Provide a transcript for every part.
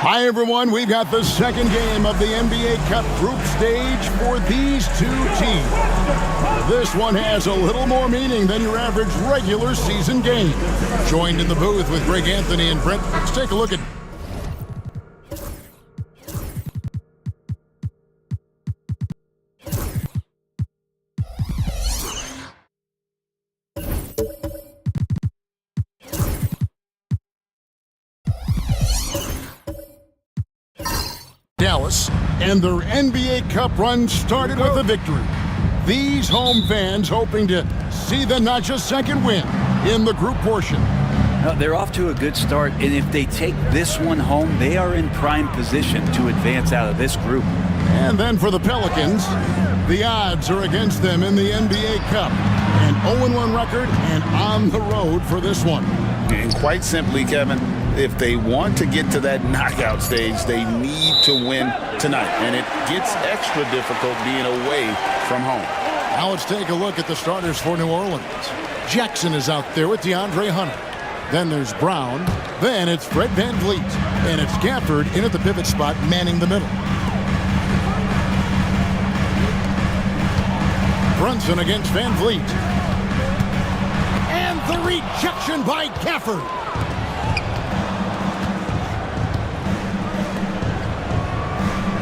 Hi, everyone. We've got the second game of the NBA Cup group stage for these two teams. This one has a little more meaning than your average regular season game. Joined in the booth with Greg Anthony and Brent. Let's take a look at Dallas, and their NBA Cup run started with a victory. These home fans hoping to see the not just second win in the group portion. They're off to a good start, and if they take this one home, they are in prime position to advance out of this group. And then for the Pelicans, the odds are against them in the NBA Cup. An 0-1 record and on the road for this one. And quite simply, Kevin, if they want to get to that knockout stage, they need to win tonight. And it gets extra difficult being away from home. Now let's take a look at the starters for New Orleans. Jackson is out there with DeAndre Hunter. Then there's Brown. Then it's Fred VanVleet. And it's Gafford in at the pivot spot, manning the middle. Brunson against VanVleet. And the rejection by Gafford.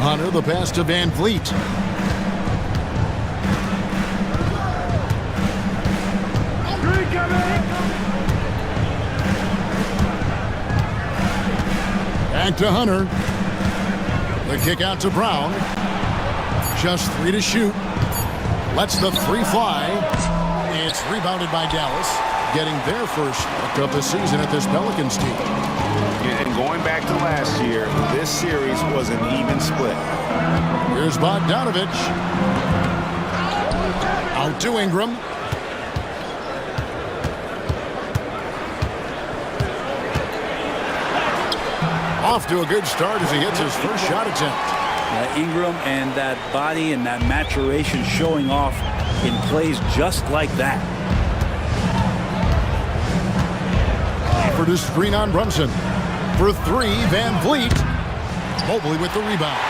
Hunter, the pass to VanVleet. Back to Hunter. The kick out to Brown. Just 3 to shoot. Lets the 3 fly. It's rebounded by Dallas, getting their first look of the season at this Pelicans team. And going back to last year, this series was an even split. Here's Bogdanovich. Out to Ingram. Off to a good start as he hits his first shot attempt. Ingram and that body and that maturation showing off in plays just like that. Offered a screen on Brunson. For 3, VanVleet. Mobley with the rebound.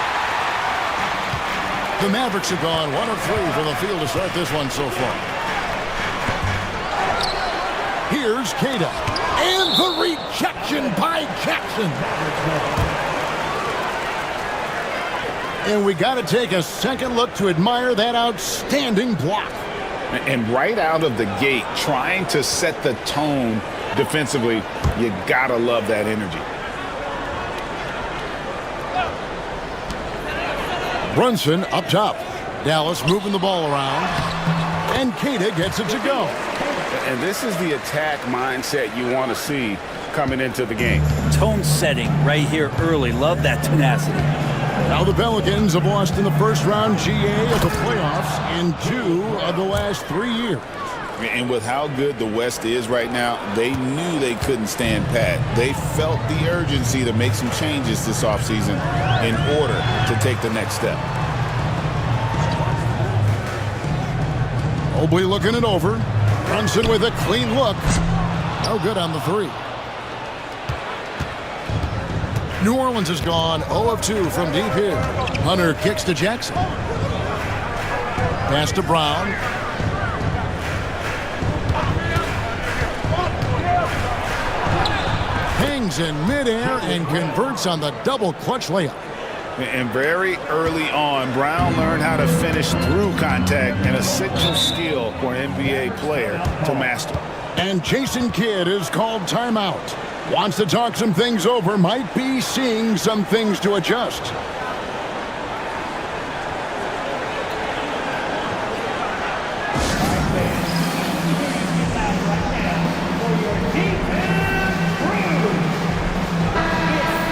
The Mavericks have gone 1 of 3 for the field to start this one so far. Here's Queta. And the rejection by Jackson. And we got to take a second look to admire that outstanding block. And right out of the gate, trying to set the tone defensively, you got to love that energy. Brunson up top. Dallas moving the ball around. And Keita gets it to go. And this is the attack mindset you want to see coming into the game. Tone setting right here early. Love that tenacity. Now the Pelicans have lost in the first round GA of the playoffs in 2 of the last 3 years. And with how good the West is right now, they knew they couldn't stand pat. They felt the urgency to make some changes this offseason in order to take the next step. Mobley looking it over. Brunson with a clean look. No good on the 3. New Orleans has gone 0 of 2 from deep here. Hunter kicks to Jackson. Pass to Brown. Hangs in midair and converts on the double clutch layup. And very early on, Brown learned how to finish through contact, an essential skill for an NBA player to master. And Jason Kidd is called timeout. Wants to talk some things over, might be seeing some things to adjust.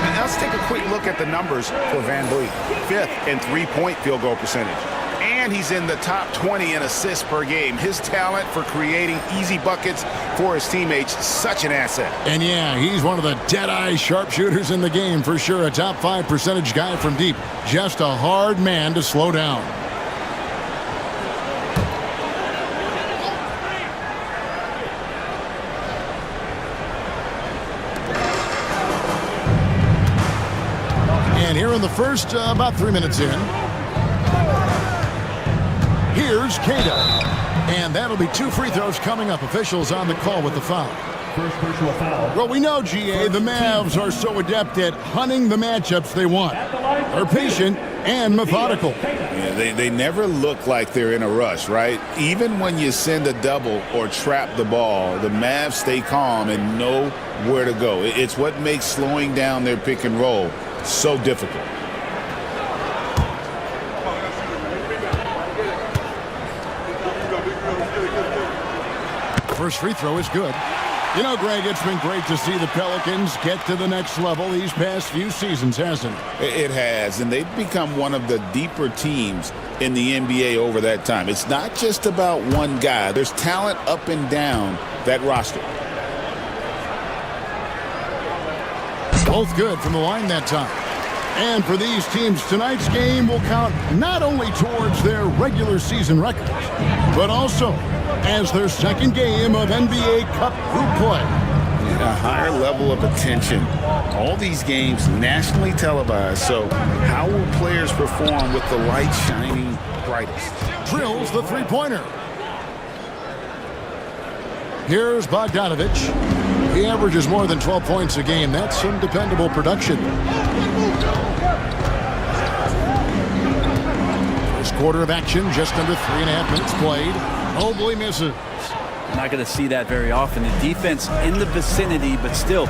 And let's take a quick look at the numbers for Van Vliet. 5th in three-point field goal percentage. And he's in the top 20 in assists per game. His talent for creating easy buckets for his teammates, such an asset. And yeah, he's one of the dead-eye sharpshooters in the game for sure. A top 5 percentage guy from deep. Just a hard man to slow down. And here in the first, about 3 minutes in, here's Keita. And that'll be 2 free throws coming up. Officials on the call with the foul. First personal foul. Well, we know, GA, the Mavs are so adept at hunting the matchups they want. They're patient and methodical. Yeah, they never look like they're in a rush, right? Even when you send a double or trap the ball, the Mavs stay calm and know where to go. It's what makes slowing down their pick and roll so difficult. First free throw is good. You know, Greg, it's been great to see the Pelicans get to the next level these past few seasons, hasn't it? It has, and they've become one of the deeper teams in the NBA over that time. It's not just about one guy. There's talent up and down that roster. Both good from the line that time. And for these teams, tonight's game will count not only towards their regular season records, but also as their second game of NBA Cup group play. A higher level of attention. All these games nationally televised, so how will players perform with the light shining brightest? Drills the three-pointer. Here's Bogdanovich. He averages more than 12 points a game. That's some dependable production. First quarter of action, just under 3.5 minutes played. Mobley misses. Not going to see that very often. The defense in the vicinity, but still,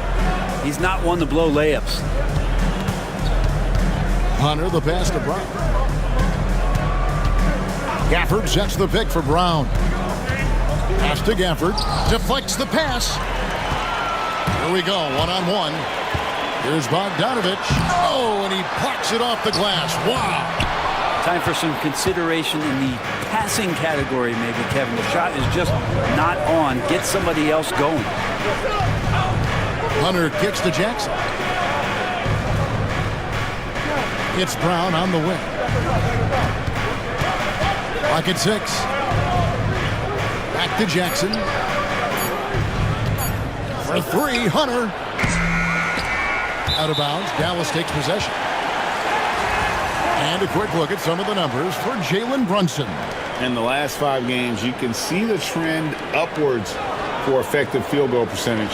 he's not one to blow layups. Hunter, the pass to Brown. Gafford sets the pick for Brown. Pass to Gafford. Deflects the pass. Here we go, one-on-one. Here's Bogdanovich. Oh, and he plucks it off the glass. Wow. Time for some consideration in the passing category, maybe, Kevin. The shot is just not on. Get somebody else going. Hunter kicks to Jackson. It's Brown on the wing. Clock at 6. Back to Jackson. For 3, Hunter. Out of bounds. Dallas takes possession. And a quick look at some of the numbers for Jalen Brunson. In the last 5 games, you can see the trend upwards for effective field goal percentage.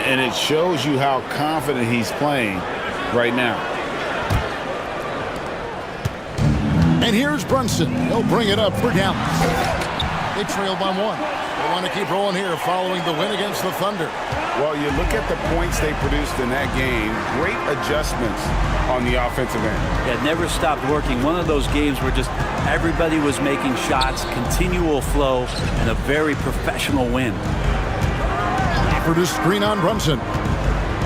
And it shows you how confident he's playing right now. And here's Brunson. He'll bring it up for Dallas. They trail by 1. They want to keep rolling here following the win against the Thunder. Well, you look at the points they produced in that game. Great adjustments on the offensive end. It never stopped working. One of those games where just everybody was making shots, continual flow, and a very professional win. Gafford to screen on Brunson.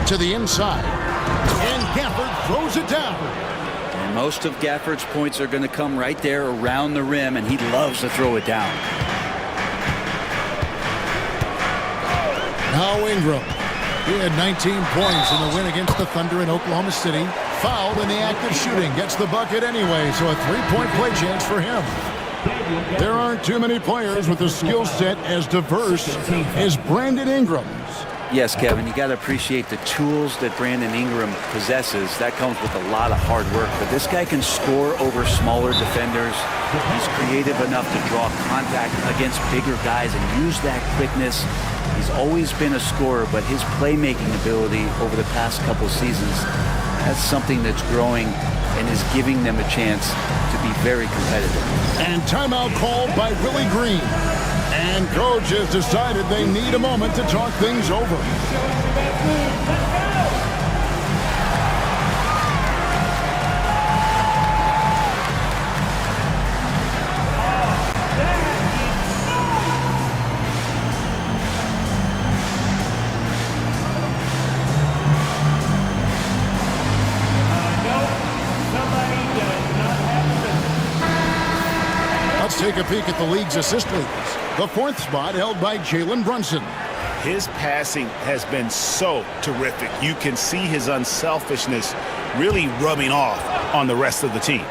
To the inside. And Gafford throws it down. And most of Gafford's points are going to come right there around the rim, and he loves to throw it down. Now Ingram. He had 19 points in the win against the Thunder in Oklahoma City. Fouled in the act of shooting. Gets the bucket anyway, so a three-point play chance for him. There aren't too many players with a skill set as diverse as Brandon Ingram's. Yes, Kevin, you got to appreciate the tools that Brandon Ingram possesses. That comes with a lot of hard work. But this guy can score over smaller defenders. He's creative enough to draw contact against bigger guys and use that quickness. He's always been a scorer, but his playmaking ability over the past couple seasons, that's something that's growing and is giving them a chance to be very competitive. And timeout called by Willie Green. And coach has decided they need a moment to talk things over. Let's take a peek at the league's assist leaders. The 4th spot held by Jalen Brunson. His passing has been so terrific. You can see his unselfishness really rubbing off on the rest of the team.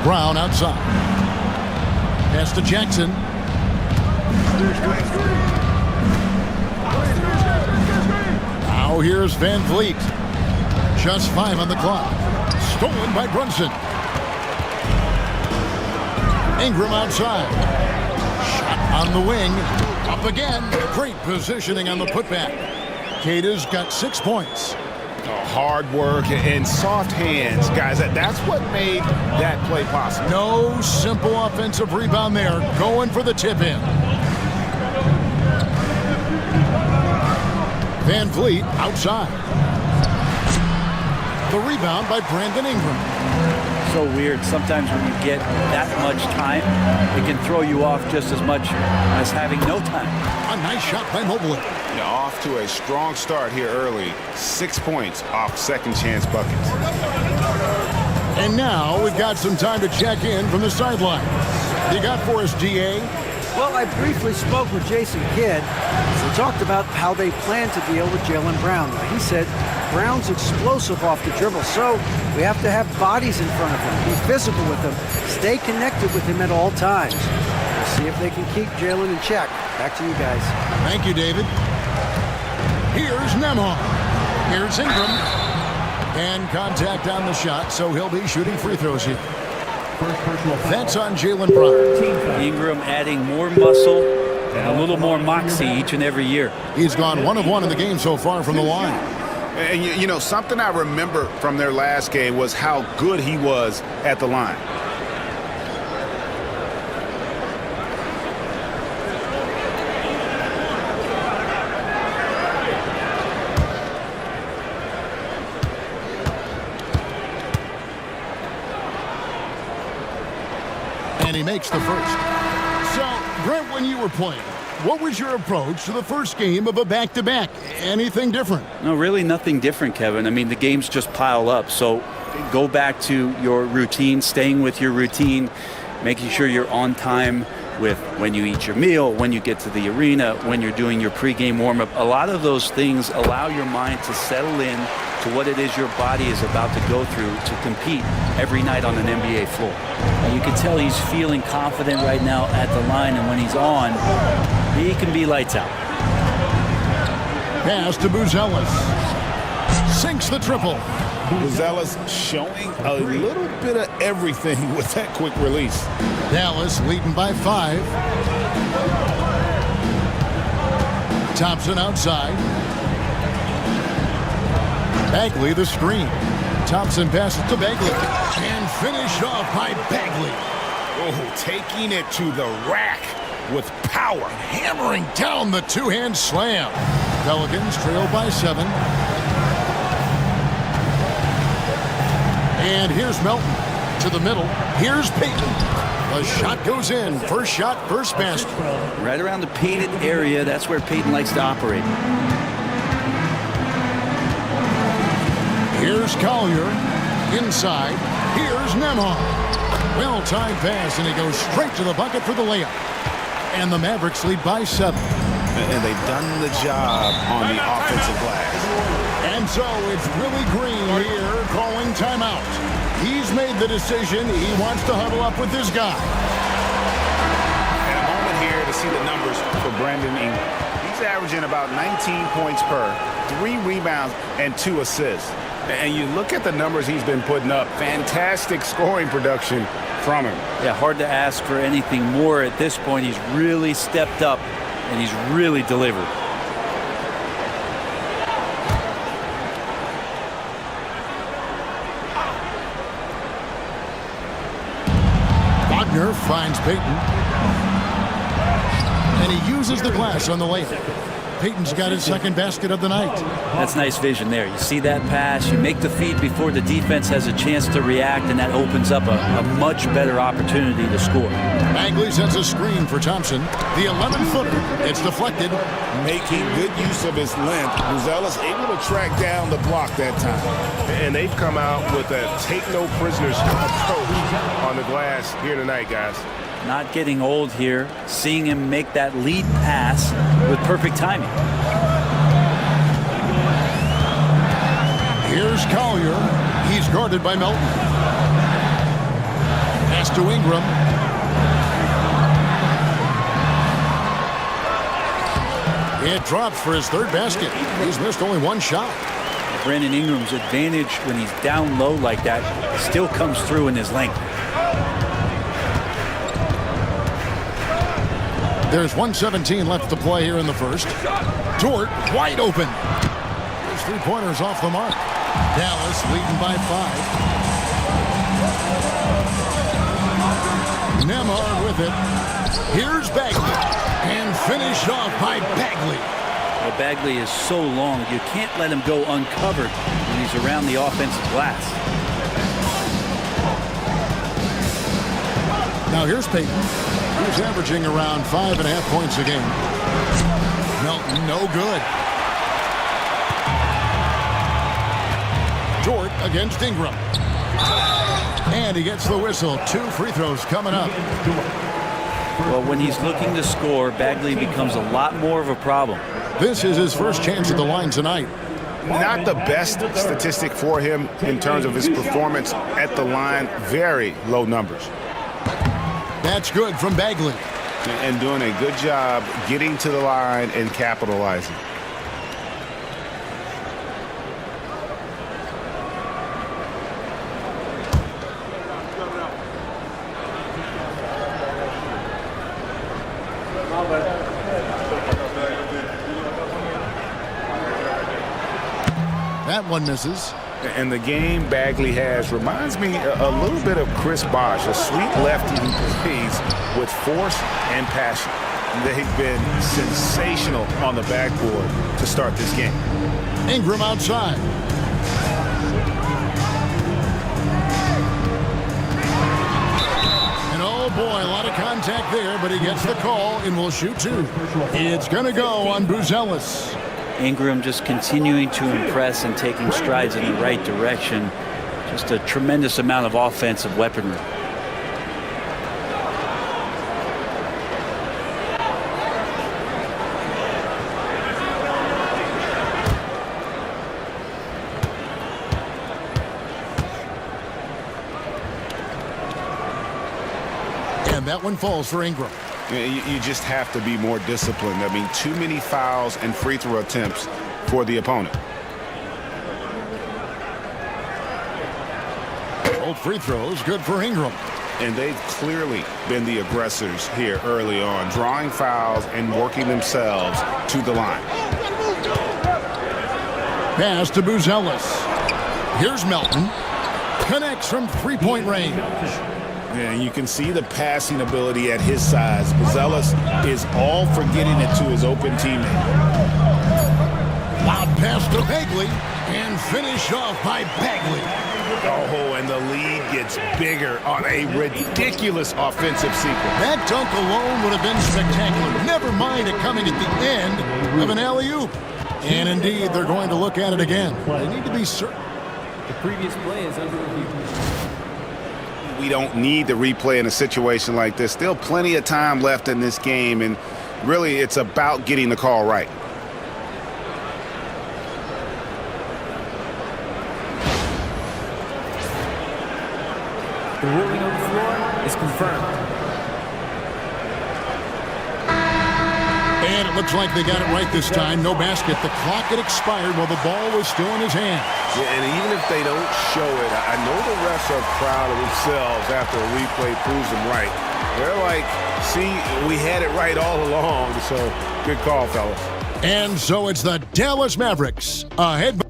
Brown outside. Pass to Jackson. Now here's Van Vliet. Just 5 on the clock. Stolen by Brunson. Ingram outside. Shot on the wing. Up again. Great positioning on the putback. Cata's got 6 points. Hard work and soft hands, guys. That's what made that play possible. No simple offensive rebound there. Going for the tip-in. Van Vliet outside. The rebound by Brandon Ingram. So weird. Sometimes when you get that much time, it can throw you off just as much as having no time. A nice shot by Mobley. Off to a strong start here early. 6 points off second chance buckets. And now we've got some time to check in from the sideline. You got for us, DA? Well, I briefly spoke with Jason Kidd. We talked about how they plan to deal with Jaylen Brown. He said Brown's explosive off the dribble, so we have to have bodies in front of him, be physical with him, stay connected with him at all times. We'll see if they can keep Jaylen in check. Back to you guys. Thank you, David. Here's Nembhard. Here's Ingram. And contact on the shot, so he'll be shooting free throws here. That's on Jaylen Brown. Ingram adding more muscle and a little more moxie each and every year. He's gone 1 of 1 in the game so far from the line. And you know, something I remember from their last game was how good he was at the line. And he makes the first. So, Brent, when you were playing, what was your approach to the first game of a back-to-back? Anything different? No, really nothing different, Kevin. I mean, the games just pile up. So go back to your routine, staying with your routine, making sure you're on time with when you eat your meal, when you get to the arena, when you're doing your pregame warm-up. A lot of those things allow your mind to settle in to what it is your body is about to go through to compete every night on an NBA floor. And you can tell he's feeling confident right now at the line, and when he's on, he can be lights out. Pass to Buzelis. Sinks the triple. Buzelis showing a little bit of everything with that quick release. Dallas leading by 5. Thompson outside. Bagley the screen. Thompson passes to Bagley. And finished off by Bagley. Oh, taking it to the rack with power. Hammering down the two-hand slam. Pelicans trail by 7. And here's Melton to the middle. Here's Payton. The shot goes in. First shot, first basket. Right around the painted area, that's where Payton likes to operate. Here's Collier. Inside. Here's Nembhard. Well-timed pass, and he goes straight to the bucket for the layup. And the Mavericks lead by 7. And they've done the job on the offensive glass. And so it's Willie Green here calling timeout. He's made the decision. He wants to huddle up with this guy. And a moment here to see the numbers for Brandon Ingram. He's averaging about 19 points per, 3 rebounds, and 2 assists. And you look at the numbers he's been putting up. Fantastic scoring production from him. Yeah, hard to ask for anything more at this point. He's really stepped up, and he's really delivered. Wagner finds Payton. And he uses the glass on the layup. Payton's got his second basket of the night. That's nice vision there. You see that pass, you make the feed before the defense has a chance to react, and that opens up a much better opportunity to score. Bagley sets a screen for Thompson. The 11-footer. It's deflected. Making good use of his length. Buzelis able to track down the block that time. And they've come out with a take-no-prisoners approach on the glass here tonight, guys. Not getting old here, seeing him make that lead pass with perfect timing. Here's Collier. He's guarded by Melton. Pass to Ingram. It drops for his third basket. He's missed only 1 shot. Brandon Ingram's advantage when he's down low like that still comes through in his length. There's 1:17 left to play here in the first. Dort wide open. His 3-pointers off the mark. Dallas leading by 5. Nembhard with it. Here's Bagley. And finished off by Bagley. Well, Bagley is so long, you can't let him go uncovered when he's around the offensive glass. Now here's Payton. He's averaging around 5.5 points a game. Melton, no good. Dort against Ingram. And he gets the whistle. 2 free throws coming up. Well, when he's looking to score, Bagley becomes a lot more of a problem. This is his first chance at the line tonight. Not the best statistic for him in terms of his performance at the line. Very low numbers. That's good from Bagley. And doing a good job getting to the line and capitalizing. That one misses. And the game Bagley has reminds me a little bit of Chris Bosh, a sweet lefty who plays with force and passion. They've been sensational on the backboard to start this game. Ingram outside. And oh boy, a lot of contact there, but he gets the call and will shoot 2. It's going to go on Buzelis. Ingram just continuing to impress and taking strides in the right direction. Just a tremendous amount of offensive weaponry. And that one falls for Ingram. You just have to be more disciplined. I mean, too many fouls and free throw attempts for the opponent. Both free throws good for Ingram. And they've clearly been the aggressors here early on, drawing fouls and working themselves to the line. Pass to Buzelis. Here's Melton. Connects from three-point range. Yeah, you can see the passing ability at his size. Buzelis is all for getting it to his open teammate. Loud pass to Bagley. And finished off by Bagley. Oh, and the lead gets bigger on a ridiculous offensive sequence. That dunk alone would have been spectacular. Never mind it coming at the end of an alley-oop. And indeed, they're going to look at it again. They need to be certain. The previous play is under review. We don't need the replay in a situation like this. Still plenty of time left in this game, and really it's about getting the call right. The ruling on the floor is confirmed. And it looks like they got it right this time. No basket. The clock had expired while the ball was still in his hand. Yeah, and even if they don't show it, I know the refs are proud of themselves after a replay proves them right. They're like, see, we had it right all along. So good call, fellas. And so it's the Dallas Mavericks ahead.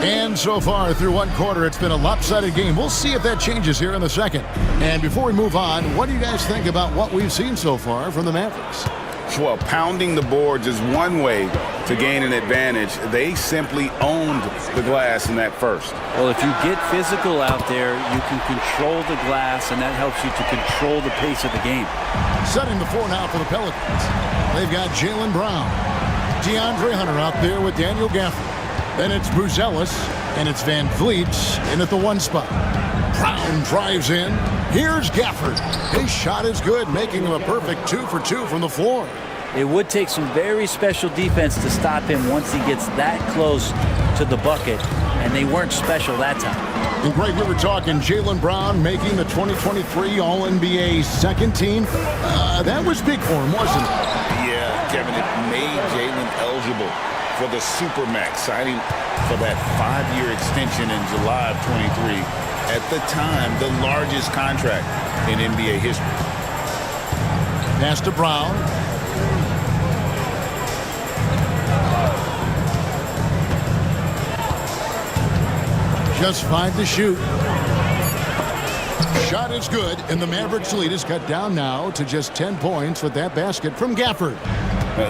And so far through one quarter, it's been a lopsided game. We'll see if that changes here in the second. And before we move on, what do you guys think about what we've seen so far from the Mavericks? Well, pounding the boards is one way to gain an advantage. They simply owned the glass in that first. Well, if you get physical out there, you can control the glass, and that helps you to control the pace of the game. Setting the floor now for the Pelicans. They've got Jaylen Brown, DeAndre Hunter out there with Daniel Gafford. Then it's Buzelis, and it's Van Vliet in at the one spot. Brown drives in. Here's Gafford. His shot is good, making him a perfect 2 for 2 from the floor. It would take some very special defense to stop him once he gets that close to the bucket, and they weren't special that time. And Greg, we were talking Jaylen Brown making the 2023 All-NBA second team. That was big for him, wasn't it? Yeah, Kevin, it made Jaylen eligible for the Supermax, signing for that 5-year extension in July of 23. At the time, the largest contract in NBA history. Pass to Brown. Just 5 to shoot. Shot is good, and the Mavericks lead is cut down now to just 10 points with that basket from Gafford.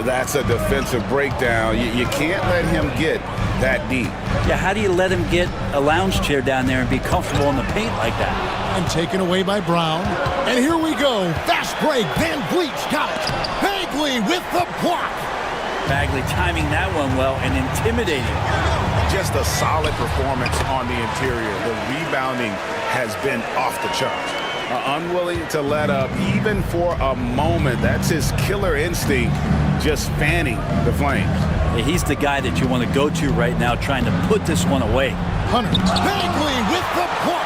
That's a defensive breakdown. You can't let him get that deep. Yeah, how do you let him get a lounge chair down there and be comfortable in the paint like that? And taken away by Brown. And here we go. Fast break. Van Vliet's got it. Bagley with the block. Bagley timing that one well and intimidating. Just a solid performance on the interior. The rebounding has been off the charts. Unwilling to let up even for a moment. That's his killer instinct, just fanning the flames. Yeah, he's the guy that you want to go to right now, trying to put this one away. Hunter. Bagley with the block.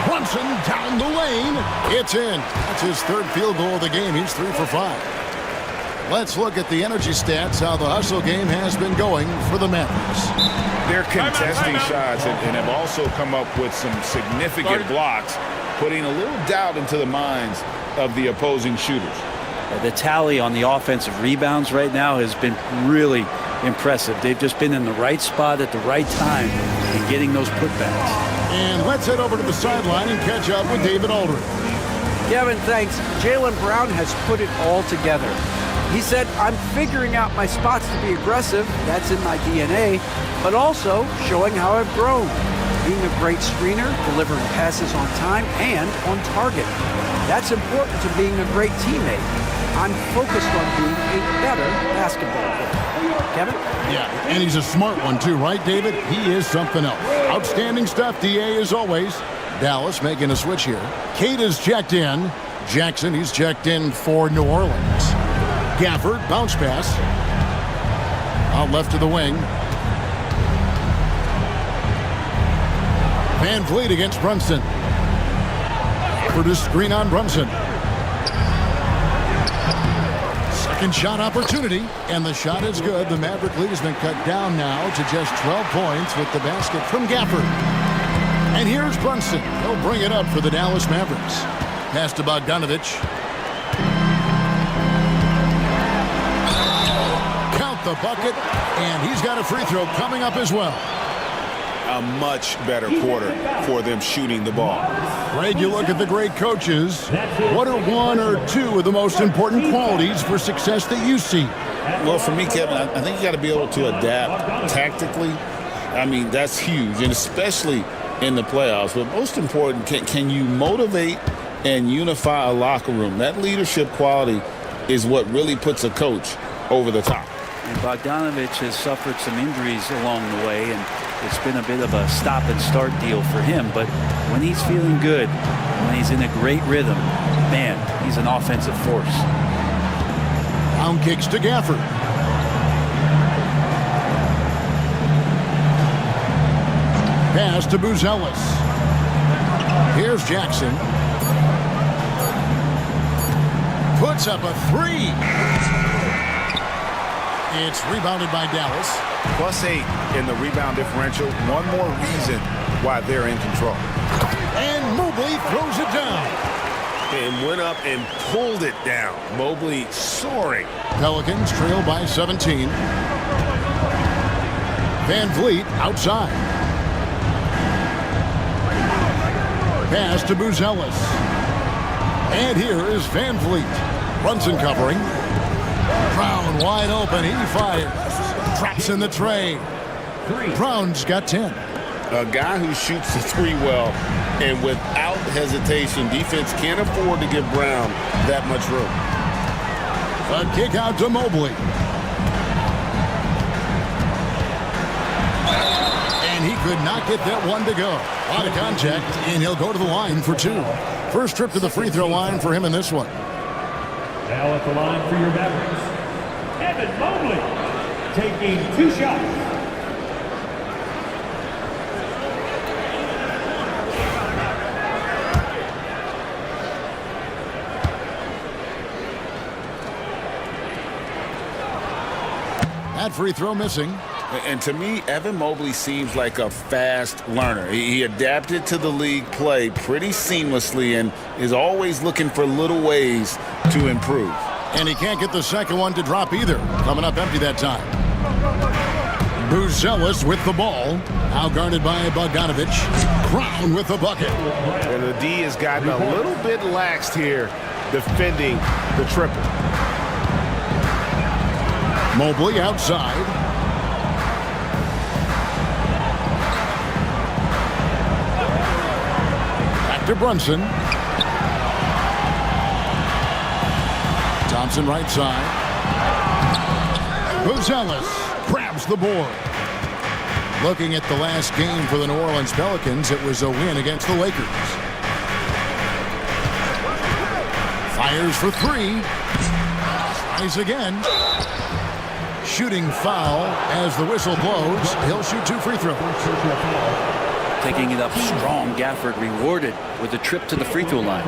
Brunson down the lane. It's in. That's his third field goal of the game. He's 3 for 5. Let's look at the energy stats, how the hustle game has been going for the Mavericks. They're contesting shots and have also come up with some significant blocks, putting a little doubt into the minds of the opposing shooters. The tally on the offensive rebounds right now has been really impressive. They've just been in the right spot at the right time and getting those putbacks. And let's head over to the sideline and catch up with David Aldridge. Kevin, thanks. Jaylen Brown has put it all together. He said, I'm figuring out my spots to be aggressive. That's in my DNA. But also showing how I've grown. Being a great screener, delivering passes on time and on target. That's important to being a great teammate. I'm focused on being a better basketball player. Kevin? Yeah, and he's a smart one too, right, David? He is something else. Outstanding stuff, DA, as always. Dallas making a switch here. Kate is checked in. Jackson, he's checked in for New Orleans. Gafford, bounce pass. Out left to the wing. Van Vliet against Brunson. For the screen on Brunson. Second shot opportunity, and the shot is good. The Maverick lead has been cut down now to just 12 points with the basket from Gafford. And here's Brunson. He'll bring it up for the Dallas Mavericks. Pass to Bogdanovich. the bucket, and he's got a free throw coming up as well. A much better quarter for them shooting the ball. Greg, you look at the great coaches. What are one or two of the most important qualities for success that you see? Well, for me, Kevin, I think you got to be able to adapt tactically. I mean, that's huge, and especially in the playoffs. But most important, can you motivate and unify a locker room? That leadership quality is what really puts a coach over the top. And Bogdanovich has suffered some injuries along the way, and it's been a bit of a stop-and-start deal for him. But when he's feeling good, when he's in a great rhythm, man, he's an offensive force. Down kicks to Gafford. Pass to Buzelis. Here's Jackson. Puts up a three. It's rebounded by Dallas. +8 in the rebound differential. One more reason why they're in control. And Mobley throws it down. And went up and pulled it down. Mobley soaring. Pelicans trail by 17. Van Vliet outside. Pass to Buzelis. And here is Van Vliet. Brunson covering. Brown wide open. He fires. Traps in the tray. Brown's got 10. A guy who shoots the three well, and without hesitation, defense can't afford to give Brown that much room. A kick out to Mobley. And he could not get that one to go. A lot of contact, and he'll go to the line for two. First trip to the free throw line for him in this one. Now at the line for your Mavericks, Evan Mobley, taking 2 shots. That free throw missing. And to me, Evan Mobley seems like a fast learner. He adapted to the league play pretty seamlessly and is always looking for little ways to improve. And he can't get the second one to drop either. Coming up empty that time. Buzelis with the ball. Now guarded by Bogdanovich. Brown with the bucket. And the D has gotten a little bit laxed here defending the triple. Mobley outside. Back to Brunson. Thompson right side. Buzelis grabs the board. Looking at the last game for the New Orleans Pelicans, it was a win against the Lakers. Fires for three. Tries again. Shooting foul as the whistle blows. He'll shoot 2 free throws. Taking it up strong, Gafford rewarded with a trip to the free throw line.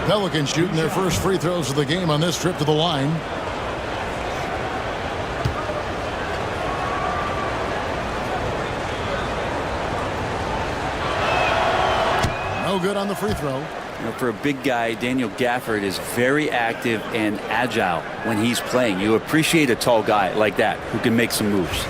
Pelicans shooting their first free throws of the game on this trip to the line. No good on the free throw. You know, for a big guy, Daniel Gafford is very active and agile when he's playing. You appreciate a tall guy like that who can make some moves.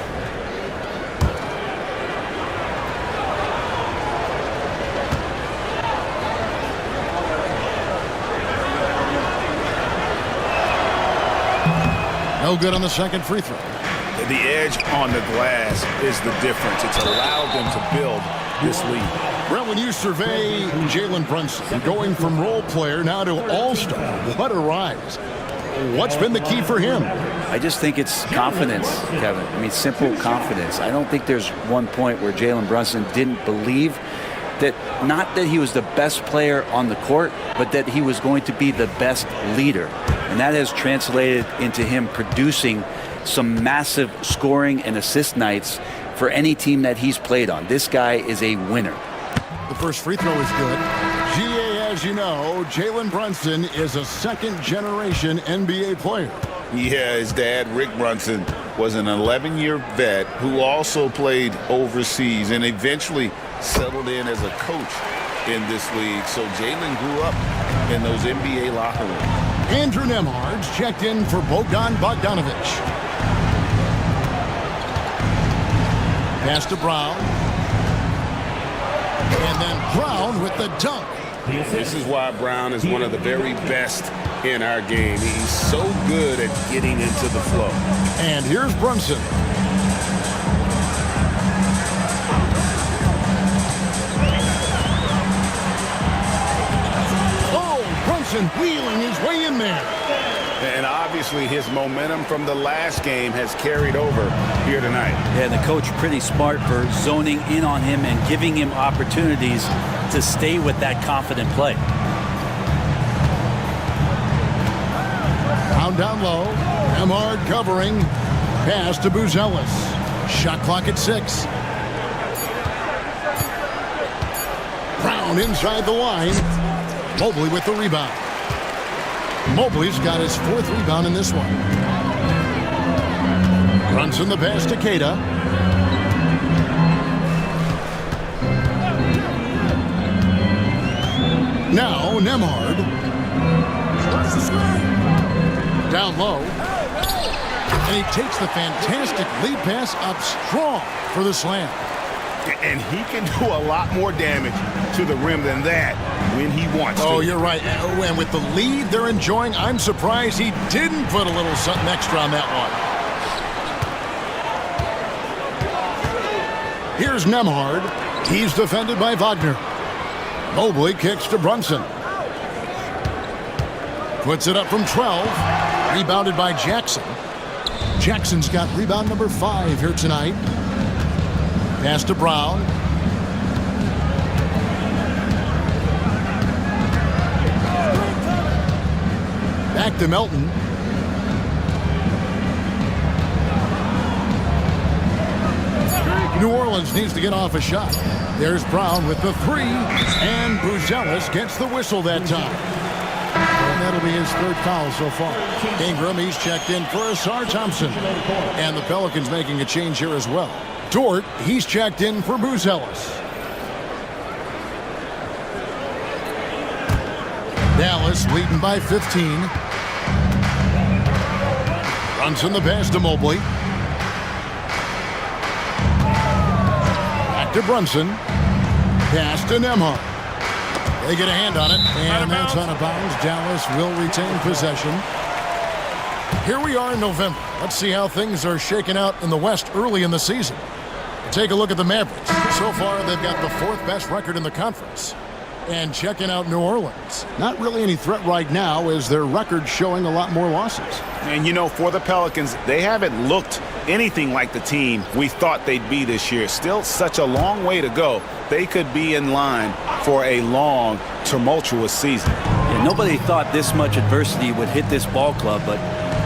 No good on the second free throw. The edge on the glass is the difference. It's allowed them to build this lead. Well, when you survey Jalen Brunson, going from role player now to all-star, what a rise. What's been the key for him? I just think it's confidence, Kevin. I mean, simple confidence. I don't think there's one point where Jalen Brunson didn't believe that, not that he was the best player on the court, but that he was going to be the best leader. And that has translated into him producing some massive scoring and assist nights for any team that he's played on. This guy is a winner. The first free throw is good. GA, as you know, Jalen Brunson is a second-generation NBA player. Yeah, his dad, Rick Brunson, was an 11-year vet who also played overseas and eventually settled in as a coach in this league. So Jalen grew up in those NBA locker rooms. Andrew Nemhard's checked in for Bogdan Bogdanovich. Pass to Brown. And then Brown with the dunk. This is why Brown is one of the very best in our game. He's so good at getting into the flow. And here's Brunson. Oh, Brunson wheeling his way in there. And obviously his momentum from the last game has carried over here tonight. Yeah, the coach pretty smart for zoning in on him and giving him opportunities to stay with that confident play. Brown down low. Emhard covering. Pass to Buzelis. Shot clock at 6. Brown inside the line. Mobley with the rebound. Mobley's got his 4th rebound in this one. Brunson the pass to Keita. Now Nembhard. Down low. And he takes the fantastic lead pass up strong for the slam. And he can do a lot more damage to the rim than that when he wants to. Oh, you're right. And with the lead they're enjoying, I'm surprised he didn't put a little something extra on that one. Here's Nembhard. He's defended by Wagner. Mobley kicks to Brunson. Puts it up from 12. Rebounded by Jackson. Jackson's got rebound number 5 here tonight. Pass to Brown. Back to Melton. New Orleans needs to get off a shot. There's Brown with the 3. And Buzelis gets the whistle that time. And that'll be his 3rd foul so far. Ingram, he's checked in for Asar Thompson. And the Pelicans making a change here as well. Dort, he's checked in for Buzelis. Dallas leading by 15. Brunson the pass to Mobley. Back to Brunson. Pass to Nembhard. They get a hand on it, and that's out of bounds. Dallas will retain possession. Here we are in November. Let's see how things are shaking out in the West early in the season. Take a look at the Mavericks. So far, they've got the 4th best record in the conference. And checking out New Orleans. Not really any threat right now as their record showing a lot more losses. And, you know, for the Pelicans, they haven't looked anything like the team we thought they'd be this year. Still such a long way to go. They could be in line for a long, tumultuous season. Yeah, nobody thought this much adversity would hit this ball club, but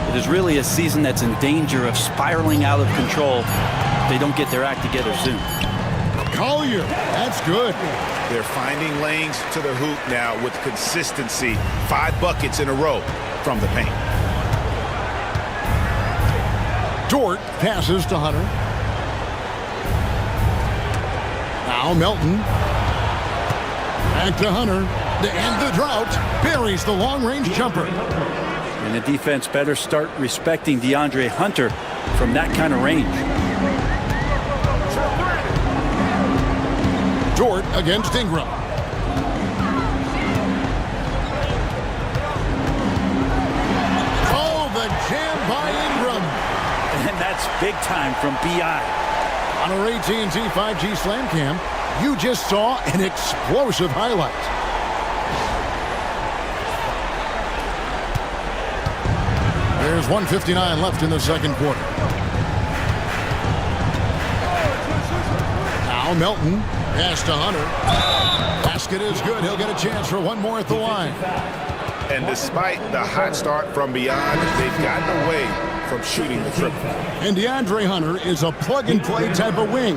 it is really a season that's in danger of spiraling out of control if they don't get their act together soon. Collier, that's good. They're finding lanes to the hoop now with consistency. 5 buckets in a row from the paint. Dort passes to Hunter. Now Melton. Back to Hunter. To end the drought. Buries the long-range jumper. And the defense better start respecting DeAndre Hunter from that kind of range. Dort against Ingram. Oh, the jam by Ingram. And that's big time from B.I. On our AT&T 5G Slam Cam, you just saw an explosive highlight. There's 1:59 left in the second quarter. Now Melton. Pass to Hunter. Basket is good. He'll get a chance for one more at the line. And despite the hot start from beyond, they've gotten away from shooting the triple. And DeAndre Hunter is a plug-and-play type of wing.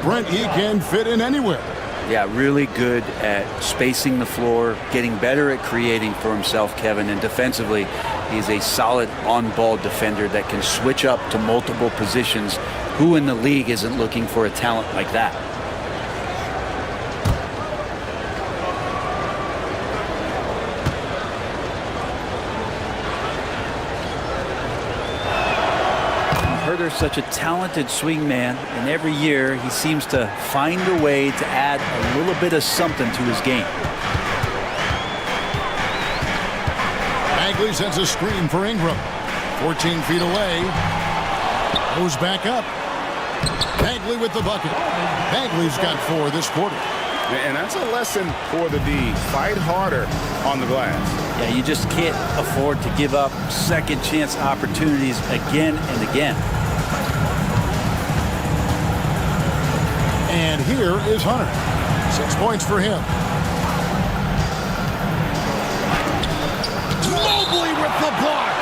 Brent, he can fit in anywhere. Yeah, really good at spacing the floor, getting better at creating for himself, Kevin. And defensively, he's a solid on-ball defender that can switch up to multiple positions. Who in the league isn't looking for a talent like that? Herter's such a talented swing man, and every year he seems to find a way to add a little bit of something to his game. Bagley sends a screen for Ingram. 14 feet away. Goes back up. Bagley with the bucket. Bagley's got 4 this quarter. And that's a lesson for the D's. Fight harder on the glass. Yeah, you just can't afford to give up second chance opportunities again and again. And here is Hunter. 6 points for him. Mobley with the block.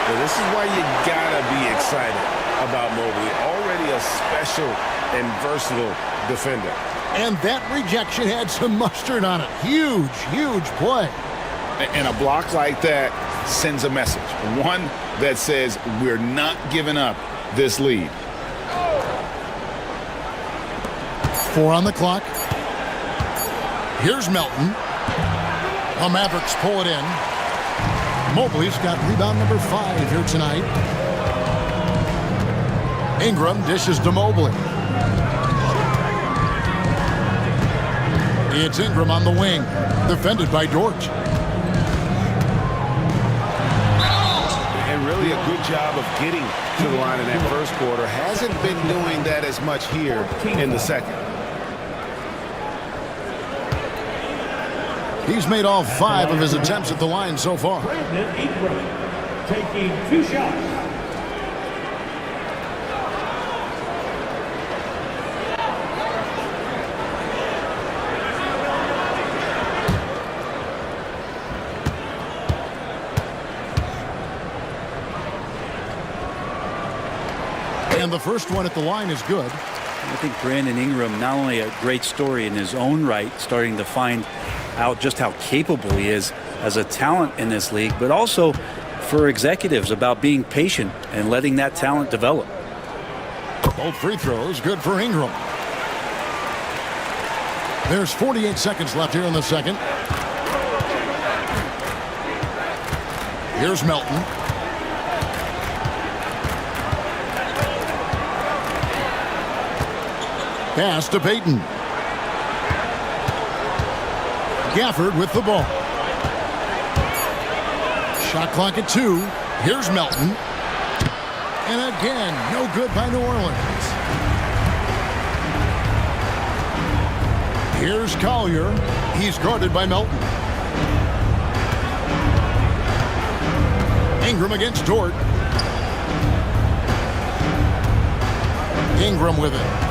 Well, this is why you gotta be excited about Mobley. Already a special and versatile defender. And that rejection had some mustard on it. Huge, huge play. And a block like that sends a message. One that says we're not giving up this lead. 4 on the clock. Here's Melton. The Mavericks pull it in. Mobley's got rebound number 5 here tonight. Ingram dishes to Mobley. It's Ingram on the wing, defended by Dort. And really a good job of getting to the line in that first quarter. Hasn't been doing that as much here in the second. He's made all 5 of his attempts at the line so far. Ebfl taking 2 shots. And the first one at the line is good. I think Brandon Ingram, not only a great story in his own right, starting to find out just how capable he is as a talent in this league, but also for executives about being patient and letting that talent develop. Both free throws good for Ingram. There's 48 seconds left here in the second. Here's Melton. Pass to Payton. Gafford with the ball. Shot clock at 2. Here's Melton. And again, no good by New Orleans. Here's Collier. He's guarded by Melton. Ingram against Dort. Ingram with it.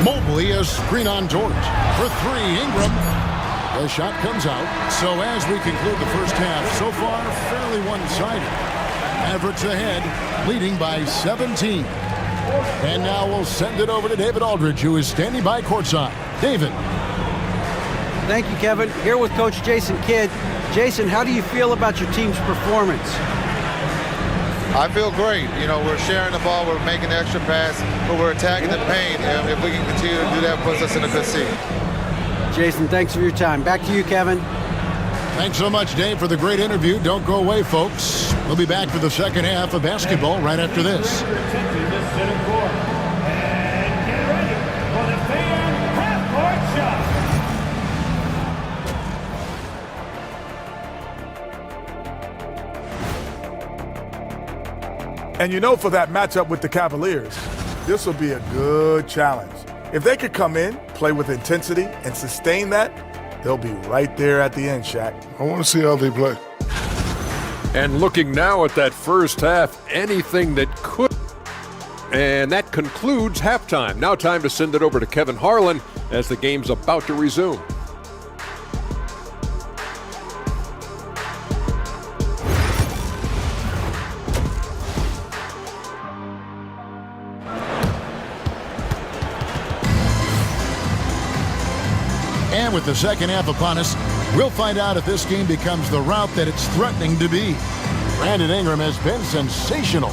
Mobley, a screen on Dort. For 3, Ingram. The shot comes out. So as we conclude the first half, so far fairly one-sided. Mavericks ahead, leading by 17. And now we'll send it over to David Aldridge, who is standing by courtside. David. Thank you, Kevin. Here with Coach Jason Kidd. Jason, how do you feel about your team's performance? I feel great. You know, we're sharing the ball, we're making the extra pass, but we're attacking the paint, and if we can continue to do that, puts us in a good seat. Jason, thanks for your time. Back to you, Kevin. Thanks so much, Dave, for the great interview. Don't go away, folks. We'll be back for the second half of basketball right after this. And you know, for that matchup with the Cavaliers, this will be a good challenge. If they could come in, play with intensity, and sustain that, they'll be right there at the end, Shaq. I want to see how they play. And looking now at that first half, anything that could. And that concludes halftime. Now time to send it over to Kevin Harlan as the game's about to resume. And with the second half upon us, we'll find out if this game becomes the route that it's threatening to be. Brandon Ingram has been sensational.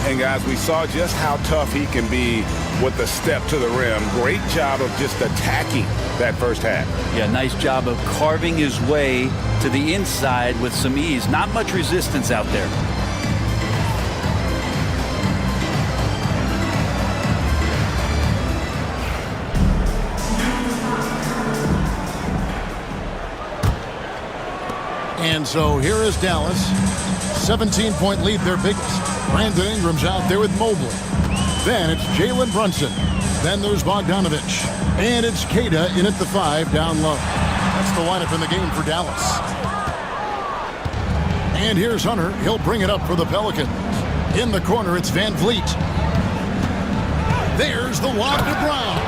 And guys, we saw just how tough he can be with the step to the rim. Great job of just attacking that first half. Yeah, nice job of carving his way to the inside with some ease. Not much resistance out there. And so here is Dallas. 17-point lead, their biggest. Brandon Ingram's out there with Mobley. Then it's Jalen Brunson. Then there's Bogdanovich. And it's Queta in at the 5 down low. That's the lineup in the game for Dallas. And here's Hunter. He'll bring it up for the Pelicans. In the corner, it's Van Vliet. There's the lob to Brown.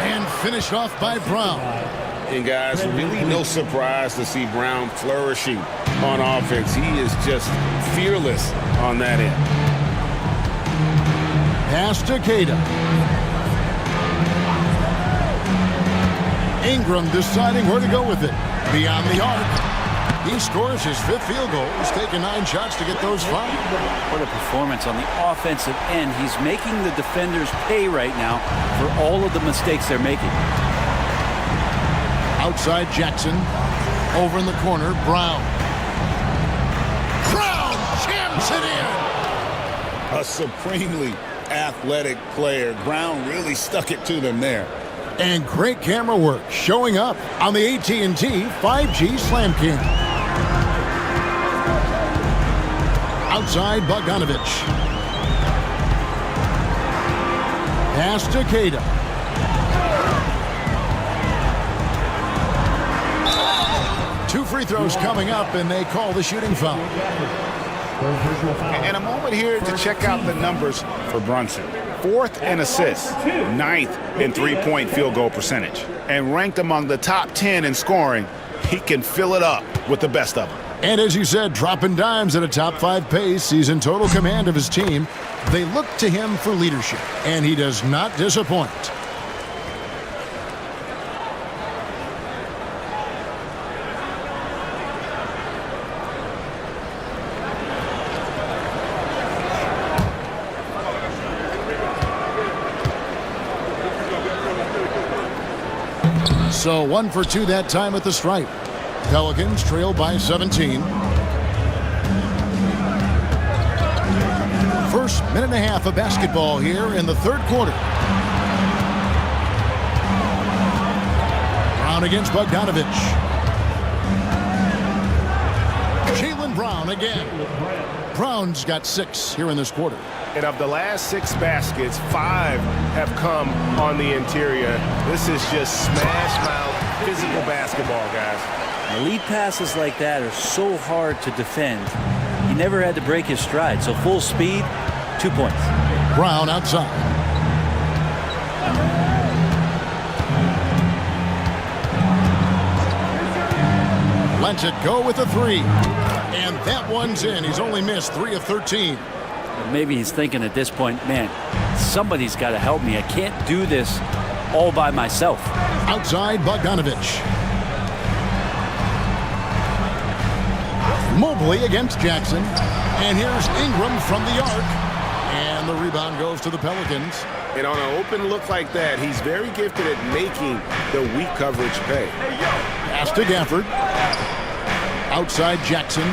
And finished off by Brown. And guys, really no surprise to see Brown flourishing on offense. He is just fearless on that end. Pass to Queta. Ingram deciding where to go with it. Beyond the arc. He scores his 5th field goal. He's taken 9 shots to get those 5. What a performance on the offensive end. He's making the defenders pay right now for all of the mistakes they're making. Outside Jackson. Over in the corner, Brown. Brown jams it in. A supremely athletic player. Brown really stuck it to them there. And great camera work showing up on the AT&T 5G Slam Cam. Outside Bogdanovich. Pass to Queta. Two free throws coming up, and they call the shooting foul. And a moment here to check out the numbers for Brunson. 4th in assists, 9th in 3-point field goal percentage, and ranked among the top 10 in scoring. He can fill it up with the best of them. And as you said, dropping dimes at a top 5 pace. He's in total command of his team. They look to him for leadership, and he does not disappoint. So 1 for 2 that time at the stripe. Pelicans trail by 17. First minute and a half of basketball here in the 3rd quarter. Brown against Bogdanovich. Jalen Brown again. Brown's got 6 here in this quarter. And of the last 6 baskets, 5 have come on the interior. This is just smash mouth physical basketball, guys. Lead passes like that are so hard to defend. He never had to break his stride, so full speed, 2 points. Brown outside. Lets it go with a 3. And that one's in. He's only missed 3 of 13. Maybe he's thinking at this point, man, somebody's got to help me. I can't do this all by myself. Outside Bogdanovich. Mobley against Jackson. And here's Ingram from the arc. And the rebound goes to the Pelicans. And on an open look like that, he's very gifted at making the weak coverage pay. Pass to Gafford. Outside Jackson.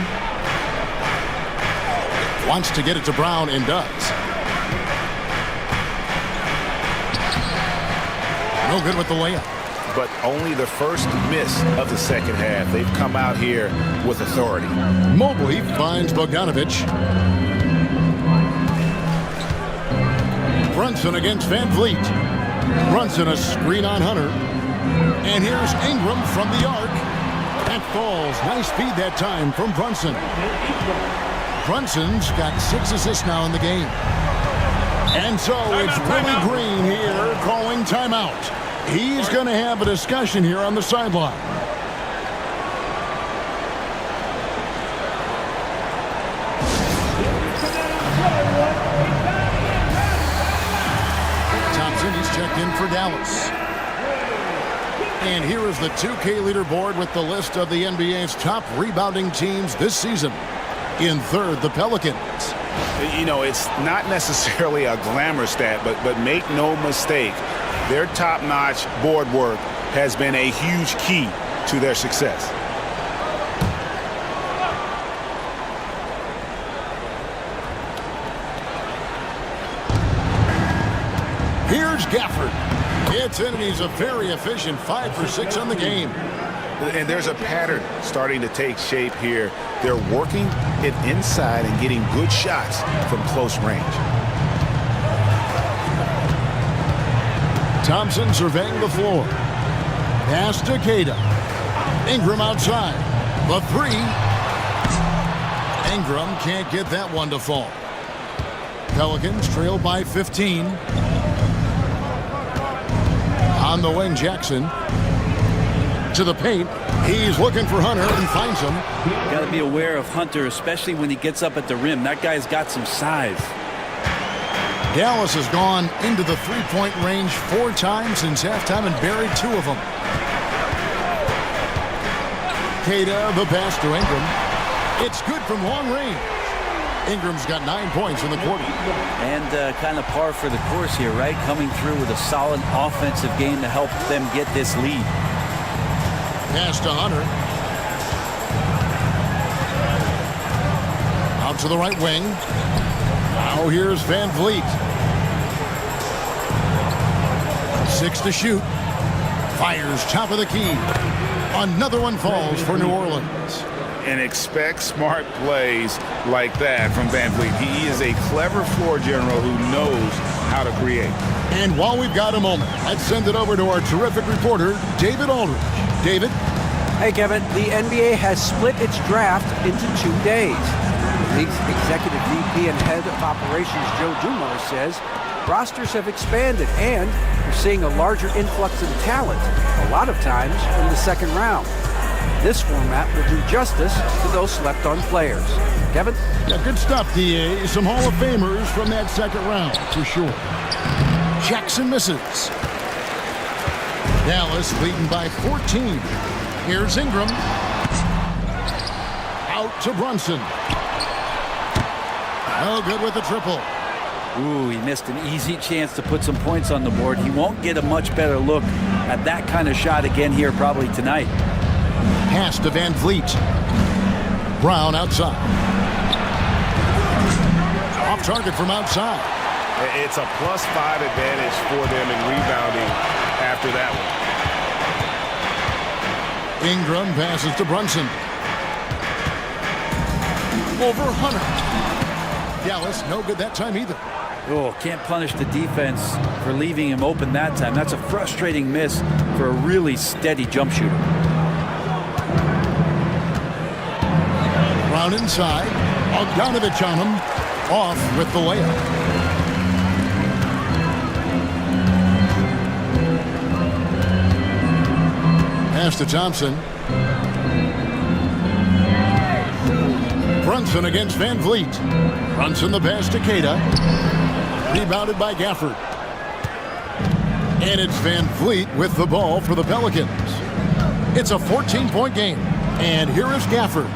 Wants to get it to Brown and does. No good with the layup. But only the first miss of the second half. They've come out here with authority. Mobley finds Bogdanovich. Brunson against Van Vliet. Brunson a screen on Hunter. And here's Ingram from the arc. That falls. Nice feed that time from Brunson. Brunson's got 6 assists now in the game. And so it's Willie Green here calling timeout. He's going to have a discussion here on the sideline. Thompson, he's checked in for Dallas. And here is the 2K leaderboard with the list of the NBA's top rebounding teams this season. In 3rd, the Pelicans. You know, it's not necessarily a glamour stat, but make no mistake, their top-notch board work has been a huge key to their success. Here's Gafford. It's in, and he's a very efficient 5 for 6 on the game. And there's a pattern starting to take shape here. They're working it inside and getting good shots from close range. Thompson surveying the floor. Pass to Queta. Ingram outside. The three. Ingram can't get that one to fall. Pelicans trail by 15. On the wing, Jackson. To the paint. He's looking for Hunter and finds him. You got to be aware of Hunter, especially when he gets up at the rim. That guy's got some size. Dallas has gone into the three-point range 4 times since halftime and buried 2 of them. Queta, the pass to Ingram. It's good from long range. Ingram's got 9 points in the quarter. And kind of par for the course here, right? Coming through with a solid offensive game to help them get this lead. Pass to Hunter. Out to the right wing. Now here's Van Vliet. 6 to shoot. Fires top of the key. Another one falls for New Orleans. And expect smart plays like that from Van Vliet. He is a clever floor general who knows how to create. And while we've got a moment, let's send it over to our terrific reporter, David Aldridge. David? Hey, Kevin. The NBA has split its draft into 2 days. The league's executive VP and head of operations, Joe Dumars, says rosters have expanded and we're seeing a larger influx in talent, a lot of times in the second round. This format will do justice to those slept-on players. Kevin? Yeah, good stuff, D.A. Some Hall of Famers from that second round, for sure. Jackson misses. Dallas leading by 14. Here's Ingram. Out to Brunson. No good with the triple. Ooh, he missed an easy chance to put some points on the board. He won't get a much better look at that kind of shot again here probably tonight. Pass to Van Vliet. Brown outside. Off target from outside. It's a +5 advantage for them in rebounding after that one. Ingram passes to Brunson. Over Hunter. Dallas, no good that time either. Oh, can't punish the defense for leaving him open that time. That's a frustrating miss for a really steady jump shooter. Brown inside. Bogdanovich on him. Off with the layup. Pass to Thompson. Brunson against Van Vliet. Brunson the pass to Queta. Rebounded by Gafford. And it's Van Vliet with the ball for the Pelicans. It's a 14-point game. And here is Gafford.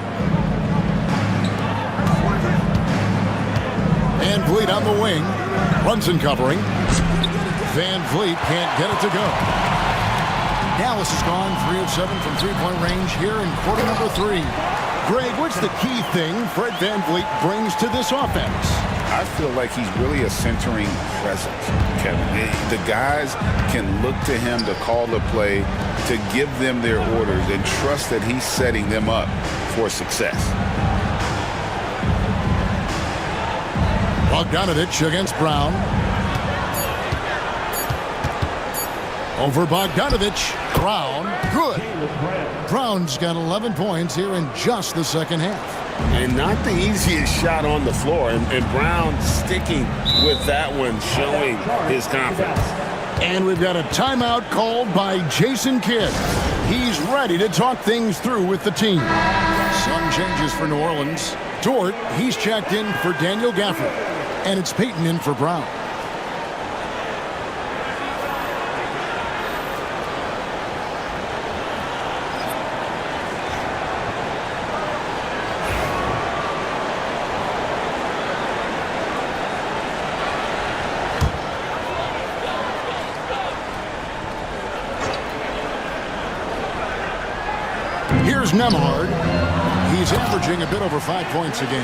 Van Vliet on the wing. Brunson covering. Van Vliet can't get it to go. Dallas has gone 3 of 7 from three-point range here in quarter number 3. Greg, what's the key thing Fred Van Vliet brings to this offense? I feel like he's really a centering presence, Kevin. The guys can look to him to call the play, to give them their orders, and trust that he's setting them up for success. Bogdanovich against Brown. Over Bogdanovich. Brown, good. Brown's got 11 points here in just the second half. And not the easiest shot on the floor. And Brown sticking with that one, showing his confidence. And we've got a timeout called by Jason Kidd. He's ready to talk things through with the team. Some changes for New Orleans. Dort, he's checked in for Daniel Gafford. And it's Peyton in for Brown. Here's Nembhard. He's averaging a bit over 5 points a game.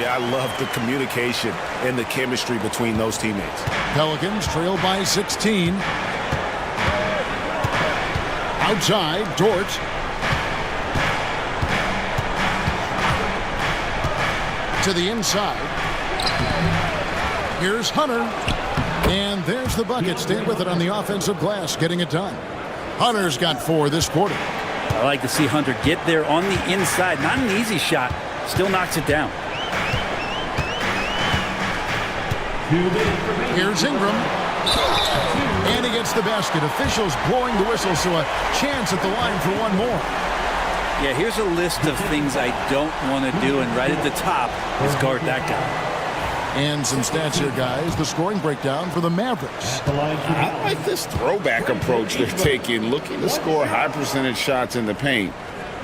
Yeah, I love the communication and the chemistry between those teammates. Pelicans trail by 16. Outside, Dort. To the inside. Here's Hunter. And there's the bucket. Stay with it on the offensive glass, getting it done. Hunter's got 4 this quarter. I like to see Hunter get there on the inside. Not an easy shot. Still knocks it down. Here's Ingram. And he gets the basket. Officials blowing the whistle, so a chance at the line for one more. Yeah, here's a list of things I don't want to do, and right at the top is guard that guy. And some stats here, guys. The scoring breakdown for the Mavericks. I like this throwback approach they're taking, looking to score high percentage shots in the paint.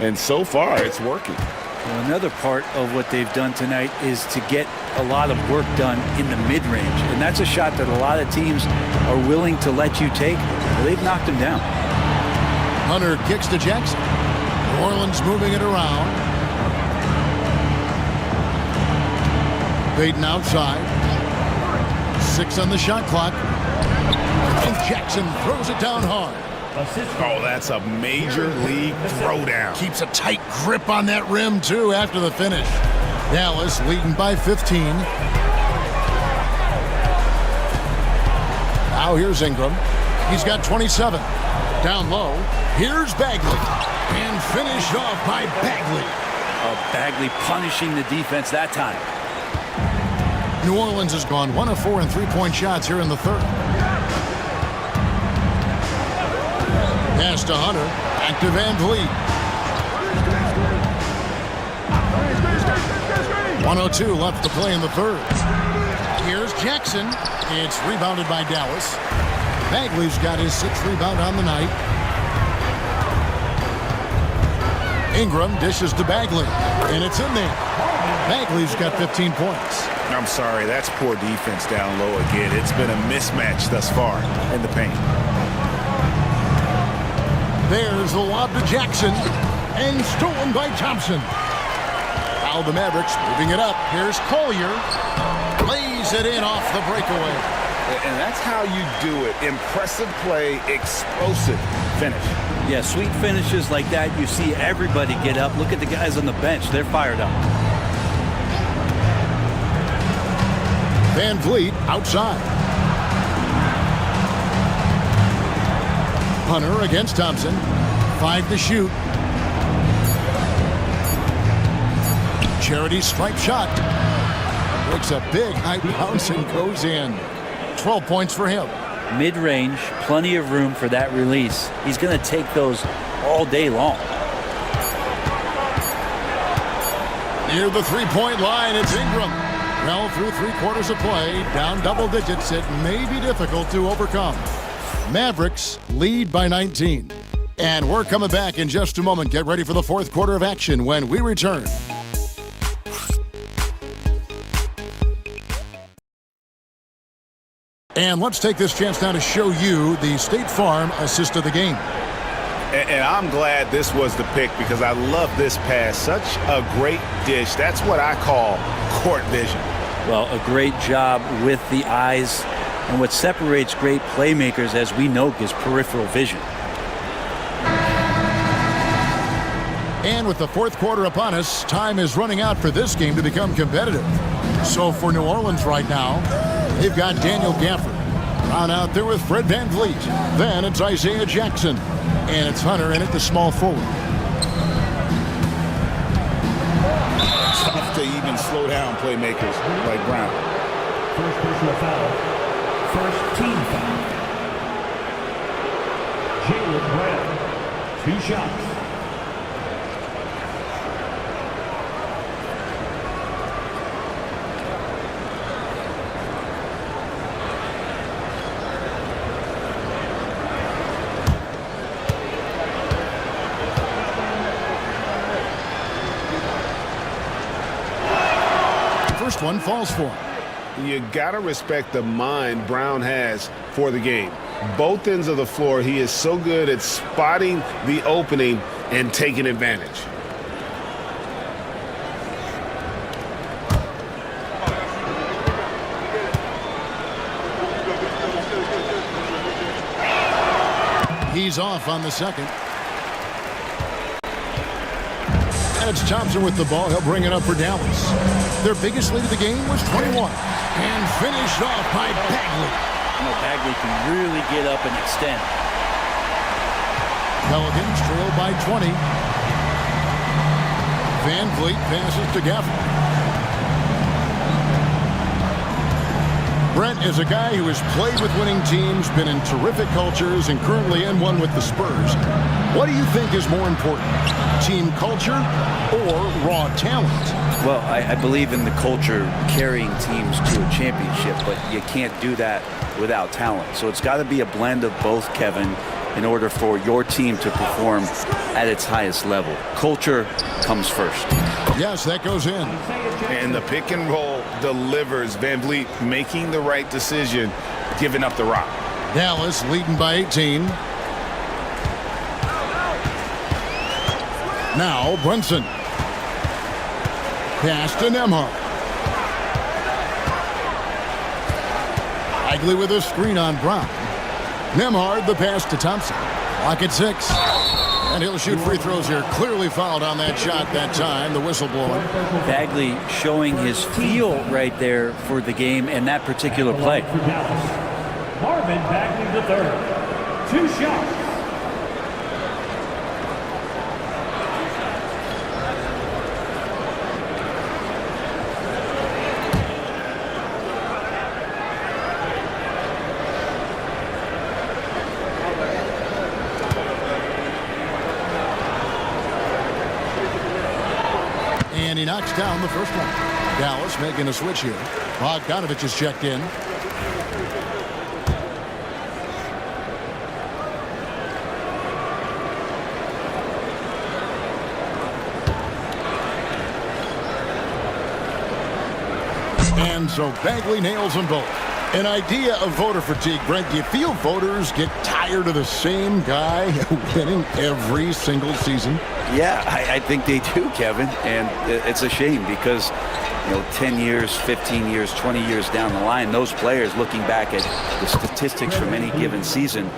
And so far, it's working. Well, another part of what they've done tonight is to get a lot of work done in the mid-range. And that's a shot that a lot of teams are willing to let you take. Well, they've knocked him down. Hunter kicks to Jackson. New Orleans moving it around. Baden outside. 6 on the shot clock. And Jackson throws it down hard. Oh, that's a major league throwdown. Keeps a tight grip on that rim, too, after the finish. Dallas leading by 15. Now here's Ingram. He's got 27. Down low. Here's Bagley. And finished off by Bagley. Oh, Bagley punishing the defense that time. New Orleans has gone 1 of 4 in three-point shots here in the third. Pass to Hunter. Back to Van Vliet. 1:02 left to play in the third. Here's Jackson. It's rebounded by Dallas. Bagley's got his 6th rebound on the night. Ingram dishes to Bagley, and it's in there. Bagley's got 15 points. I'm sorry, that's poor defense down low again. It's been a mismatch thus far in the paint. There's the lob to Jackson, and stolen by Thompson. Now the Mavericks moving it up. Here's Collier. Lays it in off the breakaway. And that's how you do it. Impressive play, explosive finish. Yeah, sweet finishes like that, you see everybody get up. Look at the guys on the bench. They're fired up. Van Vliet outside. Hunter against Thompson. 5 to shoot. Charity stripe shot. Makes a big high bounce and goes in. 12 points for him. Mid-range, plenty of room for that release. He's going to take those all day long. Near the three-point line, it's Ingram. Well, through 3/4 of play, down double digits, it may be difficult to overcome. Mavericks lead by 19. And we're coming back in just a moment. Get ready for the 4th quarter of action when we return. And let's take this chance now to show you the State Farm assist of the game. And I'm glad this was the pick because I love this pass. Such a great dish. That's what I call court vision. Well, a great job with the eyes. And what separates great playmakers, as we know, is peripheral vision. And with the 4th quarter upon us, time is running out for this game to become competitive. So for New Orleans right now, they've got Daniel Gafford. On out there with Fred Van Vliet. Then it's Isaiah Jackson. And it's Hunter in at the small forward. Tough to even slow down playmakers like Brown. First personal foul. First team foul. Jalen Brown. 2 shots. First one falls for him. You got to respect the mind Brown has for the game. Both ends of the floor, he is so good at spotting the opening and taking advantage. He's off on the second. It's Thompson with the ball. He'll bring it up for Dallas. Their biggest lead of the game was 21. And finished off by Bagley. Bagley can really get up and extend. Pelicans trail by 20. Van Vliet passes to Gaffney. Brent is a guy who has played with winning teams, been in terrific cultures, and currently in one with the Spurs. What do you think is more important, team culture or raw talent? Well, I believe in the culture carrying teams to a championship, but you can't do that without talent. So it's got to be a blend of both, Kevin, in order for your team to perform at its highest level. Culture comes first. Yes, that goes in. And the pick and roll delivers. Van Vliet making the right decision, giving up the rock. Dallas leading by 18. Now Brunson. Pass to Nembhard. Bagley with a screen on Brown. Nembhard the pass to Thompson. Lock at 6. And he'll shoot free throws here. Clearly fouled on that shot that time. The whistle blowing. Bagley showing his feel right there for the game and that particular play. Marvin Bagley the third. 2 shots. And he knocks down the first one. Dallas making a switch here. Bogdanovich is checked in. And so Bagley nails them both. An idea of voter fatigue, Brent. Do you feel voters get tired of the same guy winning every single season? Yeah, I think they do, Kevin. And it's a shame because, 10 years, 15 years, 20 years down the line, those players looking back at the statistics from any given season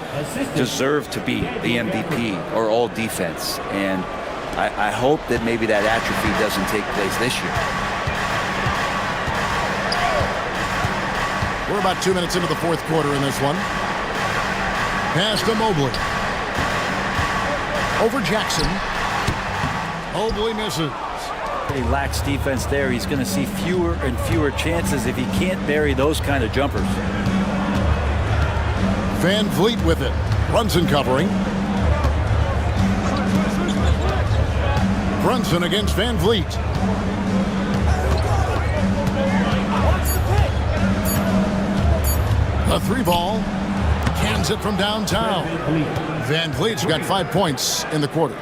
deserve to be the MVP or all defense. And I hope that maybe that atrophy doesn't take place this year. We're about 2 minutes into the fourth quarter in this one. Pass to Mobley. Over Jackson. Mobley misses. He lacks defense there. He's going to see fewer and fewer chances if he can't bury those kind of jumpers. Van Vliet with it. Brunson covering. Brunson against Van Vliet. A 3-ball. Cans it from downtown. Van Vliet's got 5 points in the quarter.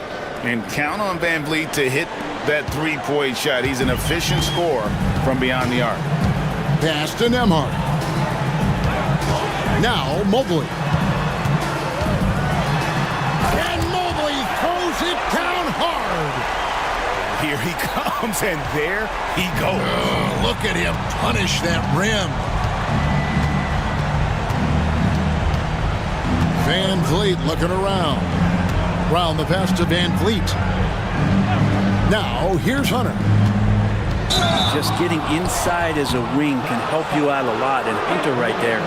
And count on Van Vliet to hit that 3-point shot. He's an efficient scorer from beyond the arc. Pass to Nembhard. Now Mobley. And Mobley throws it down hard. Here he comes, and there he goes. Oh, look at him punish that rim. Van Vliet looking around. Brown the pass to Van Vliet. Now here's Hunter. Just getting inside as a wing can help you out a lot, and Hunter right there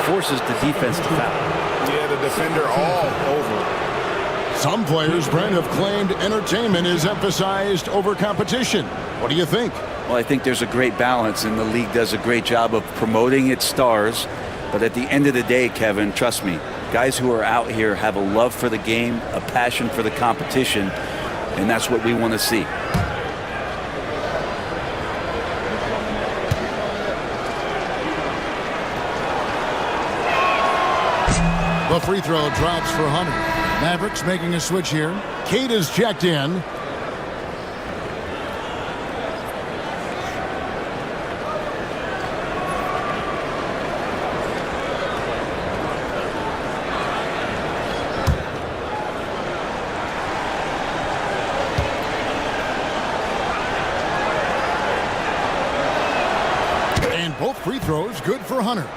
forces the defense to foul. Yeah, the defender all over. Some players, Brent, have claimed entertainment is emphasized over competition. What do you think? Well, I think there's a great balance, and the league does a great job of promoting its stars. But at the end of the day, Kevin, trust me, guys who are out here have a love for the game, a passion for the competition, and that's what we want to see. The free throw drops for Hunter. Mavericks making a switch here. Cade is checked in. And both free throws good for Hunter.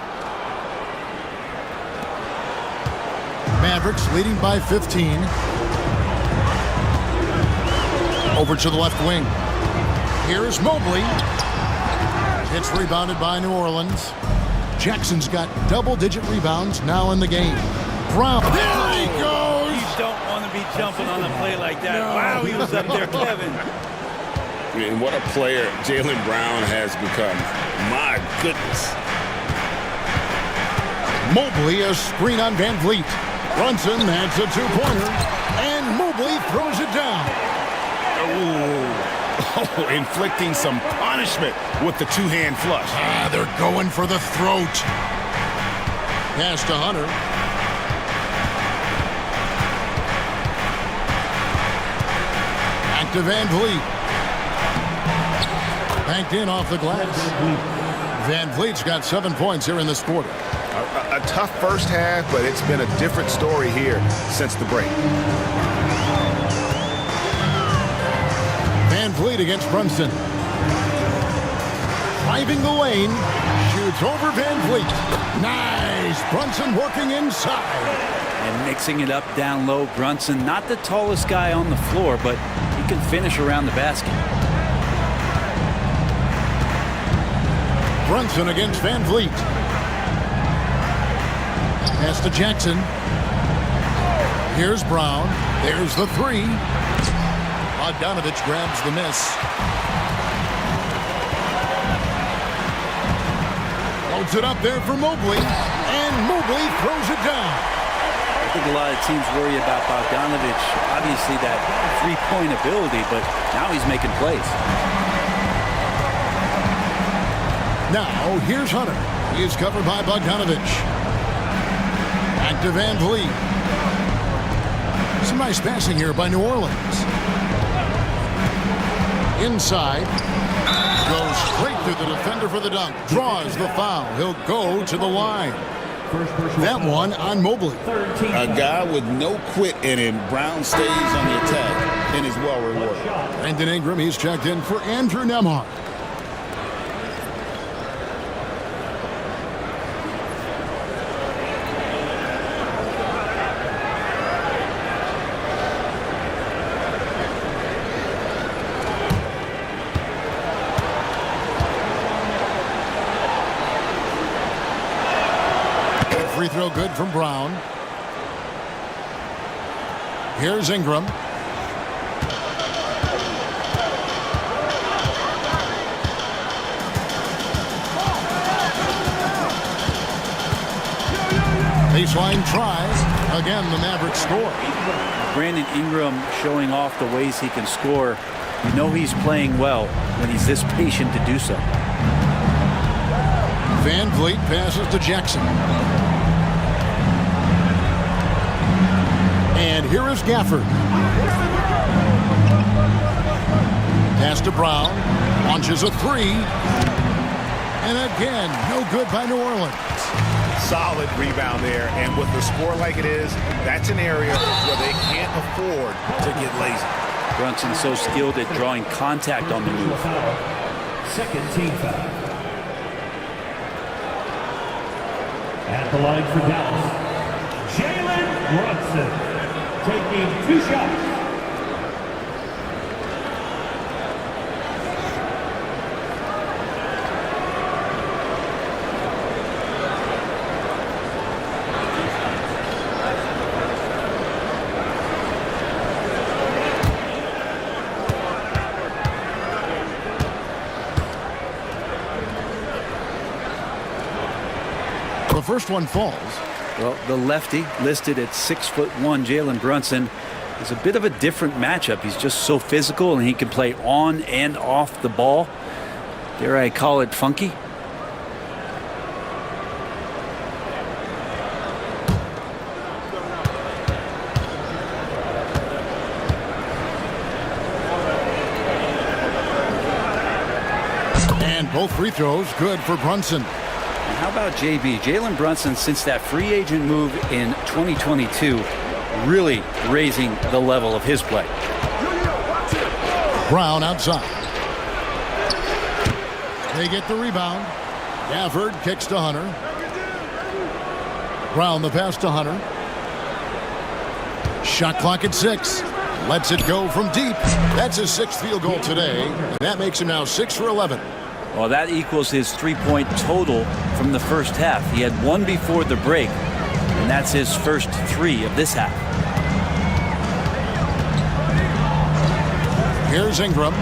Mavericks leading by 15. Over to the left wing. Here's Mobley. It's rebounded by New Orleans. Jackson's got double-digit rebounds now in the game. Brown. There he goes. You don't want to be jumping on a play like that. No. Wow, he was up there, Kevin. And what a player Jaylen Brown has become. My goodness. Mobley, a screen on Van Vliet. Brunson adds a two-pointer, and Mobley throws it down. Oh, inflicting some punishment with the two-hand flush. They're going for the throat. Pass to Hunter. Back to Van Vliet. Banked in off the glass. Van Vliet's got 7 points here in this quarter. A tough first half, but it's been a different story here since the break. Van Vliet against Brunson. Driving the lane. Shoots over Van Vliet. Nice. Brunson working inside. And mixing it up down low. Brunson, not the tallest guy on the floor, but he can finish around the basket. Brunson against Van Vliet. Pass to Jackson. Here's Brown. There's the three. Bogdanovich grabs the miss. Loads it up there for Mobley. And Mobley throws it down. I think a lot of teams worry about Bogdanovich. Obviously that three-point ability, but now he's making plays. Now, here's Hunter. He is covered by Bogdanovich. Back to Van Vliet. Some nice passing here by New Orleans. Inside. Goes straight through the defender for the dunk. Draws the foul. He'll go to the line. That one on Mobley. A guy with no quit in him. Brown stays on the attack and is well rewarded. Brandon Ingram, he's checked in for Andrew Nembhard. Free throw good from Brown. Here's Ingram. Baseline try. Again, the Mavericks score. Brandon Ingram showing off the ways he can score. You know he's playing well when he's this patient to do so. Van Vliet passes to Jackson. And here is Gafford. Pass to Brown. Launches a three. And again, no good by New Orleans. Solid rebound there. And with the score like it is, that's an area where they can't afford to get lazy. Brunson so skilled at drawing contact on the move. Second team foul. At the line for Dallas, Jaylen Brunson. Taking 2 shots. The first one falls. Well, the lefty listed at 6'1", Jaylen Brunson, is a bit of a different matchup. He's just so physical and he can play on and off the ball. Dare I call it funky? And both free throws good for Brunson. How about JB? Jaylen Brunson, since that free agent move in 2022, really raising the level of his play. Brown outside. They get the rebound. Gafford kicks to Hunter. Brown the pass to Hunter. Shot clock at 6. Lets it go from deep. That's his 6th field goal today. And that makes him now 6 for 11. Well, that equals his 3-point total from the first half. He had 1 before the break, and that's his first 3 of this half. Here's Ingram.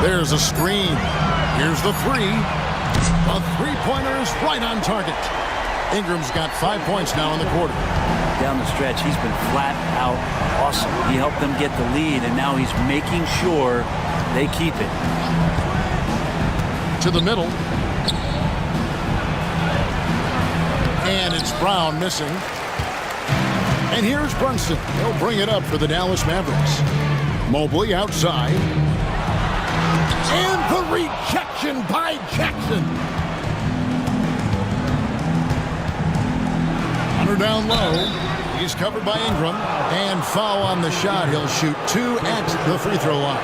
There's a screen. Here's the 3. A 3-pointer is right on target. Ingram's got 5 points now in the quarter. Down the stretch, he's been flat out awesome. He helped them get the lead, and now he's making sure they keep it. To the middle. And it's Brown missing. And here's Brunson. He'll bring it up for the Dallas Mavericks. Mobley outside. And the rejection by Jackson. Hunter down low. He's covered by Ingram. And foul on the shot. He'll shoot 2 at the free throw line.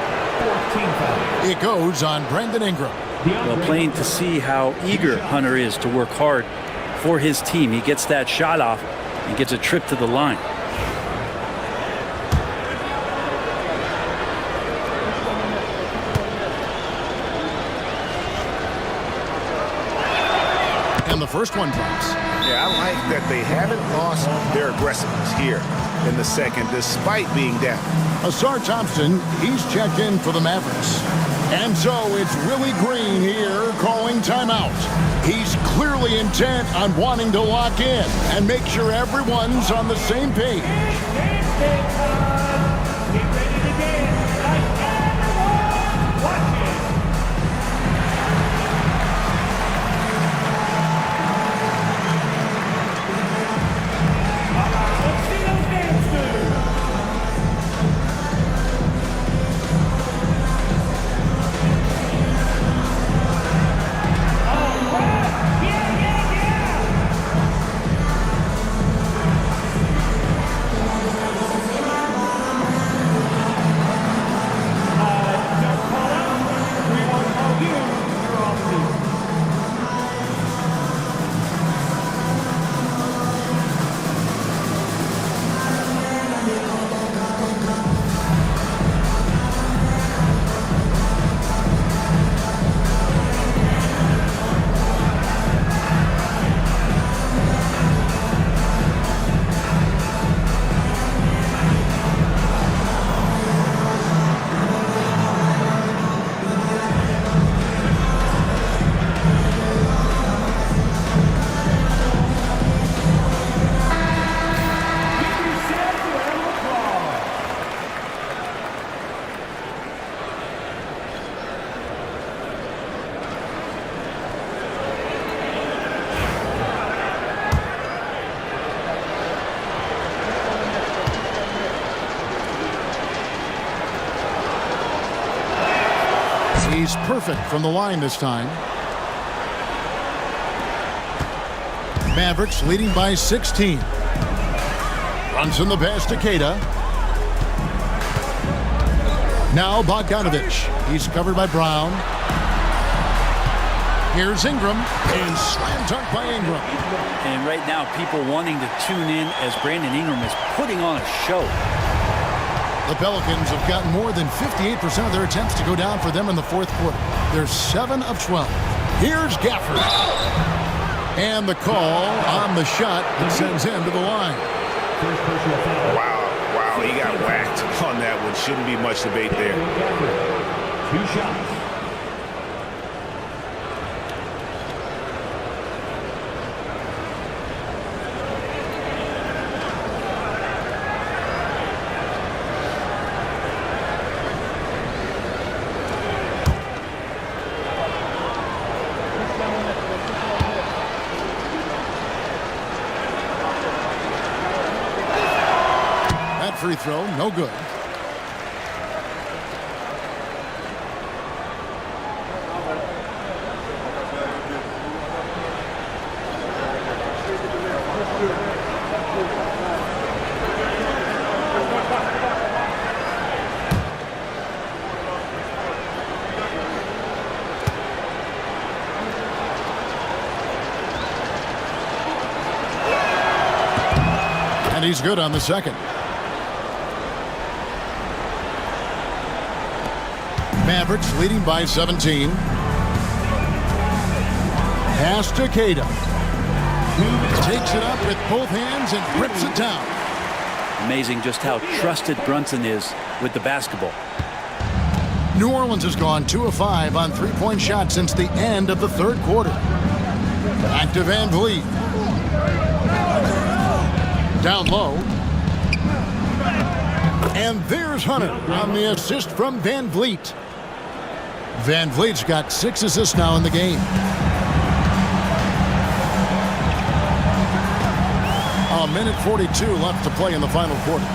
It goes on Brandon Ingram. Well, plain to see how eager Hunter is to work hard for his team. He gets that shot off and gets a trip to the line. And the first one drops. Yeah, I like that they haven't lost their aggressiveness here in the second, despite being down. Asar Thompson, he's checked in for the Mavericks. And so it's Willie Green here calling timeout. He's clearly intent on wanting to lock in and make sure everyone's on the same page. He's perfect from the line this time. Mavericks leading by 16. Brunson the pass to Queta. Now Bogdanovich. He's covered by Brown. Here's Ingram. And slam dunk by Ingram. And right now, people wanting to tune in as Brandon Ingram is putting on a show. The Pelicans have gotten more than 58% of their attempts to go down for them in the fourth quarter. They're 7 of 12. Here's Gafford. And the call on the shot that sends him to the line. Wow, he got whacked on that one. Shouldn't be much debate there. 2 shots. Free throw, no good. And he's good on the second. Mavericks leading by 17. Pass to Cada. Takes it up with both hands and rips it down. Amazing just how trusted Brunson is with the basketball. New Orleans has gone 2 of 5 on three-point shots since the end of the third quarter. Back to Van Vliet. Down low. And there's Hunter on the assist from Van Vliet. Van Vliet's got 6 assists now in the game. A minute 42 left to play in the final quarter.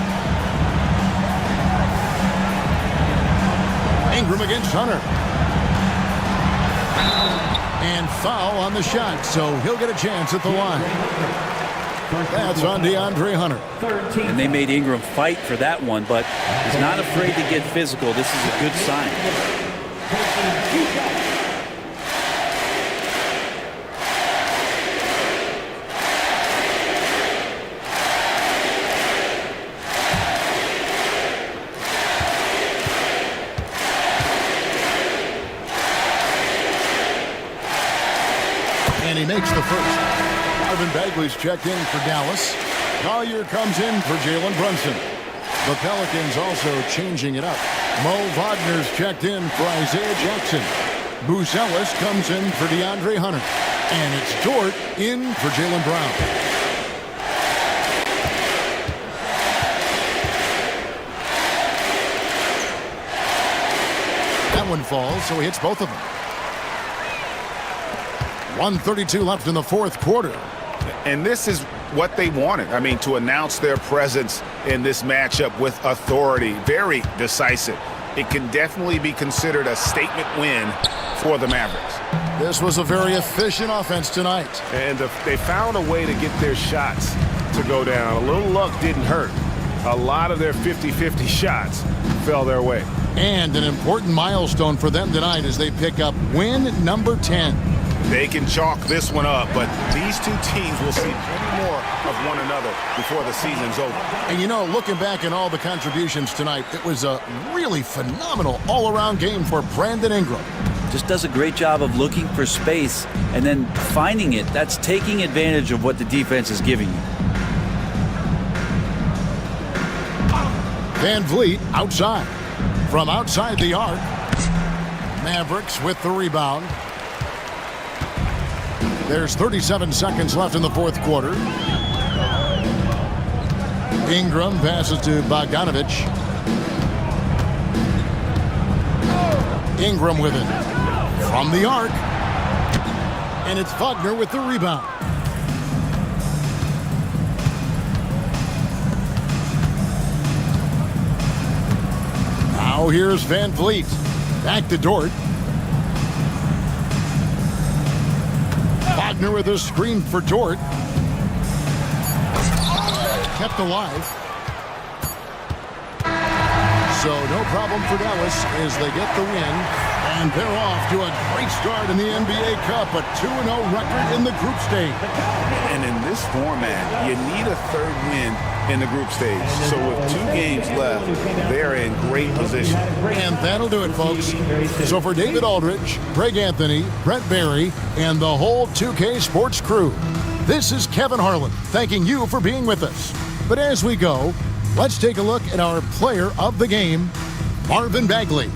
Ingram against Hunter. And foul on the shot, so he'll get a chance at the line. That's on DeAndre Hunter. And they made Ingram fight for that one, but he's not afraid to get physical. This is a good sign. And he makes the first. Marvin Bagley's checked in for Dallas. Collier comes in for Jalen Brunson. The Pelicans also changing it up. Mo Wagner's checked in for Isaiah Jackson. Buzelis comes in for DeAndre Hunter. And it's Dort in for Jaylen Brown. That one falls, so he hits both of them. 1:32 left in the fourth quarter. And this is what they wanted. I mean, to announce their presence in this matchup with authority. Very decisive. It can definitely be considered a statement win for the Mavericks. This was a very efficient offense tonight. And they found a way to get their shots to go down. A little luck didn't hurt. A lot of their 50-50 shots fell their way. And an important milestone for them tonight as they pick up win number 10. They can chalk this one up, but these two teams will see plenty more of one another before the season's over. And you know, looking back at all the contributions tonight, it was a really phenomenal all-around game for Brandon Ingram. Just does a great job of looking for space and then finding it. That's taking advantage of what the defense is giving you. Van Vliet outside. From outside the arc. Mavericks with the rebound. There's 37 seconds left in the fourth quarter. Ingram passes to Bogdanovich. Ingram with it. From the arc. And it's Wagner with the rebound. Now here's Van Vliet. Back to Dort. Wagner with a screen for Dort. Kept alive. So no problem for Dallas as they get the win. And they're off to a great start in the NBA Cup, a 2-0 record in the group stage. And in this format, you need a third win in the group stage. So with 2 games left, they're in great position. And that'll do it, folks. So for David Aldridge, Greg Anthony, Brett Barry, and the whole 2K Sports crew, this is Kevin Harlan thanking you for being with us. But as we go, let's take a look at our player of the game, Marvin Bagley.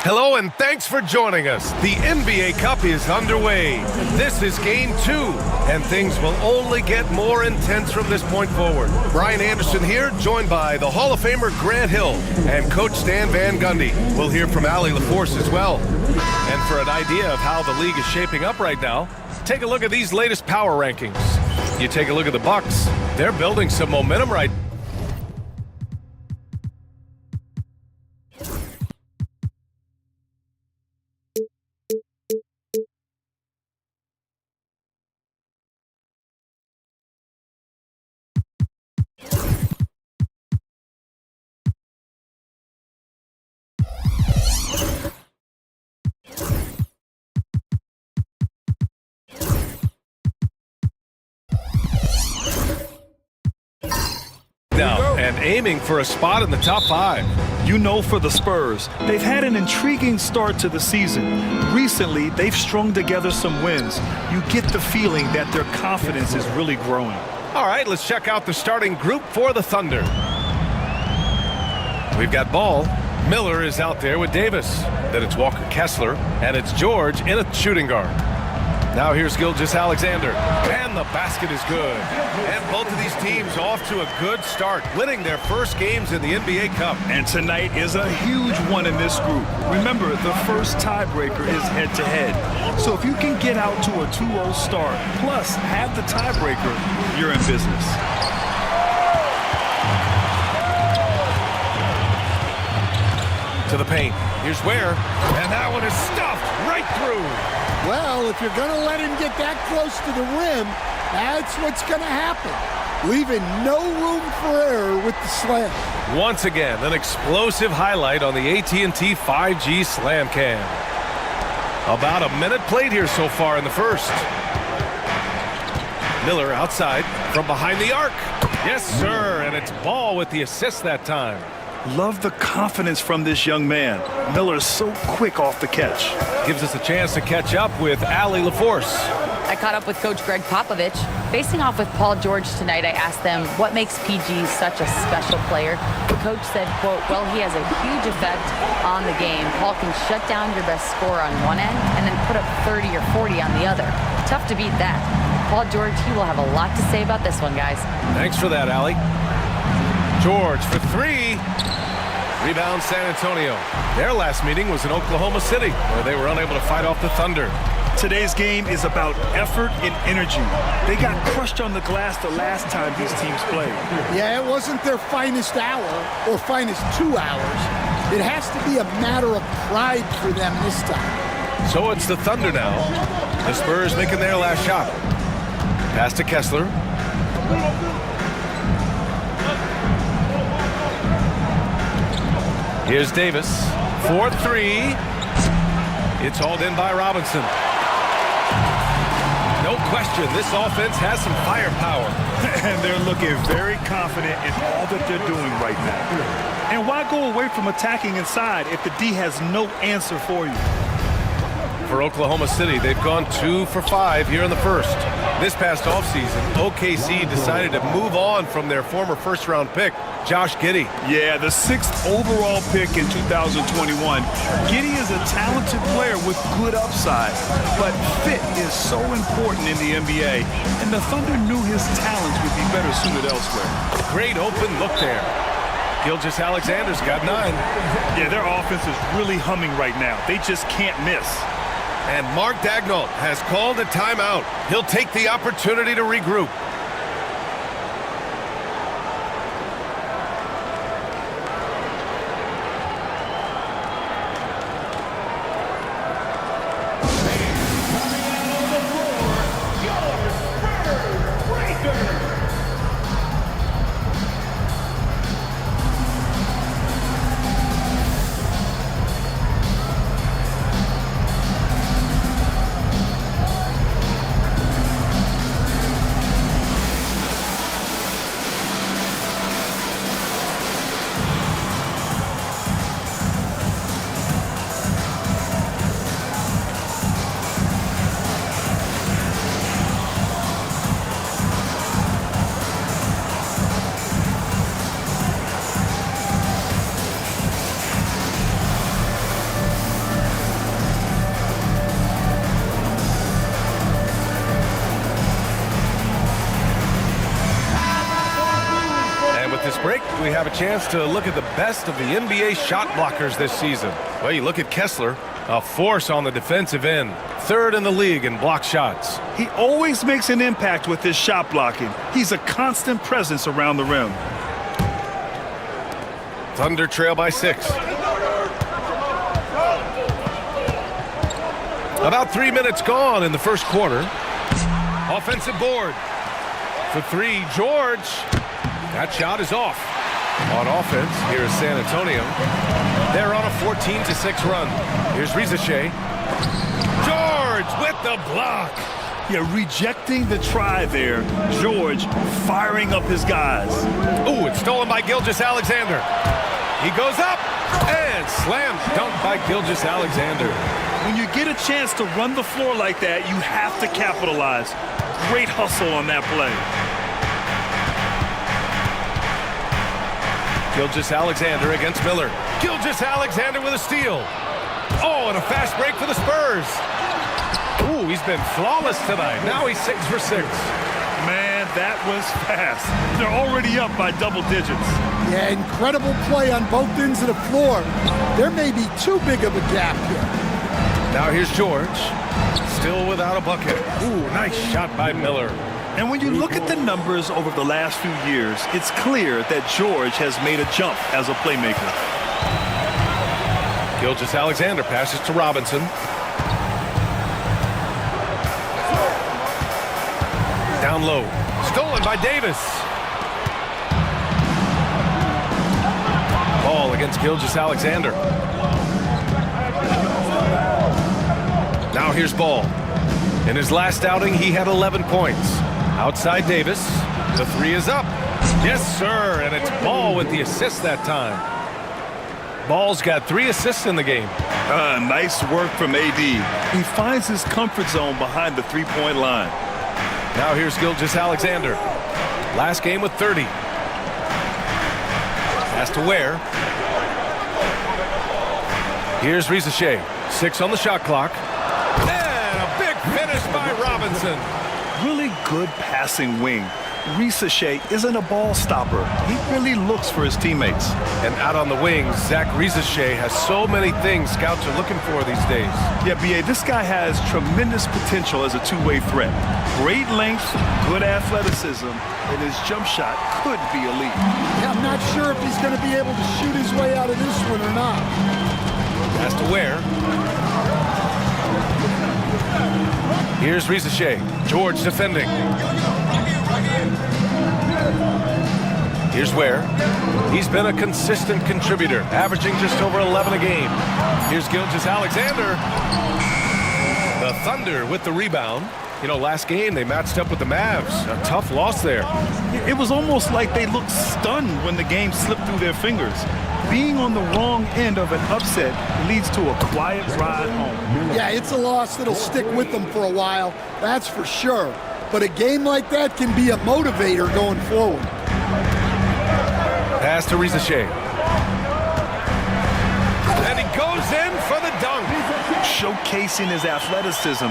Hello and thanks for joining us. The NBA Cup is underway. This is Game 2, and things will only get more intense from this point forward. Brian Anderson here, joined by the Hall of Famer Grant Hill and Coach Stan Van Gundy. We'll hear from Allie LaForce as well. And for an idea of how the league is shaping up right now, take a look at these latest power rankings. You take a look at the Bucks. They're building some momentum right now. And aiming for a spot in the top 5. You know, for the Spurs, they've had an intriguing start to the season. Recently, they've strung together some wins. You get the feeling that their confidence is really growing. All right, let's check out the starting group for the Thunder. We've got Ball. Miller is out there with Davis. Then it's Walker Kessler, and it's George in a shooting guard. Now here's Gilgeous Alexander, and the basket is good. And both of these teams off to a good start, winning their first games in the NBA Cup. And tonight is a huge one in this group. Remember, the first tiebreaker is head-to-head. So if you can get out to a 2-0 start, plus have the tiebreaker, you're in business. To the paint. Here's Ware, and that one is stuffed right through. Well, if you're going to let him get that close to the rim, that's what's going to happen. Leaving no room for error with the slam. Once again, an explosive highlight on the AT&T 5G Slam Cam. About a minute played here so far in the first. Miller outside from behind the arc. Yes, sir, and it's Ball with the assist that time. Love the confidence from this young man. Miller's so quick off the catch. Gives us a chance to catch up with Allie LaForce. I caught up with Coach Greg Popovich. Facing off with Paul George tonight, I asked them what makes PG such a special player. The coach said, quote, well, he has a huge effect on the game. Paul can shut down your best scorer on one end and then put up 30 or 40 on the other. Tough to beat that. Paul George, he will have a lot to say about this one, guys. Thanks for that, Allie. George for three. Rebound San Antonio. Their last meeting was in Oklahoma City, where they were unable to fight off the Thunder. Today's game is about effort and energy. They got crushed on the glass the last time these teams played. Yeah, it wasn't their finest hour or finest 2 hours. It has to be a matter of pride for them this time. So it's the Thunder now. The Spurs making their last shot. Pass to Kessler. Here's Davis. 4-3. It's hauled in by Robinson. No question, this offense has some firepower. And they're looking very confident in all that they're doing right now. And why go away from attacking inside if the D has no answer for you? For Oklahoma City, they've gone 2 for 5 here in the first. This past offseason, OKC decided to move on from their former first-round pick, Josh Giddey. Yeah, the 6th overall pick in 2021. Giddey is a talented player with good upside, but fit is so important in the NBA, and the Thunder knew his talents would be better suited elsewhere. Great open look there. Gilgeous Alexander's got 9. Yeah, their offense is really humming right now. They just can't miss. And Mark Daigneault has called a timeout. He'll take the opportunity to regroup. Break, we have a chance to look at the best of the NBA shot blockers this season. Well, you look at Kessler, a force on the defensive end, 3rd in the league in block shots. He always makes an impact with his shot blocking. He's a constant presence around the rim. Thunder trail by 6. About 3 minutes gone in the first quarter. Offensive board. For 3, George. That shot is off. On offense, here is San Antonio. They're on a 14-6 run. Here's Rizachet. George with the block. Yeah, rejecting the try there. George firing up his guys. Ooh, it's stolen by Gilgeous Alexander. He goes up and slam dunk by Gilgeous Alexander. When you get a chance to run the floor like that, you have to capitalize. Great hustle on that play. Gilgeous Alexander against Miller. Gilgeous Alexander with a steal. Oh, and a fast break for the Spurs. Ooh, he's been flawless tonight. Now he's 6 for 6. Man, that was fast. They're already up by double digits. Yeah, incredible play on both ends of the floor. There may be too big of a gap here. Now here's George. Still without a bucket. Ooh, nice shot by Miller. And when you look at the numbers over the last few years, it's clear that George has made a jump as a playmaker. Gilgeous-Alexander passes to Robinson. Down low. Stolen by Davis. Ball against Gilgeous-Alexander. Now here's Ball. In his last outing, he had 11 points. Outside Davis. The 3 is up. Yes, sir. And it's Ball with the assist that time. Ball's got 3 assists in the game. Nice work from AD. He finds his comfort zone behind the three-point line. Now here's Gilgeous-Alexander. Last game with 30. Has to Ware. Here's Risacher. 6 on the shot clock. And a big finish by Robinson. Really good passing wing. Risacher isn't a ball stopper. He really looks for his teammates. And out on the wings, Zach Risacher has so many things scouts are looking for these days. Yeah, B.A., this guy has tremendous potential as a two-way threat. Great length, good athleticism, and his jump shot could be elite. Yeah, I'm not sure if he's going to be able to shoot his way out of this one or not. Has to Ware. Here's Risacher. George defending. Here's Ware. He's been a consistent contributor, averaging just over 11 a game. Here's Gilgeous-Alexander. The Thunder with the rebound. You know, last game they matched up with the Mavs. A tough loss there. It was almost like they looked stunned when the game slipped through their fingers. Being on the wrong end of an upset leads to a quiet ride home. Yeah, it's a loss that'll stick with them for a while, that's for sure. But a game like that can be a motivator going forward. Pass to Risacher. And he goes in for the dunk. Showcasing his athleticism.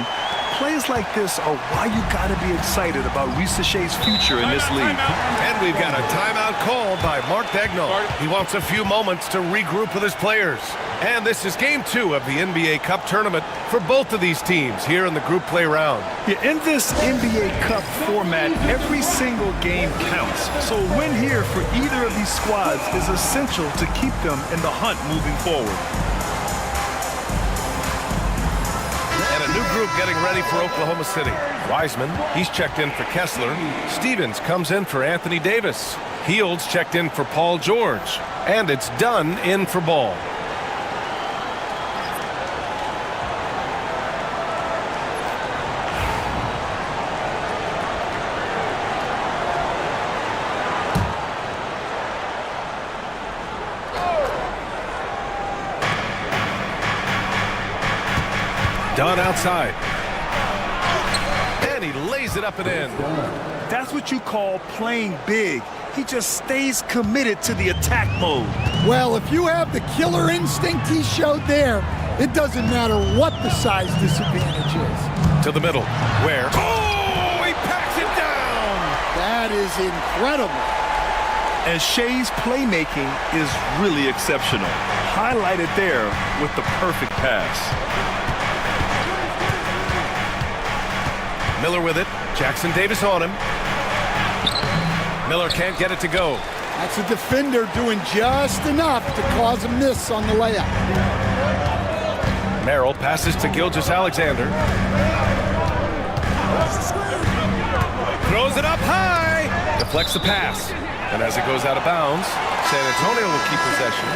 Plays like this are why you got to be excited about Risacher's future in this league. And we've got a timeout called by Mark Daigneault. He wants a few moments to regroup with his players. And this is game 2 of the NBA Cup tournament for both of these teams here in the group play round. Yeah, in this NBA Cup format, every single game counts. So a win here for either of these squads is essential to keep them in the hunt moving forward. And a new group getting ready for Oklahoma City. Wiseman, he's checked in for Kessler. Stevens comes in for Anthony Davis. Fields checked in for Paul George. And it's Dunn in for Ball. Dunn outside. And he lays it up and in. That's what you call playing big. He just stays committed to the attack mode. Well, if you have the killer instinct he showed there, it doesn't matter what the size disadvantage is. To the middle. Where? Oh, he packs it down. That is incredible. And Shea's playmaking is really exceptional. Highlighted there with the perfect pass. Miller with it. Jackson Davis on him. Miller can't get it to go. That's a defender doing just enough to cause a miss on the layup. Merrill passes to Gilgeous-Alexander. Throws it up high. Deflects the pass. And as it goes out of bounds, San Antonio will keep possession.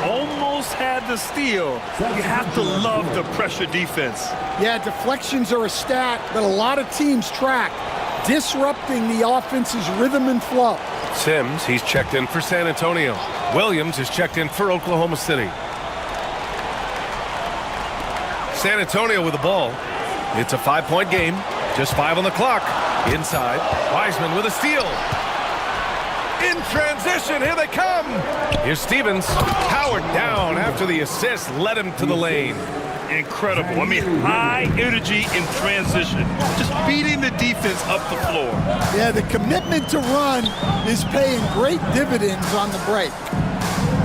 Almost had the steal. You have to love the pressure defense. Yeah, deflections are a stat that a lot of teams track, disrupting the offense's rhythm and flow. Sims, he's checked in for San Antonio. Williams is checked in for Oklahoma City. San Antonio with the ball. It's a 5-point game. Just 5 on the clock. Inside. Wiseman with a steal. In transition, here they come. Here's Stevens. Powered down after the assist led him to the lane. incredible. I mean, high energy in transition. Just beating the defense up the floor. Yeah, the commitment to run is paying great dividends on the break.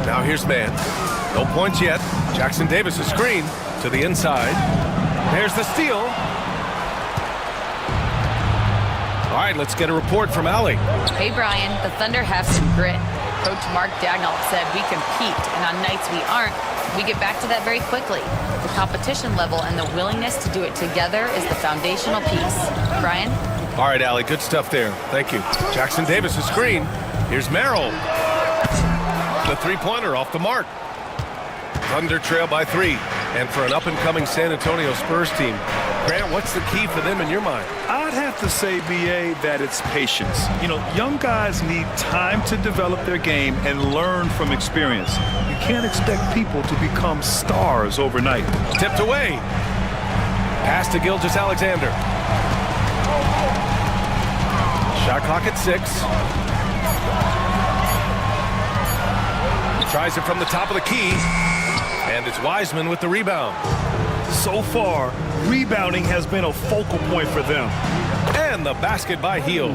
Now here's man. No points yet. Jackson Davis a screen to the inside. There's the steal. All right, let's get a report from Allie. Hey, Brian, the Thunder have some grit. Coach Mark Dagnall said we compete, and on nights we aren't, we get back to that very quickly. The competition level and the willingness to do it together is the foundational piece. Brian? All right, Allie, good stuff there. Thank you. Jackson Davis a screen. Here's Merrill. The three-pointer off the mark. Thunder trail by 3. And for an up-and-coming San Antonio Spurs team, Grant, what's the key for them in your mind? I'd have to say, B.A., that it's patience. You know, young guys need time to develop their game and learn from experience. You can't expect people to become stars overnight. Tipped away. Pass to Gilgeous-Alexander. Shot clock at 6. Tries it from the top of the key. And it's Wiseman with the rebound. So far, rebounding has been a focal point for them. And the basket by Heel.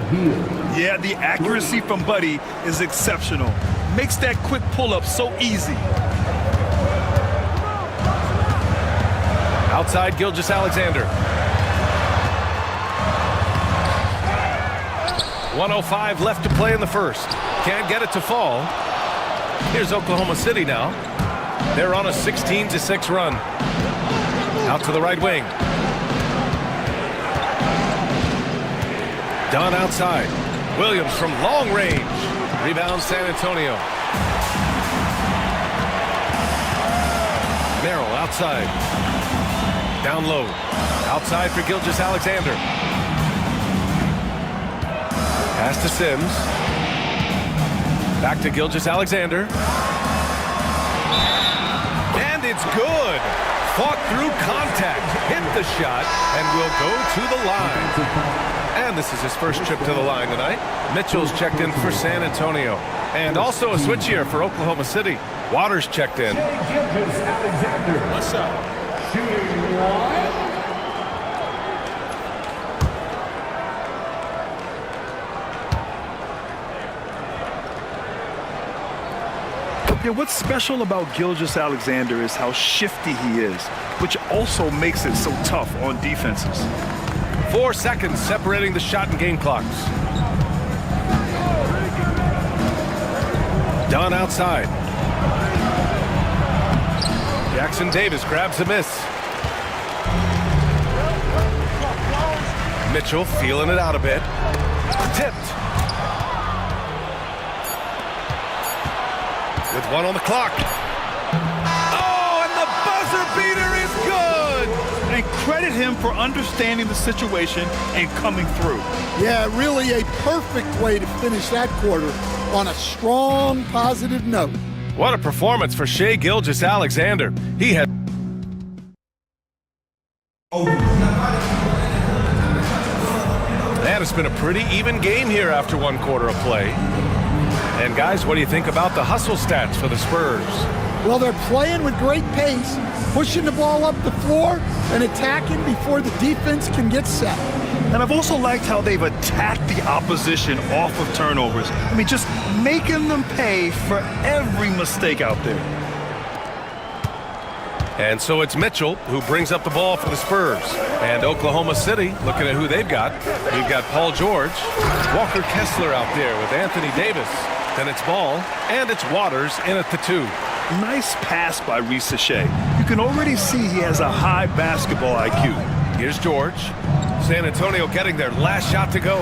Yeah, the accuracy from Buddy is exceptional. Makes that quick pull-up so easy. Outside Gilgeous-Alexander. 1:05 left to play in the first. Can't get it to fall. Here's Oklahoma City now. They're on a 16-6 run. Out to the right wing. Dunn outside. Williams from long range. Rebound San Antonio. Merrill outside. Down low. Outside for Gilgeous-Alexander. Pass to Sims. Back to Gilgeous-Alexander. And it's good. Fought through contact, hit the shot, and will go to the line. And this is his first trip to the line tonight. Mitchell's checked in for San Antonio. And also a switch here for Oklahoma City. Waters checked in. What's up? Shooting one. Yeah, what's special about Gilgeous-Alexander is how shifty he is, which also makes it so tough on defenses. 4 seconds separating the shot and game clocks. Dunn outside. Jackson Davis grabs a miss. Mitchell feeling it out a bit. Tipped. With 1 on the clock. Oh, and the buzzer beater is good! And credit him for understanding the situation and coming through. Yeah, really a perfect way to finish that quarter on a strong, positive note. What a performance for Shai Gilgeous-Alexander. He had... And it's been a pretty even game here after 1 quarter of play. And guys, what do you think about the hustle stats for the Spurs? Well, they're playing with great pace, pushing the ball up the floor and attacking before the defense can get set. And I've also liked how they've attacked the opposition off of turnovers. I mean, just making them pay for every mistake out there. And so it's Mitchell who brings up the ball for the Spurs. And Oklahoma City, looking at who they've got. We've got Paul George, Walker Kessler out there with Anthony Davis. Then it's Ball, and it's Waters in at the 2. Nice pass by Risa Shea. You can already see he has a high basketball IQ. Here's George. San Antonio getting their last shot to go.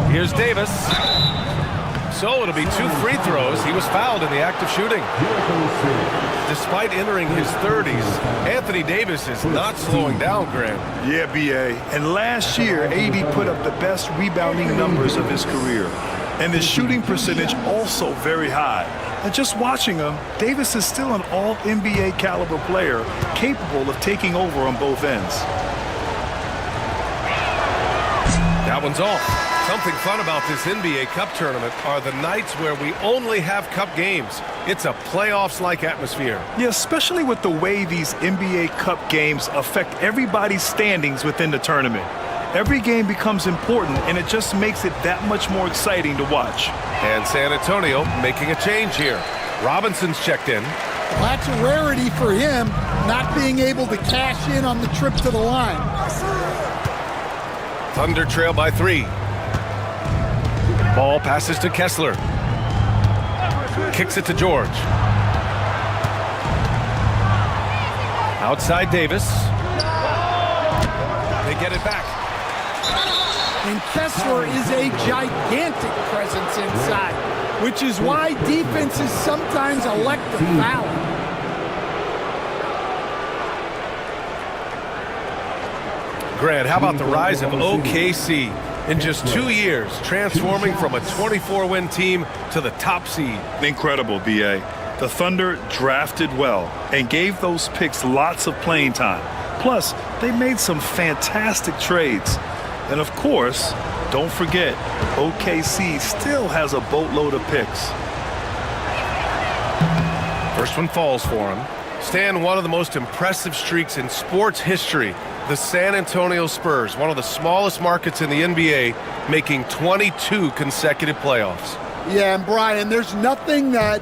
Here's Davis. So it'll be 2 free throws. He was fouled in the act of shooting. Despite entering his 30s, Anthony Davis is not slowing down, Graham. Yeah, B.A. And last year, AD put up the best rebounding numbers of his career. And his shooting percentage also very high. And just watching him, Davis is still an all-NBA caliber player capable of taking over on both ends. That one's off. Something fun about this NBA Cup tournament are the nights where we only have Cup games. It's a playoffs-like atmosphere. Yeah, especially with the way these NBA Cup games affect everybody's standings within the tournament. Every game becomes important, and it just makes it that much more exciting to watch. And San Antonio making a change here. Robinson's checked in. Well, that's a rarity for him, not being able to cash in on the trip to the line. Thunder trail by 3. Ball passes to Kessler. Kicks it to George. Outside Davis. They get it back. And Kessler is a gigantic presence inside, which is why defenses sometimes elect to foul. Grant, how about the rise of OKC? In just 2 years, transforming from a 24-win team to the top seed. Incredible, B.A. The Thunder drafted well and gave those picks lots of playing time. Plus, they made some fantastic trades. And of course, don't forget, OKC still has a boatload of picks. First one falls for him. Stan, one of the most impressive streaks in sports history. The San Antonio Spurs, one of the smallest markets in the NBA, making 22 consecutive playoffs. Yeah, and Brian, there's nothing that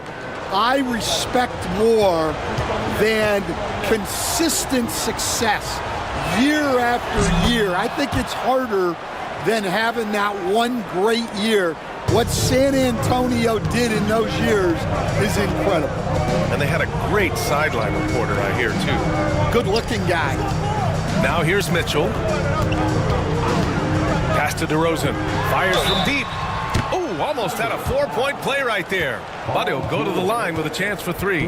I respect more than consistent success year after year. I think it's harder than having that one great year. What San Antonio did in those years is incredible. And they had a great sideline reporter, I hear, too. Good-looking guy. Now here's Mitchell. Pass to DeRozan. Fires from deep. Oh, almost had a 4-point play right there. But he'll go to the line with a chance for 3.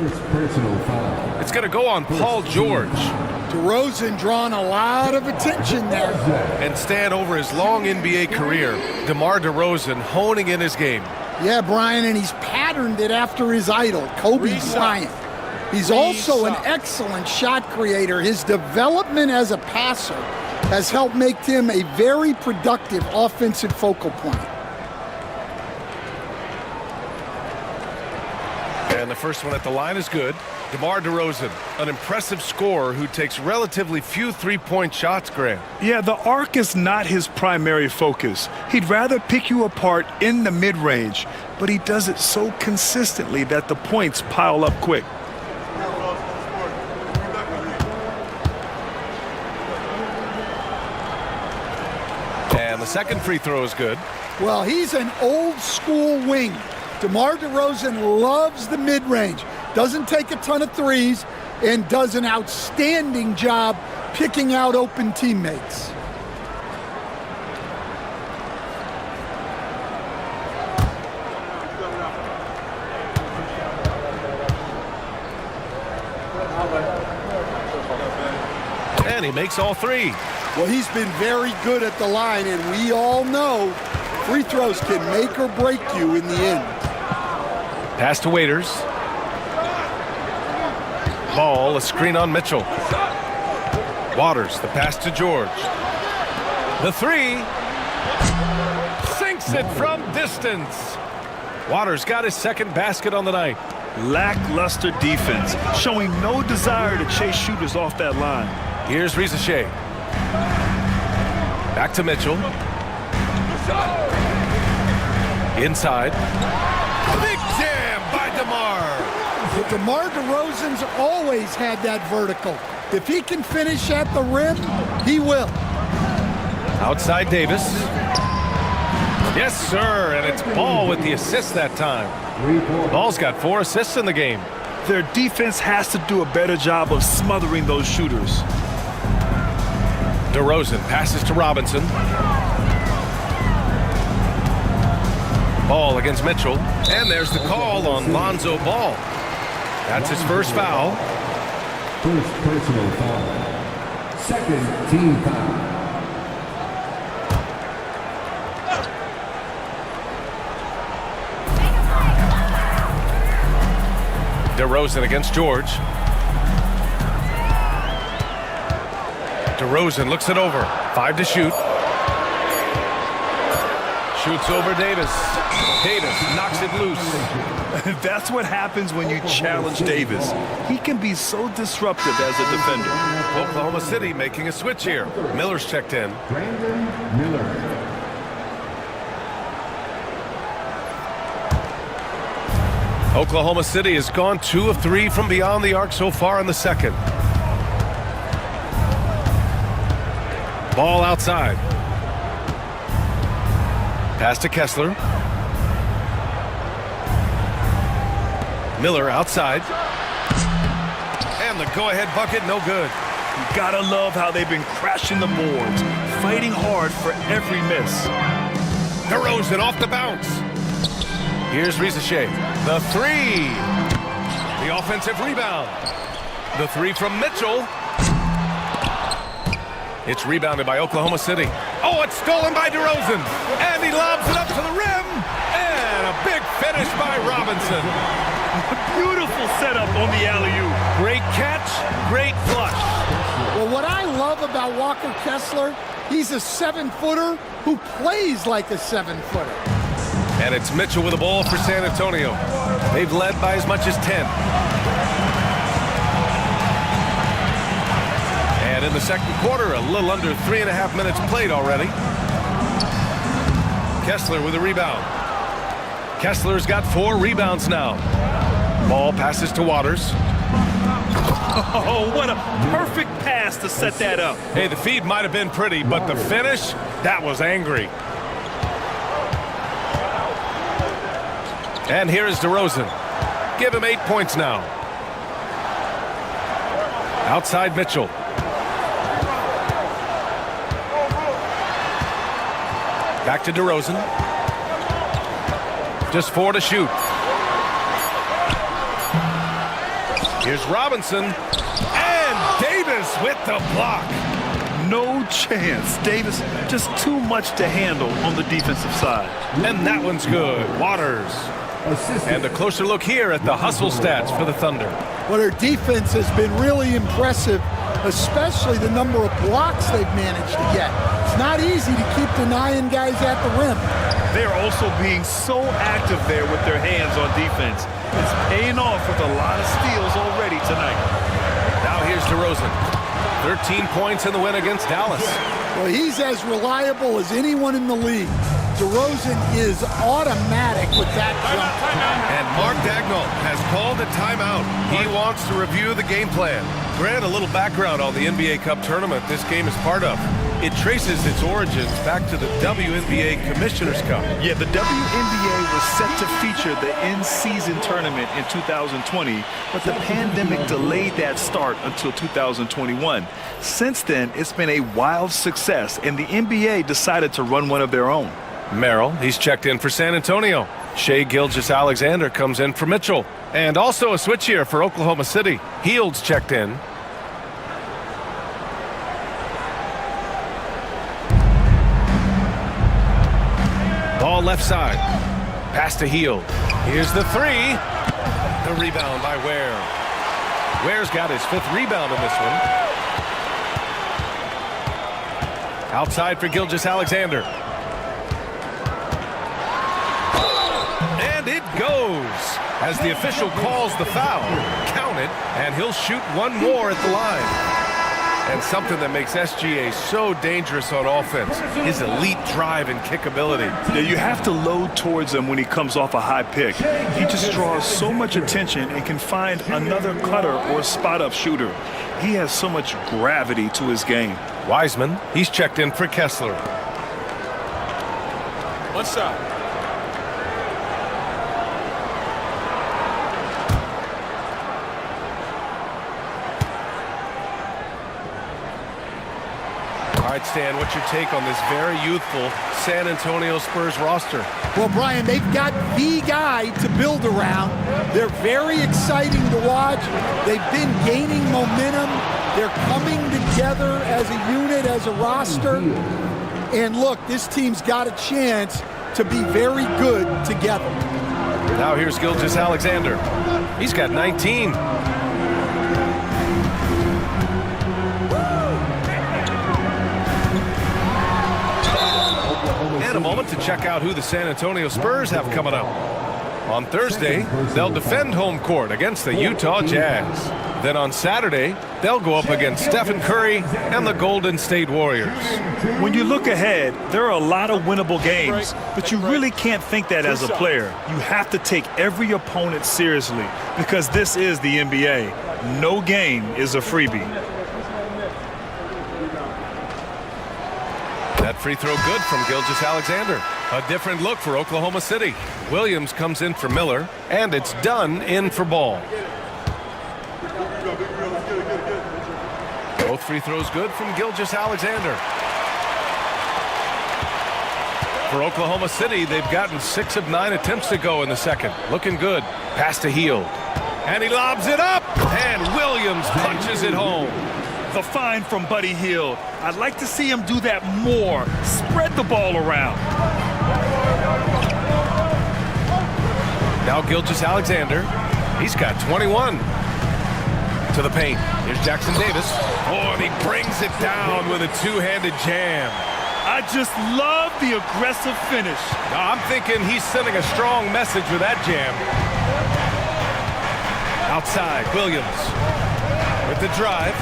It's going to go on Paul George. DeRozan drawing a lot of attention there. And Stan, over his long NBA career, DeMar DeRozan honing in his game. Yeah, Brian, and he's patterned it after his idol, Kobe Bryant. He's also an excellent shot creator. His development as a passer has helped make him a very productive offensive focal point. And the first one at the line is good. DeMar DeRozan, an impressive scorer who takes relatively few three-point shots, Grant. Yeah, the arc is not his primary focus. He'd rather pick you apart in the mid-range, but he does it so consistently that the points pile up quick. And the second free throw is good. Well, he's an old-school wing. DeMar DeRozan loves the mid-range, doesn't take a ton of threes, and does an outstanding job picking out open teammates. And he makes all 3. Well, he's been very good at the line, and we all know free throws can make or break you in the end. Pass to Waiters. Ball, a screen on Mitchell. Waters, the pass to George. The 3. Sinks it from distance. Waters got his second basket on the night. Lackluster defense, showing no desire to chase shooters off that line. Here's Rizachet. Back to Mitchell. Inside. Big jam by DeMar. But DeMar DeRozan's always had that vertical. If he can finish at the rim, he will. Outside Davis. Yes, sir, and it's Ball with the assist that time. Ball's got 4 assists in the game. Their defense has to do a better job of smothering those shooters. DeRozan passes to Robinson. Ball against Mitchell. And there's the call on Lonzo Ball. That's his first foul. First personal foul. Second team foul. DeRozan against George. DeRozan looks it over. 5 to shoot. Shoots over Davis. Davis knocks it loose. That's what happens when you challenge Davis. He can be so disruptive as a defender. Oklahoma City making a switch here. Miller's checked in. Brandon Miller. Oklahoma City has gone 2 of 3 from beyond the arc so far in the second. Ball outside. Pass to Kessler. Miller outside. And the go-ahead bucket, no good. You gotta love how they've been crashing the boards, fighting hard for every miss. DeRozan off the bounce. Here's Rizachet. The three. The offensive rebound. The three from Mitchell. It's rebounded by Oklahoma City. Oh, it's stolen by DeRozan. And he lobs it up to the rim. And a big finish by Robinson. Beautiful setup on the alley-oop. Great catch, great flush. Well, what I love about Walker Kessler, he's a 7-footer who plays like a 7-footer. And it's Mitchell with the ball for San Antonio. They've led by as much as 10. And in the second quarter, a little under 3.5 minutes played already. Kessler with a rebound. Kessler's got 4 rebounds now. Ball passes to Waters. Oh, what a perfect pass to set that up. Hey, the feed might have been pretty, but the finish, that was angry. And here is DeRozan. Give him 8 points now. Outside Mitchell. Back to DeRozan. Just 4 to shoot. Here's Robinson. And Davis with the block. No chance. Davis just too much to handle on the defensive side. And that one's good. Waters. And a closer look here at the hustle stats for the Thunder. Well, their defense has been really impressive, especially the number of blocks they've managed to get. It's not easy to keep denying guys at the rim. They're also being so active there with their hands on defense. It's paying off with a lot of steals already tonight. Now here's DeRozan. 13 points in the win against Dallas. Well, he's as reliable as anyone in the league. DeRozan is automatic with that jump. And Mark Dagnall has called a timeout. He wants to review the game plan. Grant, a little background on the NBA Cup tournament this game is part of. It traces its origins back to the WNBA Commissioner's Cup. Yeah, the WNBA was set to feature the in-season tournament in 2020, but the pandemic delayed that start until 2021. Since then, it's been a wild success, and the NBA decided to run one of their own. Merrill, he's checked in for San Antonio. Shai Gilgeous-Alexander comes in for Mitchell. And also a switch here for Oklahoma City. Hield's checked in. Ball left side. Pass to Hield. Here's the three. The rebound by Ware. Ware's got his 5th rebound in this one. Outside for Gilgeous-Alexander. And it goes as the official calls the foul. Count it, and he'll shoot one more at the line. And something that makes SGA so dangerous on offense, his elite drive and kick ability. Yeah, you have to load towards him when he comes off a high pick. He just draws so much attention and can find another cutter or spot-up shooter. He has so much gravity to his game. Wiseman, he's checked in for Kessler. What's up? All right, Stan, what's your take on this very youthful San Antonio Spurs roster? Well, Brian, they've got the guy to build around. They're very exciting to watch. They've been gaining momentum. They're coming together as a unit, as a roster. And look, this team's got a chance to be very good together. Now here's Gilgeous-Alexander. He's got 19. And a moment to check out who the San Antonio Spurs have coming up. On Thursday, they'll defend home court against the Utah Jazz. Then on Saturday, they'll go up against Stephen Curry and the Golden State Warriors. When you look ahead, there are a lot of winnable games, but you really can't think that as a player. You have to take every opponent seriously because this is the NBA. No game is a freebie. That free throw good from Gilgeous-Alexander. A different look for Oklahoma City. Williams comes in for Miller, and it's Dunn in for Ball. Both free throws good from Gilgeous-Alexander. For Oklahoma City, they've gotten 6 of 9 attempts to go in the second. Looking good. Pass to Hield. And he lobs it up, and Williams punches it home. The find from Buddy Hield. I'd like to see him do that more. Spread the ball around. Now Gilgeous-Alexander. He's got 21. To the paint. Here's Jackson Davis. Oh, and he brings it down with a two-handed jam. I just love the aggressive finish. Now, I'm thinking he's sending a strong message with that jam. Outside, Williams with the drive.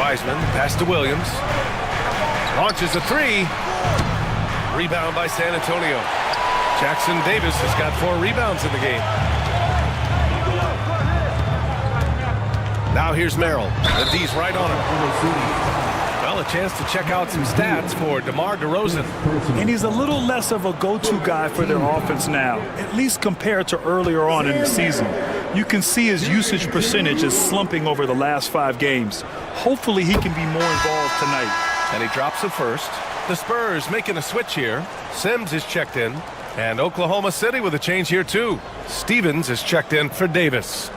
Wiseman, pass to Williams. Launches a three. Rebound by San Antonio. Jackson Davis has got 4 rebounds in the game. Now here's Merrill. The D's right on him. Well, a chance to check out some stats for DeMar DeRozan. And he's a little less of a go-to guy for their offense now, at least compared to earlier on in the season. You can see his usage percentage is slumping over the last 5 games. Hopefully he can be more involved tonight. And he drops it first. The Spurs making a switch here. Sims is checked in. And Oklahoma City with a change here too. Stevens is checked in for Davis.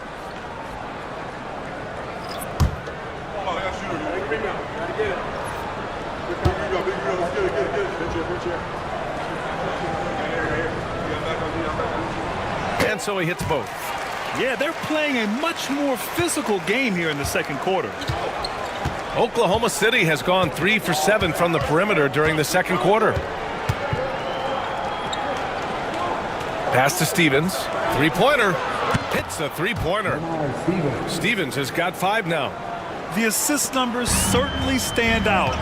And so he hits both. Yeah, they're playing a much more physical game here in the second quarter. Oklahoma City has gone 3 for 7 from the perimeter during the second quarter. Pass to Stevens. Three-pointer. Hits a three-pointer. Stevens has got 5 now. The assist numbers certainly stand out.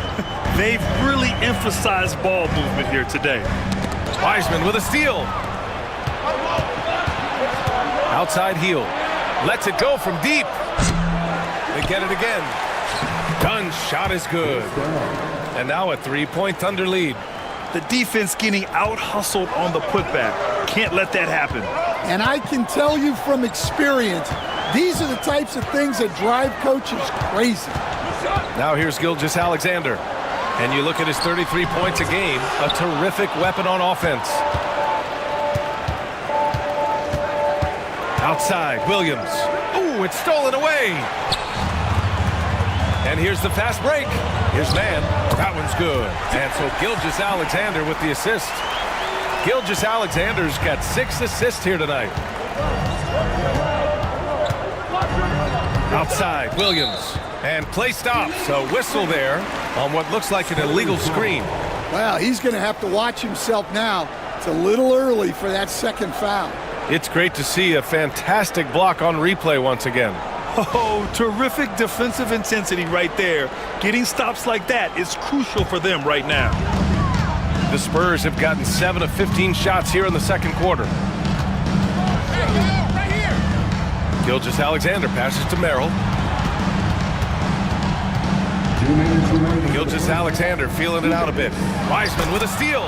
They've really emphasized ball movement here today. Wiseman with a steal. Outside Hield. Lets it go from deep. They get it again. Dunn's shot is good. And now a 3-point Thunder lead. The defense getting out-hustled on the putback. Can't let that happen. And I can tell you from experience, these are the types of things that drive coaches crazy. Now here's Gilgeous-Alexander. And you look at his 33 points a game, a terrific weapon on offense. Outside, Williams. Ooh, it's stolen away. And here's the fast break. Here's Mann. That one's good. And so Gilgeous-Alexander with the assist. Gilgeous-Alexander's got 6 assists here tonight. Outside, Williams. And play stops. A whistle there on what looks like an illegal screen. Well, he's going to have to watch himself now. It's a little early for that second foul. It's great to see a fantastic block on replay once again. Oh, terrific defensive intensity right there. Getting stops like that is crucial for them right now. The Spurs have gotten 7 of 15 shots here in the second quarter. Gilgeous-Alexander passes to Merrill. Gilgeous-Alexander feeling it out a bit. Wiseman with a steal.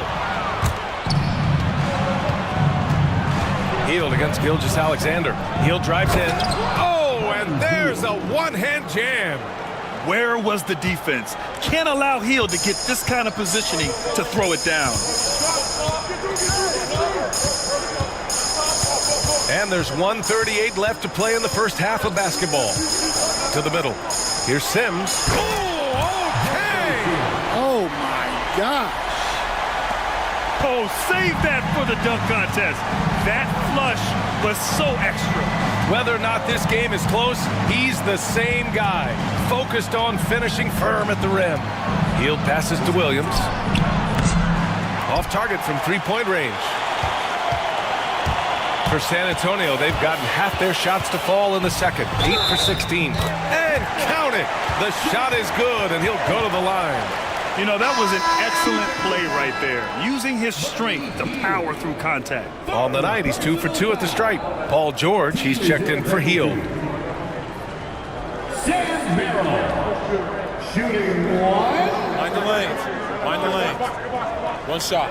Hield against Gilgeous-Alexander. Hield drives in. Oh, and there's a one-hand jam. Where was the defense? Can't allow Hield to get this kind of positioning to throw it down. And there's 1:38 left to play in the first half of basketball. To the middle. Here's Sims. Oh, okay. Oh, my gosh. Oh, save that for the dunk contest. That flush was so extra. Whether or not this game is close, he's the same guy. Focused on finishing firm at the rim. Hield passes to Williams. Off target from three-point range. For San Antonio, they've gotten half their shots to fall in the second. 8 for 16. And count it! The shot is good, and he'll go to the line. You know, that was an excellent play right there. Using his strength to power through contact. On the night, he's 2 for 2 at the stripe. Paul George, he's checked in for Heald. Sam Merrill. Shooting one. Mind the lanes. Mind the lanes. One shot.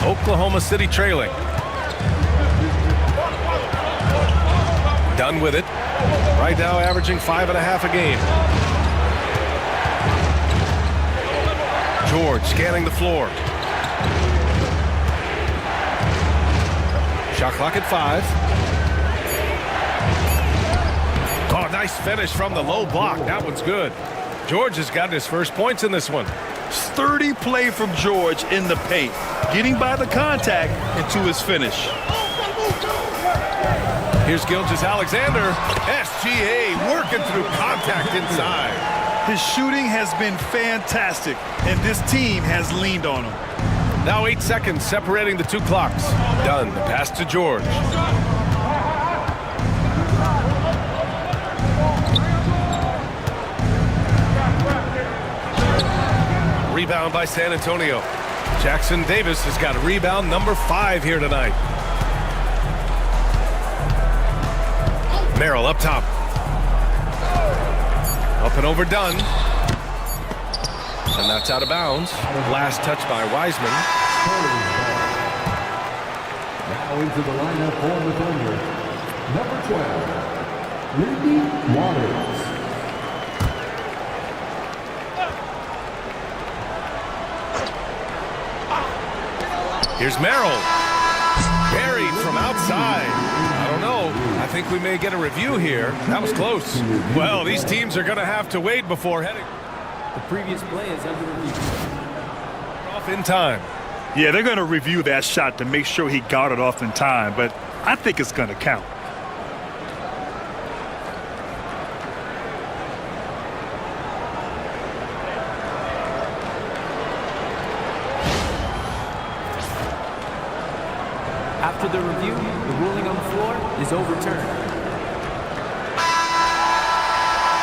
Oklahoma City trailing. Done with it. Right now averaging 5.5 a game. George scanning the floor. Shot clock at 5. Oh, nice finish from the low block. That one's good. George has gotten his first points in this one. Sturdy play from George in the paint, getting by the contact into his finish. Here's Gilgeous-Alexander. SGA working through contact inside. His shooting has been fantastic, and this team has leaned on him. Now 8 seconds separating the two clocks. Done. The pass to George. Rebound by San Antonio. Jackson Davis has got rebound number 5 here tonight. Merrill up top. Up and over Dunn. And that's out of bounds. Last touch by Wiseman. Now into the lineup for the Thunder. Number 12, Lindy Waters. Here's Merrill. Buried from outside. I don't know. I think we may get a review here. That was close. Well, these teams are going to have to wait before heading. The previous play is under review. Off in time. Yeah, they're going to review that shot to make sure he got it off in time, but I think it's going to count. After the review, the ruling on the floor is overturned.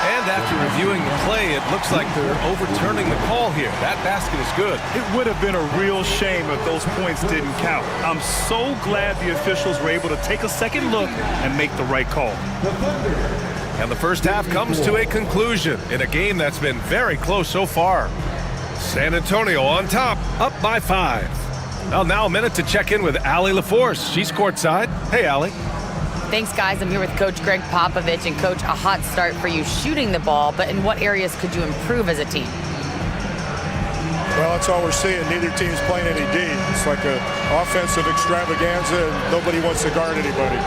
And after reviewing the play, it looks like they're overturning the call here. That basket is good. It would have been a real shame if those points didn't count. I'm so glad the officials were able to take a second look and make the right call. And the first half comes to a conclusion in a game that's been very close so far. San Antonio on top, up by 5. Well, now a minute to check in with Allie LaForce. She's courtside. Hey, Allie. Thanks, guys. I'm here with Coach Greg Popovich. And, Coach, a hot start for you shooting the ball, but in what areas could you improve as a team? Well, that's all we're seeing. Neither team's playing any D. It's like an offensive extravaganza, and nobody wants to guard anybody.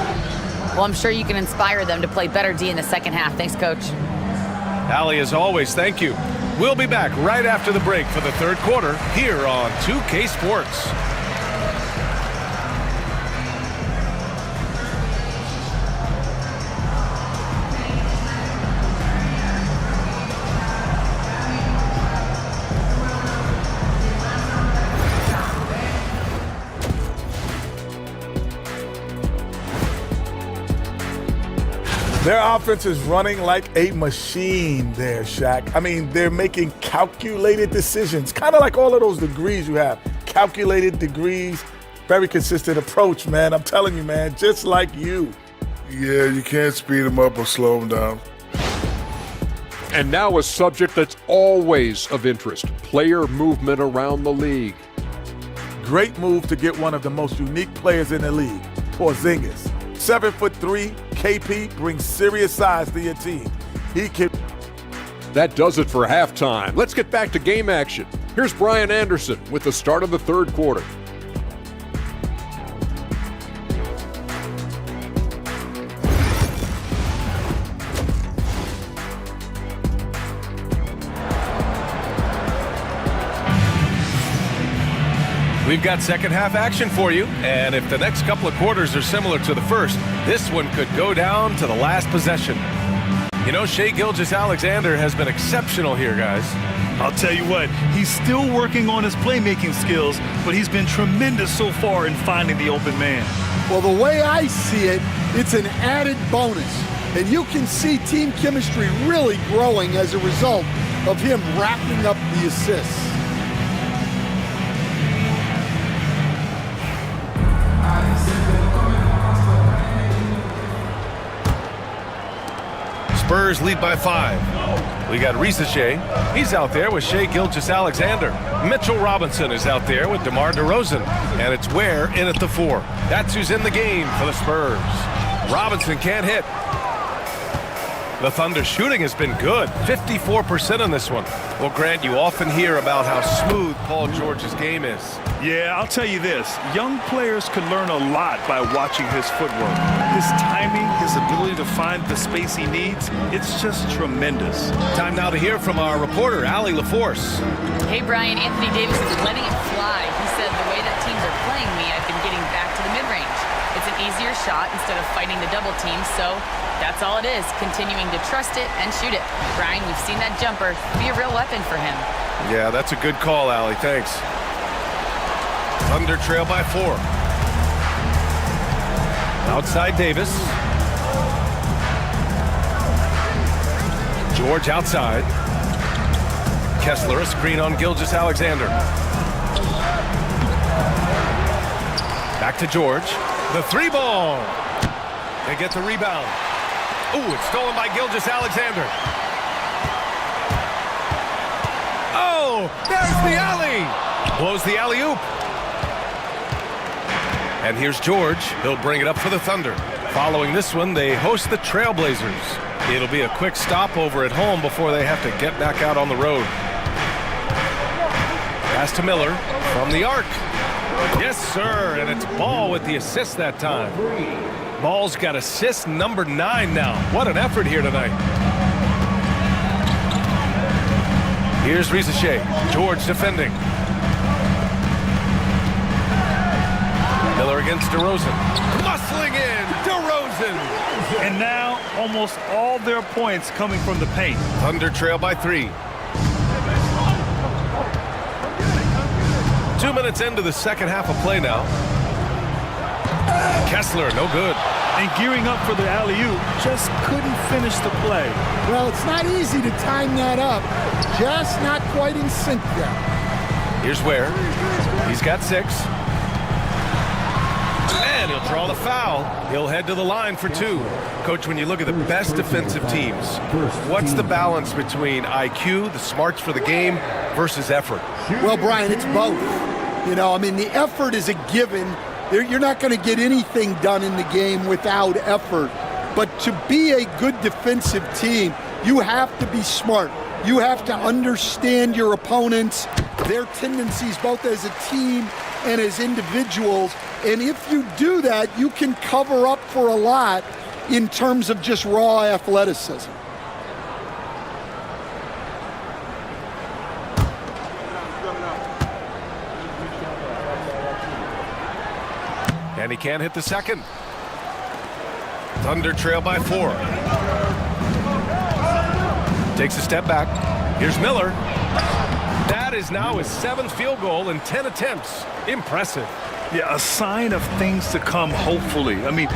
Well, I'm sure you can inspire them to play better D in the second half. Thanks, Coach. Allie, as always, thank you. We'll be back right after the break for the third quarter here on 2K Sports. Their offense is running like a machine there, Shaq. I mean, they're making calculated decisions, kind of like all of those degrees you have. Calculated degrees, very consistent approach, man. I'm telling you, man, just like you. Yeah, you can't speed them up or slow them down. And now a subject that's always of interest, player movement around the league. Great move to get one of the most unique players in the league, Porzingis. 7'3", KP brings serious size to your team. He can. That does it for halftime. Let's get back to game action. Here's Brian Anderson with the start of the third quarter. We've got second half action for you, and if the next couple of quarters are similar to the first, this one could go down to the last possession. You know, Shai Gilgeous-Alexander has been exceptional here, guys. I'll tell you what, he's still working on his playmaking skills, but he's been tremendous so far in finding the open man. Well, the way I see it, it's an added bonus. And you can see team chemistry really growing as a result of him racking up the assists. Spurs lead by 5. We got Shai. He's out there with Shai Gilgeous-Alexander. Mitchell Robinson is out there with DeMar DeRozan. And it's Ware in at the 4. That's who's in the game for the Spurs. Robinson can't hit. The Thunder shooting has been good, 54% on this one. Well, Grant, you often hear about how smooth Paul George's game is. Yeah, I'll tell you this. Young players can learn a lot by watching his footwork. His timing, his ability to find the space he needs, it's just tremendous. Time now to hear from our reporter, Allie LaForce. Hey, Brian, Anthony Davis is letting it fly. He said, the way that teams are playing me, I've been getting back to the mid-range. It's an easier shot instead of fighting the double team, so that's all it is, continuing to trust it and shoot it. Brian, we've seen that jumper be a real weapon for him. Yeah, that's a good call, Allie. Thanks. Thunder trail by 4. Outside Davis. George outside. Kessler, a screen on Gilgeous-Alexander. Back to George. The 3 ball. They get the rebound. Ooh, it's stolen by Gilgeous-Alexander. Oh, there's the alley. Blows the alley-oop. And here's George. He'll bring it up for the Thunder. Following this one, they host the Trailblazers. It'll be a quick stopover at home before they have to get back out on the road. Pass to Miller from the arc. Yes, sir, and it's Ball with the assist that time. Ball's got assist number 9 now. What an effort here tonight. Here's Shai. George defending. Miller against DeRozan. Muscling in, DeRozan. And now, almost all their points coming from the paint. Thunder trail by 3. 2 minutes into the second half of play now. Kessler, no good. And gearing up for the alley-oop, just couldn't finish the play. Well, it's not easy to time that up. Just not quite in sync yet. Here's Ware. He's got 6. And he'll draw the foul. He'll head to the line for 2. Coach, when you look at the best defensive teams, what's the balance between IQ, the smarts for the game, versus effort? Well, Brian, it's both. You know, I mean, the effort is a given. You're not going to get anything done in the game without effort. But to be a good defensive team, you have to be smart. You have to understand your opponents, their tendencies, both as a team and as individuals. And if you do that, you can cover up for a lot in terms of just raw athleticism. And he can't hit the second. Thunder trail by 4. Takes a step back. Here's Miller. That is now his 7th field goal in 10 attempts. Impressive. Yeah, a sign of things to come, hopefully. I mean,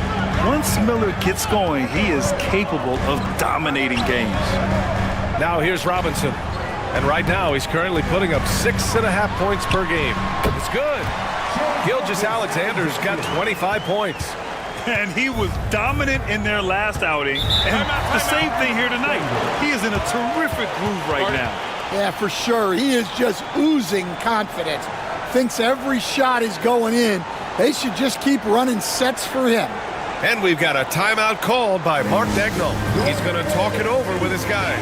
once Miller gets going, he is capable of dominating games. Now here's Robinson. And right now, he's currently putting up 6.5 points per game. It's good. Gilgeous-Alexander's got 25 points. And he was dominant in their last outing. And the same thing here tonight. He is in a terrific groove right now. Yeah, for sure. He is just oozing confidence. Thinks every shot is going in. They should just keep running sets for him. And we've got a timeout called by Mark Dagnall. He's going to talk it over with his guys.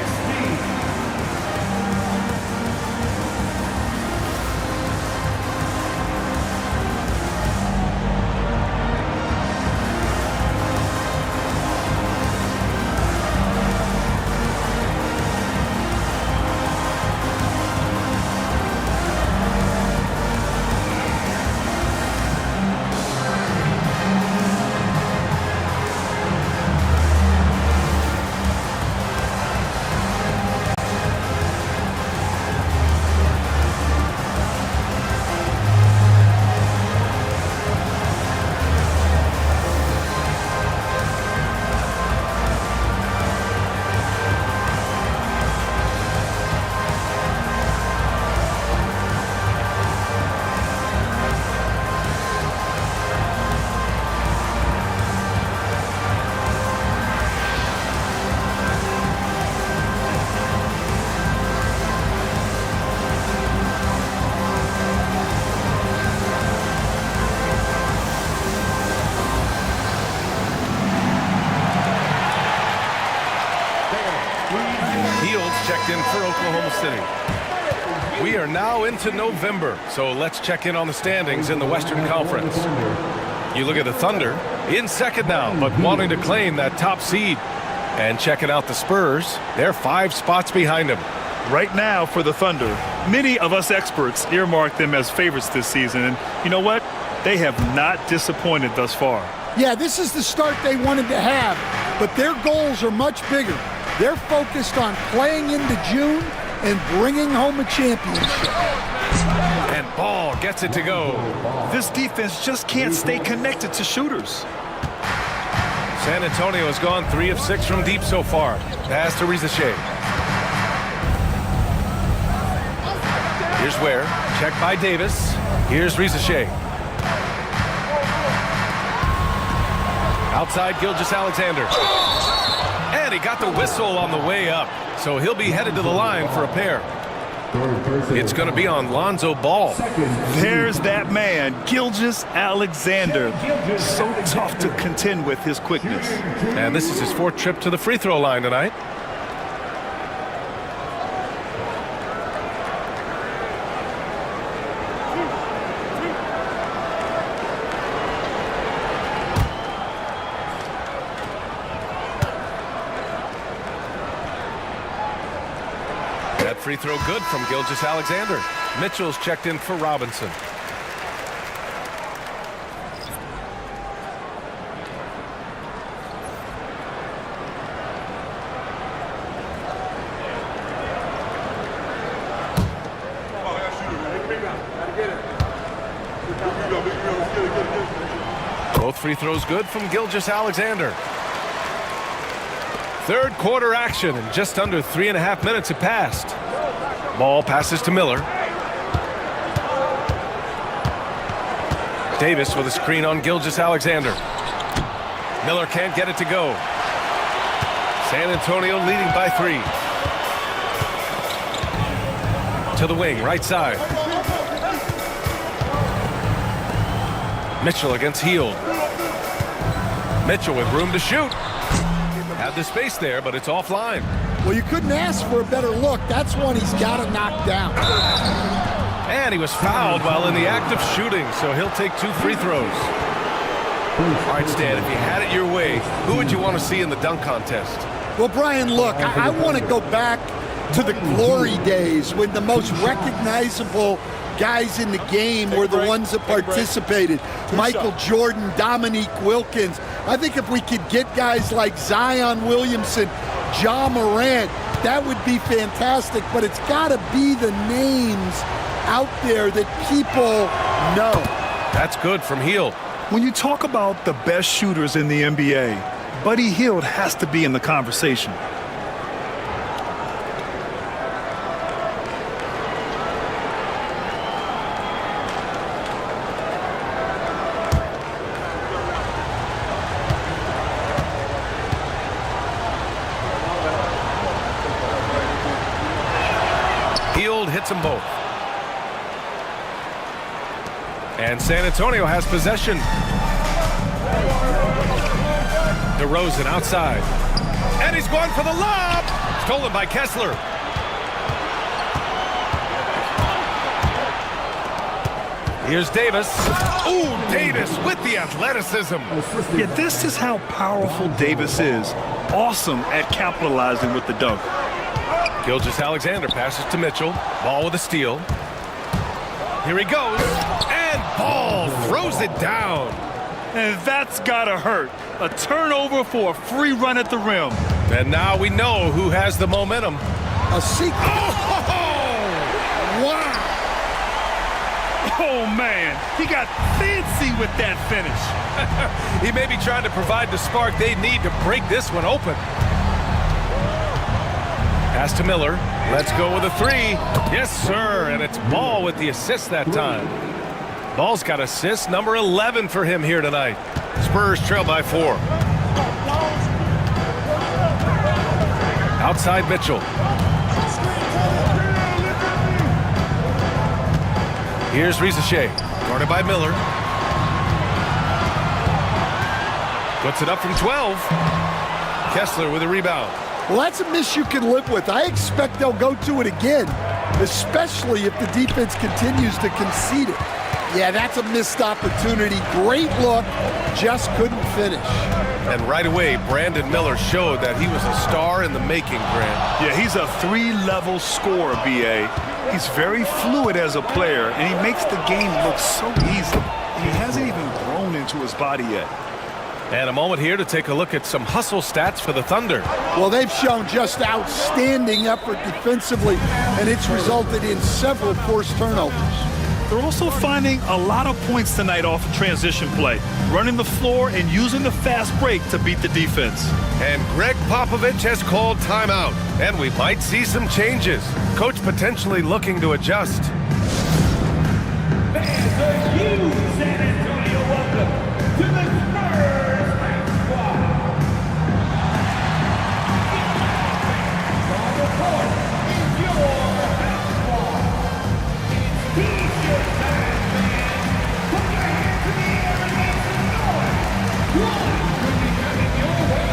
checked in for Oklahoma City. We are now into November, so let's check in on the standings in the Western Conference. You look at the Thunder in second now, but wanting to claim that top seed. And checking out the Spurs, they're 5 spots behind them. Right now for the Thunder, many of us experts earmark them as favorites this season. And you know what? They have not disappointed thus far. Yeah, this is the start they wanted to have, but their goals are much bigger. They're focused on playing into June and bringing home a championship. And Ball gets it to go. This defense just can't stay connected to shooters. San Antonio has gone 3 of 6 from deep so far. Pass to Rizachet. Here's Ware. Check by Davis. Here's Rizachet. Outside Gilgeous-Alexander. And he got the whistle on the way up. So he'll be headed to the line for a pair. It's going to be on Lonzo Ball. There's that man, Gilgeous-Alexander. So tough to contend with his quickness. And this is his 4th trip to the free throw line tonight. Free throw good from Gilgeous-Alexander. Mitchell's checked in for Robinson. Both free throws good from Gilgeous-Alexander. Third quarter action, and just under 3.5 minutes have passed. Ball passes to Miller. Davis with a screen on Gilgeous-Alexander. Miller can't get it to go. San Antonio leading by 3. To the wing, right side. Mitchell against Hield. Mitchell with room to shoot. Had the space there, but it's offline. Well, you couldn't ask for a better look. That's one he's got to knock down. And he was fouled while in the act of shooting, so he'll take 2 free throws. All right, Stan, if you had it your way, who would you want to see in the dunk contest? Well, Brian, look, I want to go back to the glory days when the most recognizable guys in the game were the ones that participated. Michael Jordan, Dominique Wilkins. I think if we could get guys like Zion Williamson, Ja Morant, that would be fantastic, but it's got to be the names out there that people know. That's good from Hield. When you talk about the best shooters in the NBA, Buddy Hield has to be in the conversation. Hits them both. And San Antonio has possession. DeRozan outside. And he's going for the lob. Stolen by Kessler. Here's Davis. Ooh, Davis with the athleticism. Yeah, this is how powerful Davis is. Awesome at capitalizing with the dunk. Gilgeous-Alexander passes to Mitchell. Ball with a steal. Here he goes. And Ball throws it down. And that's gotta hurt. A turnover for a free run at the rim. And now we know who has the momentum. A secret. Oh! Wow! Oh, man. He got fancy with that finish. He may be trying to provide the spark they need to break this one open. Pass to Miller. Let's go with a 3. Yes, sir. And it's Ball with the assist that time. Ball's got assist number 11 for him here tonight. Spurs trail by 4. Outside Mitchell. Here's Rizachet. Guarded by Miller. Puts it up from 12. Kessler with a rebound. Well, that's a miss you can live with. I expect they'll go to it again, especially if the defense continues to concede it. Yeah, that's a missed opportunity. Great look, just couldn't finish. And right away, Brandon Miller showed that he was a star in the making, Grant. Yeah, he's a 3-level scorer, B.A. He's very fluid as a player, and he makes the game look so easy. He hasn't even grown into his body yet. And a moment here to take a look at some hustle stats for the Thunder. Well, they've shown just outstanding effort defensively, and it's resulted in several forced turnovers. They're also finding a lot of points tonight off of transition play, running the floor and using the fast break to beat the defense. And Greg Popovich has called timeout, and we might see some changes. Coach potentially looking to adjust. Fans of you, San Antonio, welcome to the Spurs Night Squad. On the court is your house squad. It's T-shirt time, man. Put your hands in the air and make some noise. One could be coming your way.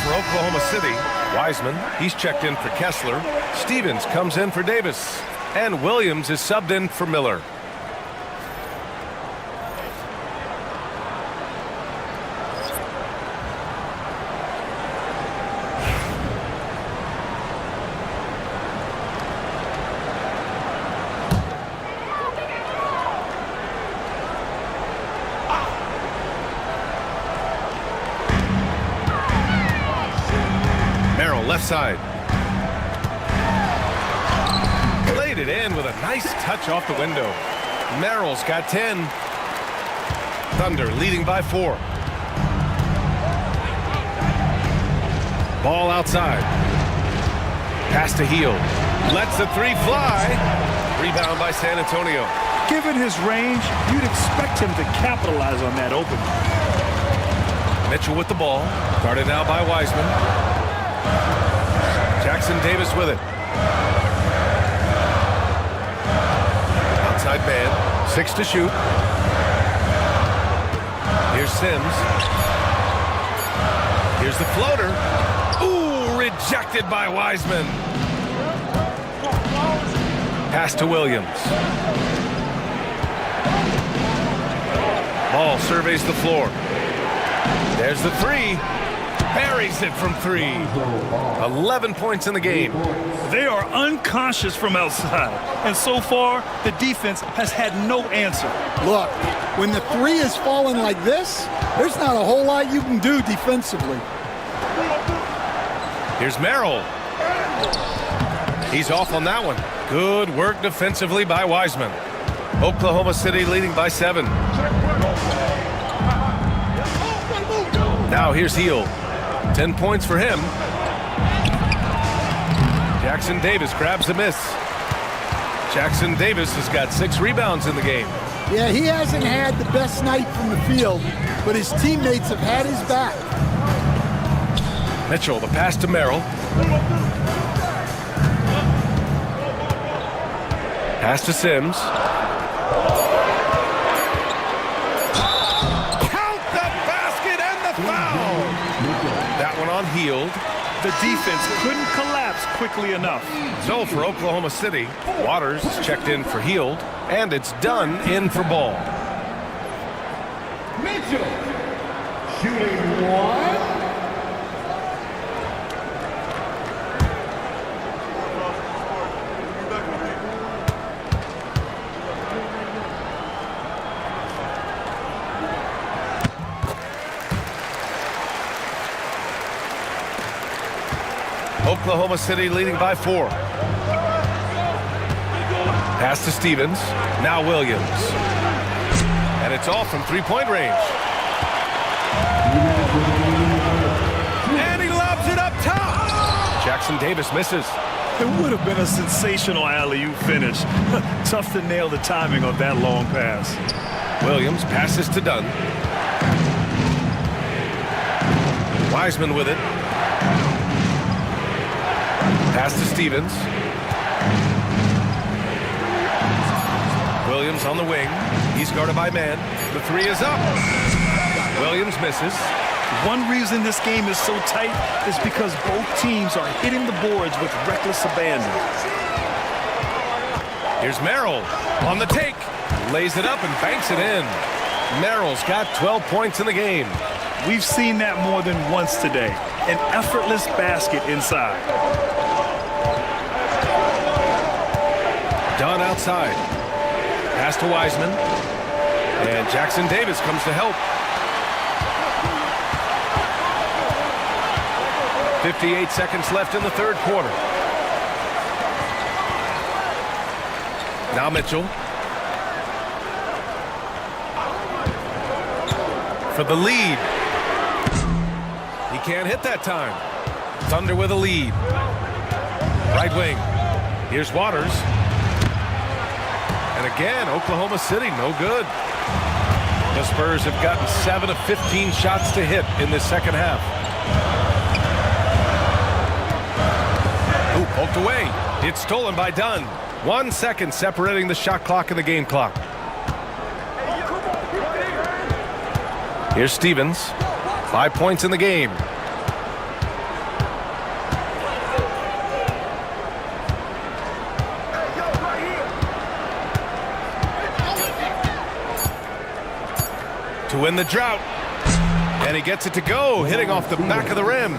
For Oklahoma City, Wiseman, he's checked in for Kessler. Stevens comes in for Davis. And Williams is subbed in for Miller. Left side. Laid it in with a nice touch off the window. Merrill's got 10. Thunder leading by 4. Ball outside. Pass to Heel. Lets the 3 fly. Rebound by San Antonio. Given his range, you'd expect him to capitalize on that opening. Mitchell with the ball. Guarded now by Wiseman. Jackson Davis with it. Outside man. 6 to shoot. Here's Sims. Here's the floater. Ooh, rejected by Wiseman. Pass to Williams. Ball surveys the floor. There's the 3. Buries it from 3. 11 points in the game. They are unconscious from outside, and so far the defense has had no answer. Look, when the 3 is falling like this, there's not a whole lot you can do defensively. Here's Merrill. He's off on that one. Good work defensively by Wiseman. Oklahoma City leading by 7. Now here's Heel. 10 points for him. Jackson Davis grabs the miss. Jackson Davis has got 6 rebounds in the game. Yeah, he hasn't had the best night from the field, but his teammates have had his back. Mitchell, the pass to Merrill. Pass to Sims. Count the basket and the foul. That one on Heald. The defense couldn't collapse quickly enough. So for Oklahoma City, Waters checked in for Heald, and it's done in for Ball. Mitchell, shooting 1. Oklahoma City leading by 4. Pass to Stevens. Now Williams. And it's all from three-point range. And he lobs it up top. Jackson Davis misses. It would have been a sensational alley-oop finish. Tough to nail the timing of that long pass. Williams passes to Dunn. Wiseman with it. Pass to Stevens. Williams on the wing. He's guarded by man. The three is up. Williams misses. One reason this game is so tight is because both teams are hitting the boards with reckless abandon. Here's Merrill on the take. Lays it up and banks it in. Merrill's got 12 points in the game. We've seen that more than once today. An effortless basket inside. Dunn outside. Pass to Wiseman. And Jackson Davis comes to help. 58 seconds left in the third quarter. Now Mitchell. For the lead. He can't hit that time. Thunder with a lead. Right wing. Here's Waters. And again, Oklahoma City, no good. The Spurs have gotten 7 of 15 shots to hit in this second half. Ooh, poked away. It's stolen by Dunn. 1 second separating the shot clock and the game clock. Here's Stevens. 5 points in the game. To win the drought. And he gets it to go, hitting off the back of the rim.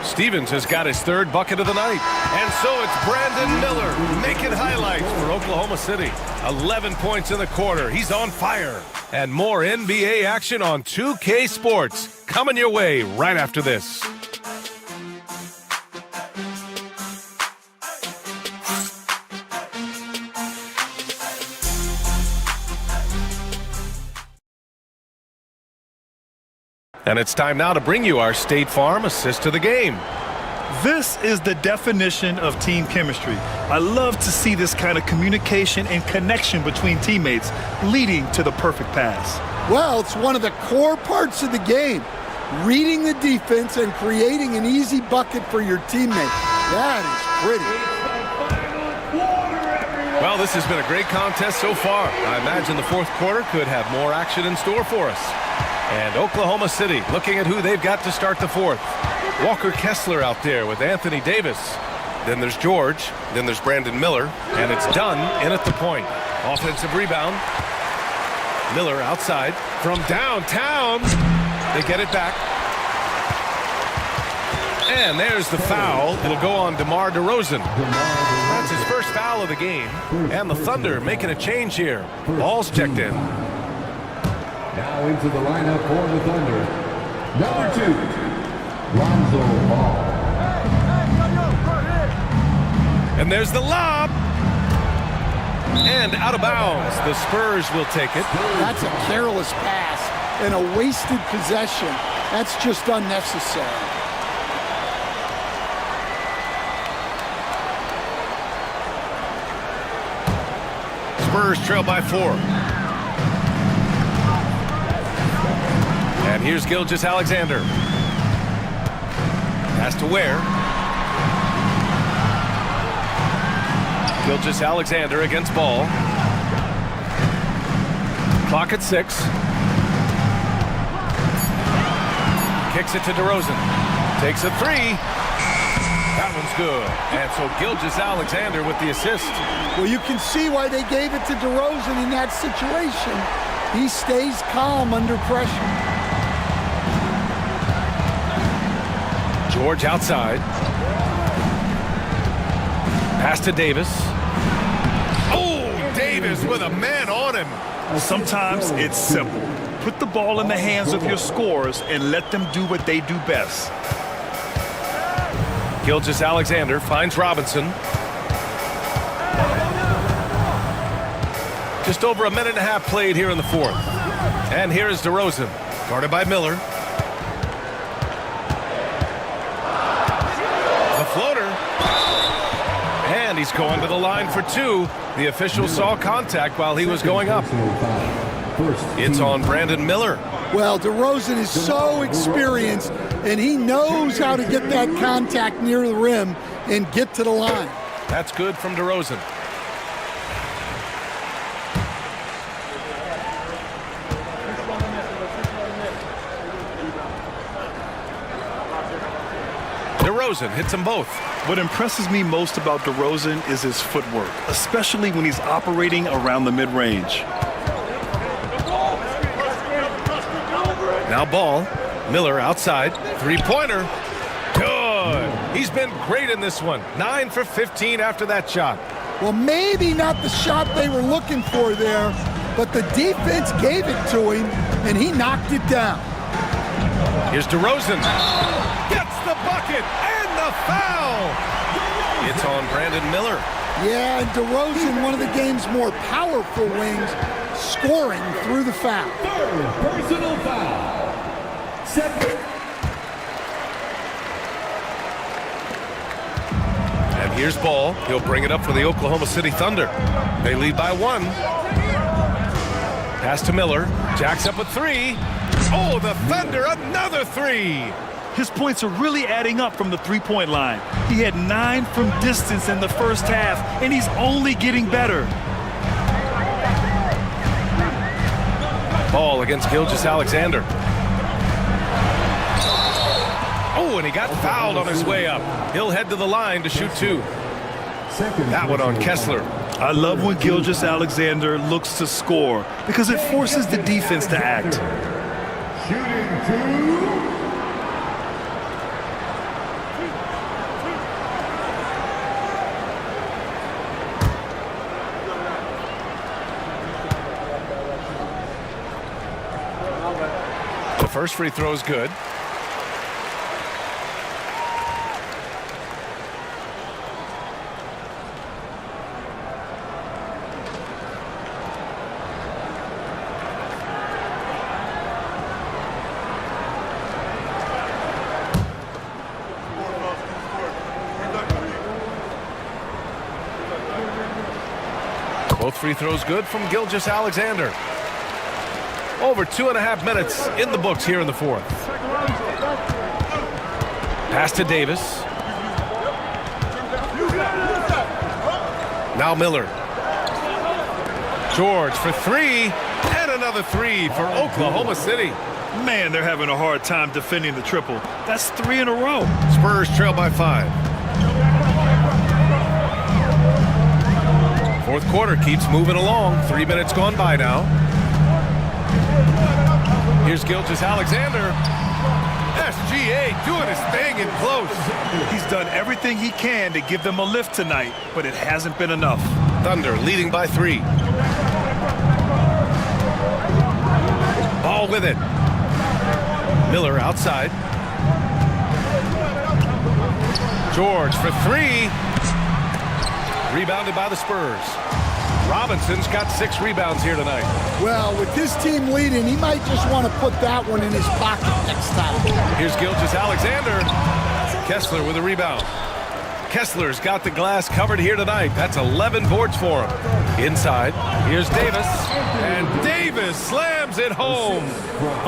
Stevens has got his third bucket of the night. And so it's Brandon Miller making highlights for Oklahoma City. 11 points in the quarter. He's on fire. And more NBA action on 2K Sports coming your way right after this. And it's time now to bring you our State Farm assist to the game. This is the definition of team chemistry. I love to see this kind of communication and connection between teammates leading to the perfect pass. Well, it's one of the core parts of the game. Reading the defense and creating an easy bucket for your teammate. That is pretty. Well, this has been a great contest so far. I imagine the fourth quarter could have more action in store for us. And Oklahoma City looking at who they've got to start the fourth. Walker Kessler out there with Anthony Davis. Then there's George. Then there's Brandon Miller. And it's Dunn in at the point. Offensive rebound. Miller outside from downtown. They get it back. And there's the foul. It'll go on DeMar DeRozan. That's his first foul of the game. And the Thunder making a change here. Ball's checked in. Now into the lineup for the Thunder. Number 2, Lonzo Ball. And there's the lob. And out of bounds. The Spurs will take it. That's a careless pass and a wasted possession. That's just unnecessary. Spurs trail by 4. And here's Gilgeous-Alexander. Pass to Ware. Gilgeous-Alexander against Ball. Clock at 6. Kicks it to DeRozan. Takes a 3. That one's good. And so Gilgeous-Alexander with the assist. Well, you can see why they gave it to DeRozan in that situation. He stays calm under pressure. George outside. Pass to Davis. Oh, Davis with a man on him. Sometimes it's simple. Put the ball in the hands of your scorers and let them do what they do best. Gilgeous-Alexander finds Robinson. Just over a minute and a half played here in the fourth. And here is DeRozan, guarded by Miller. The floater. And he's going to the line for two. The official saw contact while he was going up. It's on Brandon Miller. Well, DeRozan is so experienced, and he knows how to get that contact near the rim and get to the line. That's good from DeRozan. DeRozan hits them both. What impresses me most about DeRozan is his footwork, especially when he's operating around the mid-range. Now ball. Miller outside. Three-pointer. Good. He's been great in this one. 9 for 15 after that shot. Well, maybe not the shot they were looking for there, but the defense gave it to him, and he knocked it down. Here's DeRozan. Gets the bucket and the foul. It's on Brandon Miller. Yeah, and DeRozan, one of the game's more powerful wings, scoring through the foul. Third personal foul. Second. And here's Ball. He'll bring it up for the Oklahoma City Thunder. They lead by 1. Pass to Miller. Jacks up a 3. Oh, the Thunder, another 3. His points are really adding up from the three-point line. He had 9 from distance in the first half, and he's only getting better. Ball against Gilgeous-Alexander. Oh, and he got fouled on his way up. He'll head to the line to shoot 2. That one on Kessler. I love when Gilgeous-Alexander looks to score because it forces the defense to act. Shooting 2. The first free throw is good. Both free throws good from Gilgeous-Alexander. Over 2.5 minutes in the books here in the fourth. Pass to Davis. Now Miller. George for 3, and another 3 for Oklahoma City. Man, they're having a hard time defending the triple. That's 3 in a row. Spurs trail by 5. Fourth quarter keeps moving along. 3 minutes gone by now. Here's Gilgeous-Alexander. SGA doing his thing in close. He's done everything he can to give them a lift tonight, but it hasn't been enough. Thunder leading by 3. Ball with it. Miller outside. George for 3. Rebounded by the Spurs. Robinson's got 6 rebounds here tonight. Well, with his team leading, he might just want to put that one in his pocket next time. Here's Gilgeous-Alexander. Kessler with a rebound. Kessler's got the glass covered here tonight. That's 11 boards for him. Inside, here's Davis. And Davis slams it home.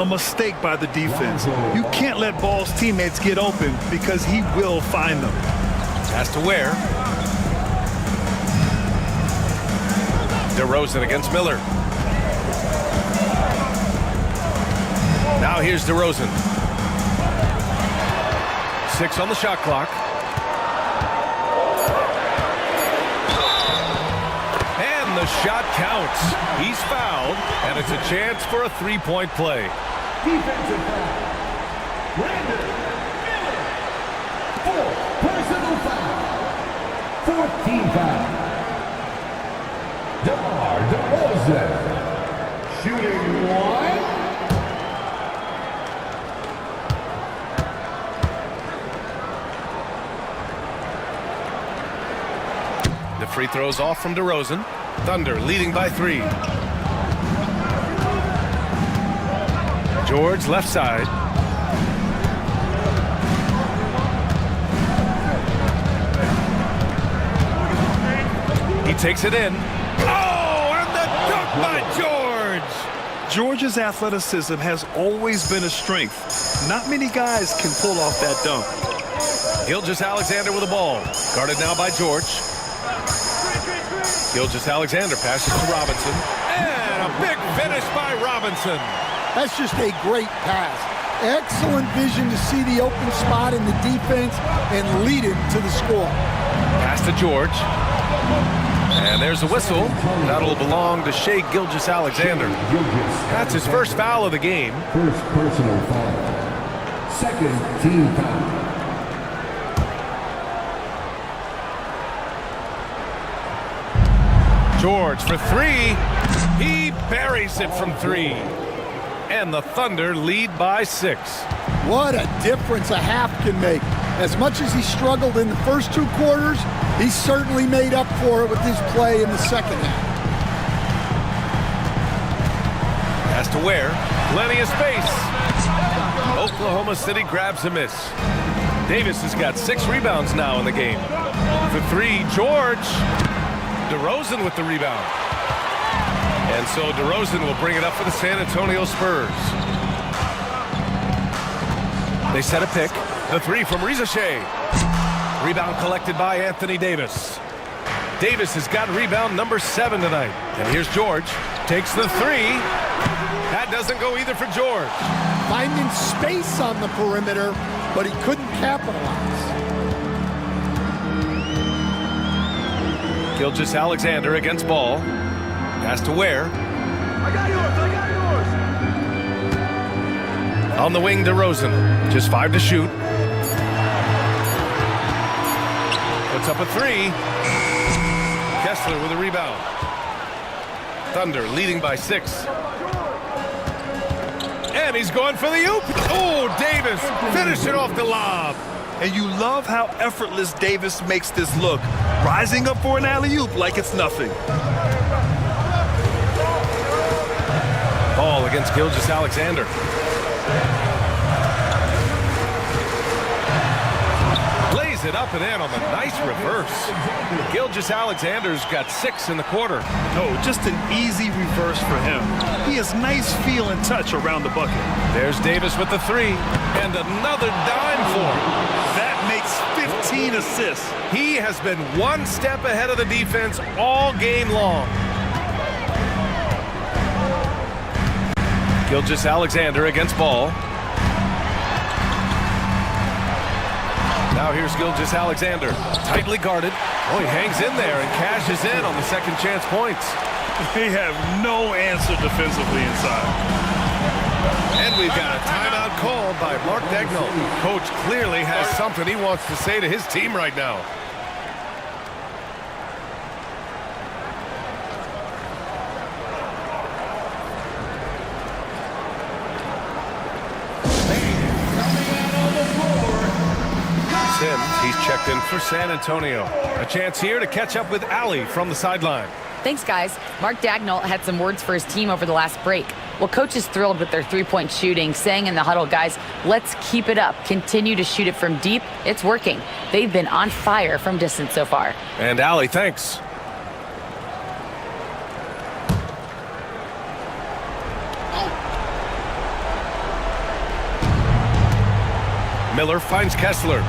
A mistake by the defense. You can't let Ball's teammates get open because he will find them. Has to Ware. DeRozan against Miller. Now here's DeRozan. 6 on the shot clock. And the shot counts. He's fouled, and it's a chance for a three-point play. Defensive foul. Brandon Miller. 4 personal foul. 4th team foul. DeRozan. Shooting 1. free throws off from DeRozan. Thunder leading by 3. George left side. He takes it in. Oh, and the dunk by George! George's athleticism has always been a strength. Not many guys can pull off that dunk. Gilgeous-Alexander with the ball. Guarded now by George. Gilgeous-Alexander passes to Robinson. And a big finish by Robinson. That's just a great pass. Excellent vision to see the open spot in the defense and lead it to the score. Pass to George. And there's a whistle. That'll belong to Shai Gilgeous-Alexander. That's his first foul of the game. First personal foul. Second team foul. George for 3. He buries it from 3. And the Thunder lead by 6. What a difference a half can make. As much as he struggled in the first 2 quarters, he certainly made up for it with his play in the second half. Has to Ware. Plenty of space. Oklahoma City grabs a miss. Davis has got 6 rebounds now in the game. For 3, George. DeRozan with the rebound. And so DeRozan will bring it up for the San Antonio Spurs. They set a pick. The 3 from Reza Shea. Rebound collected by Anthony Davis. Davis has got rebound number 7 tonight. And here's George. Takes the 3. That doesn't go either for George. Finding space on the perimeter, but he couldn't capitalize. Gilgeous-Alexander against ball. Pass to Ware. I got yours. On the wing, DeRozan. Just 5 to shoot. Puts up a 3. Kessler with a rebound. Thunder leading by 6. And he's going for the oop. Oh, Davis finishing off the lob. And you love how effortless Davis makes this look, rising up for an alley-oop like it's nothing. Ball against Gilgeous-Alexander. Lays it up and in on the nice reverse. Gilgeous-Alexander's got 6 in the quarter. Oh, just an easy reverse for him. He has nice feel and touch around the bucket. There's Davis with the 3. And another dime for him. That makes 15 assists. He has been 1 step ahead of the defense all game long. Gilgeous-Alexander against ball. Now here's Gilgeous-Alexander. Tightly guarded. Oh, he hangs in there and cashes in on the second chance points. They have no answer defensively inside. And we've got a timeout called by Mark Daigneault. Coach clearly has something he wants to say to his team right now. Sims, he's checked in for San Antonio. A chance here to catch up with Allie from the sideline. Thanks, guys. Mark Daigneault had some words for his team over the last break. Well, coach is thrilled with their three-point shooting, saying in the huddle, guys, let's keep it up. Continue to shoot it from deep. It's working. They've been on fire from distance so far. And Allie, thanks. Miller finds Kessler.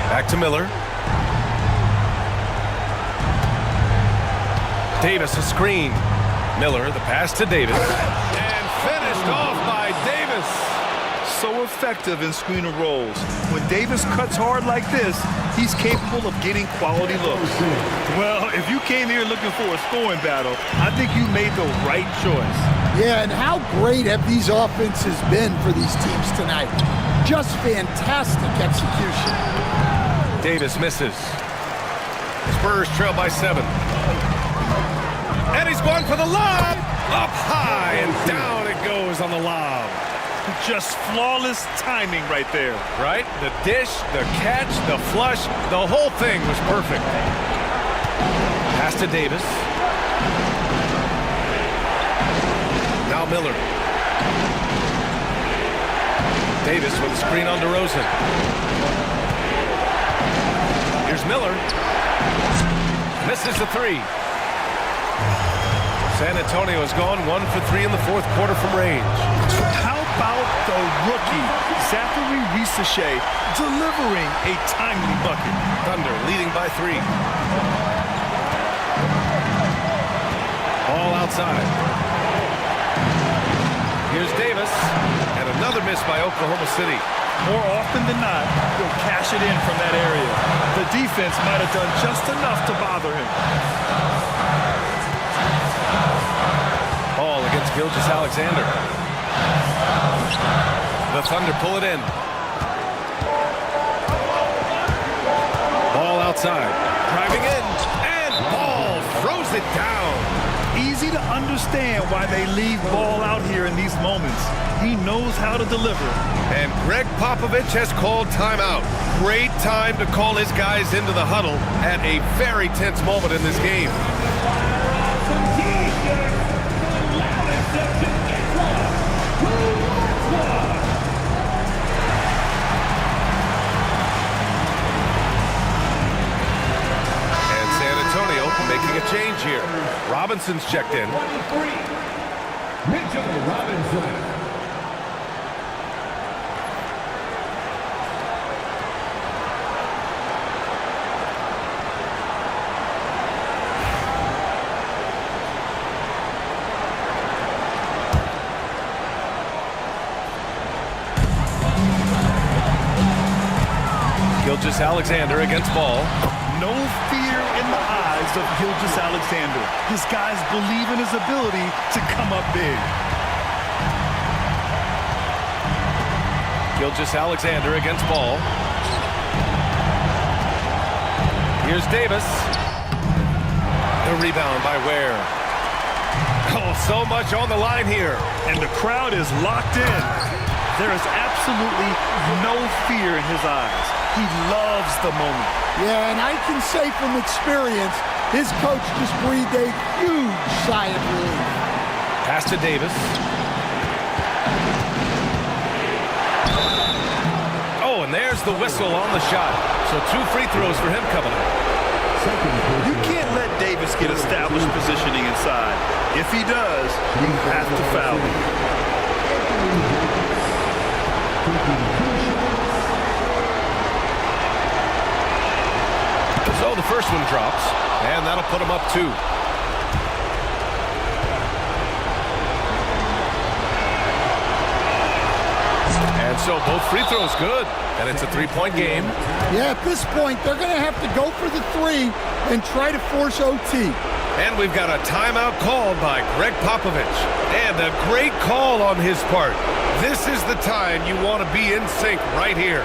Back to Miller. Davis a screen. Miller, the pass to Davis. And finished off by Davis. So effective in screen and rolls. When Davis cuts hard like this, he's capable of getting quality looks. Well, if you came here looking for a scoring battle, I think you made the right choice. Yeah, and how great have these offenses been for these teams tonight? Just fantastic execution. Davis misses. Spurs trail by 7. And he's going for the lob. Up high and down it goes on the lob. Just flawless timing right there. Right? The dish, the catch, the flush, the whole thing was perfect. Pass to Davis. Now Miller. Davis with a screen on DeRozan. Here's Miller. Misses the three. San Antonio has gone 1 for 3 in the fourth quarter from range. How about the rookie, Zachary Risache, delivering a timely bucket? Thunder leading by 3. Ball outside. Here's Davis, and another miss by Oklahoma City. More often than not, he'll cash it in from that area. The defense might have done just enough to bother him. Ball against Gilgeous-Alexander. The Thunder pull it in. Ball outside. Driving in, and Ball throws it down. Easy to understand why they leave Ball out here in these moments. He knows how to deliver. And Greg Popovich has called timeout. Great time to call his guys into the huddle at a very tense moment in this game. And San Antonio making a change here. Robinson's checked in. Mitchell Robinson. Gilgeous-Alexander against Ball. No fear in the eyes of Gilgeous-Alexander. His guys believe in his ability to come up big. Gilgeous-Alexander against Ball. Here's Davis. The rebound by Ware. Oh, so much on the line here. And the crowd is locked in. There is absolutely no fear in his eyes. He loves the moment. Yeah, and I can say from experience, his coach just breathed a huge sigh of relief. Pass to Davis. Oh, and there's the whistle on the shot. So 2 free throws for him coming up. You can't let Davis get established positioning inside. If he does, you have to foul him. So the first one drops, and that'll put him up 2. And so both free throws good, and it's a 3-point game. Yeah, at this point, they're going to have to go for the 3 and try to force OT. And we've got a timeout called by Greg Popovich. And a great call on his part. This is the time you want to be in sync right here.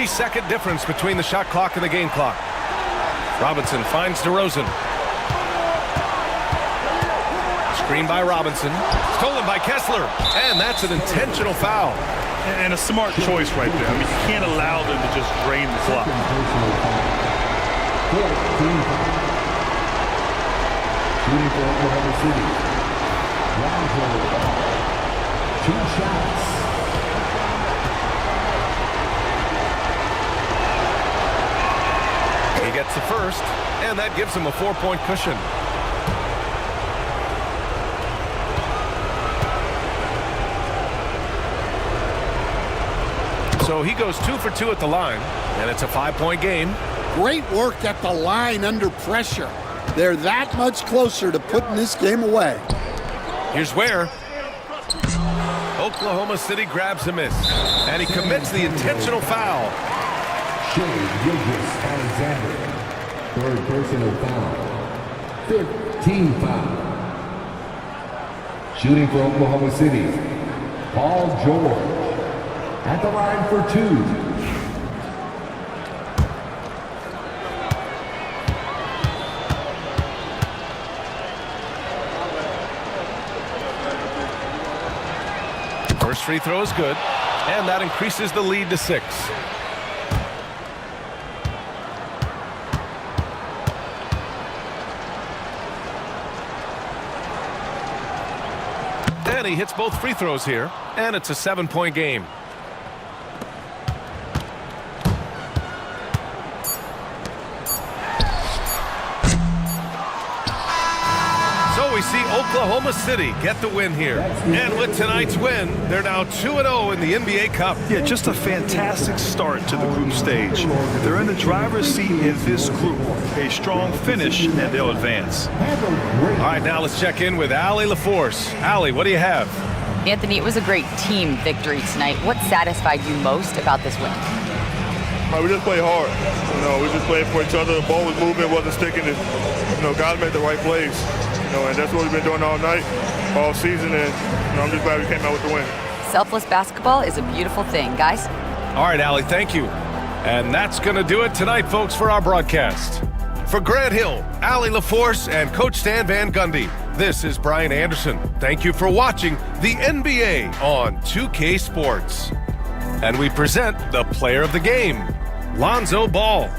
Second difference between the shot clock and the game clock. Robinson finds DeRozan. Screen by Robinson. Stolen by Kessler. And that's an intentional foul. And a smart choice right there. I mean, you can't allow them to just drain the clock. Shooting for Oklahoma City. Round 2 shots. He gets the first, and that gives him a 4-point cushion. So he goes 2 for 2 at the line, and it's a 5-point game. Great work at the line under pressure. They're that much closer to putting this game away. Here's Ware. Oklahoma City grabs a miss. And he commits the intentional foul. Shane Gilgis-Alexander. Third personal foul. 15 foul. Shooting for Oklahoma City, Paul George. At the line for 2. First free throw is good, and that increases the lead to 6. And he hits both free throws here, and it's a 7-point game. So we see Oklahoma City get the win here. And with tonight's win, they're now 2-0 in the NBA Cup. Yeah, just a fantastic start to the group stage. They're in the driver's seat in this group. A strong finish, and they'll advance. All right, now let's check in with Allie LaForce. Allie, what do you have? Anthony, it was a great team victory tonight. What satisfied you most about this win? We just played hard. We just played for each other. The ball was moving, wasn't sticking. Guys made the right plays. And that's what we've been doing all night, all season, and I'm just glad we came out with the win. Selfless basketball is a beautiful thing, guys. All right, Allie, thank you. And that's going to do it tonight, folks, for our broadcast. For Grant Hill, Allie LaForce, and Coach Stan Van Gundy, this is Brian Anderson. Thank you for watching the NBA on 2K Sports. And we present the player of the game, Lonzo Ball.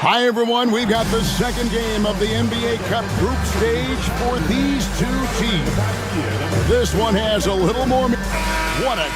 Hi, everyone. We've got the second game of the NBA Cup group stage for these two teams. This one has a little more. What a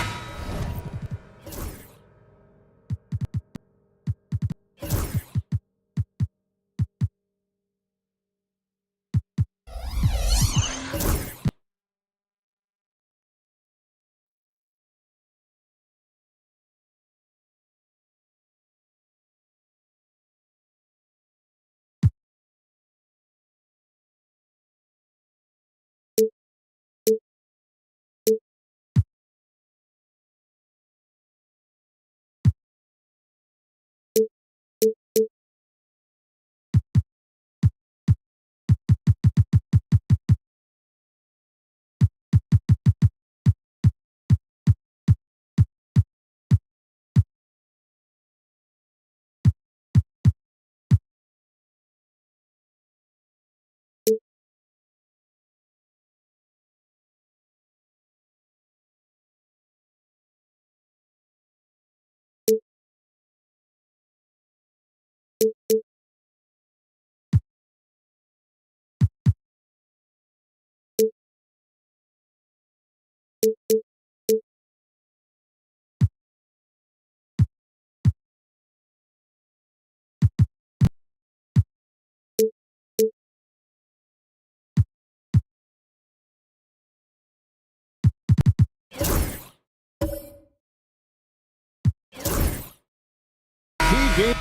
key game.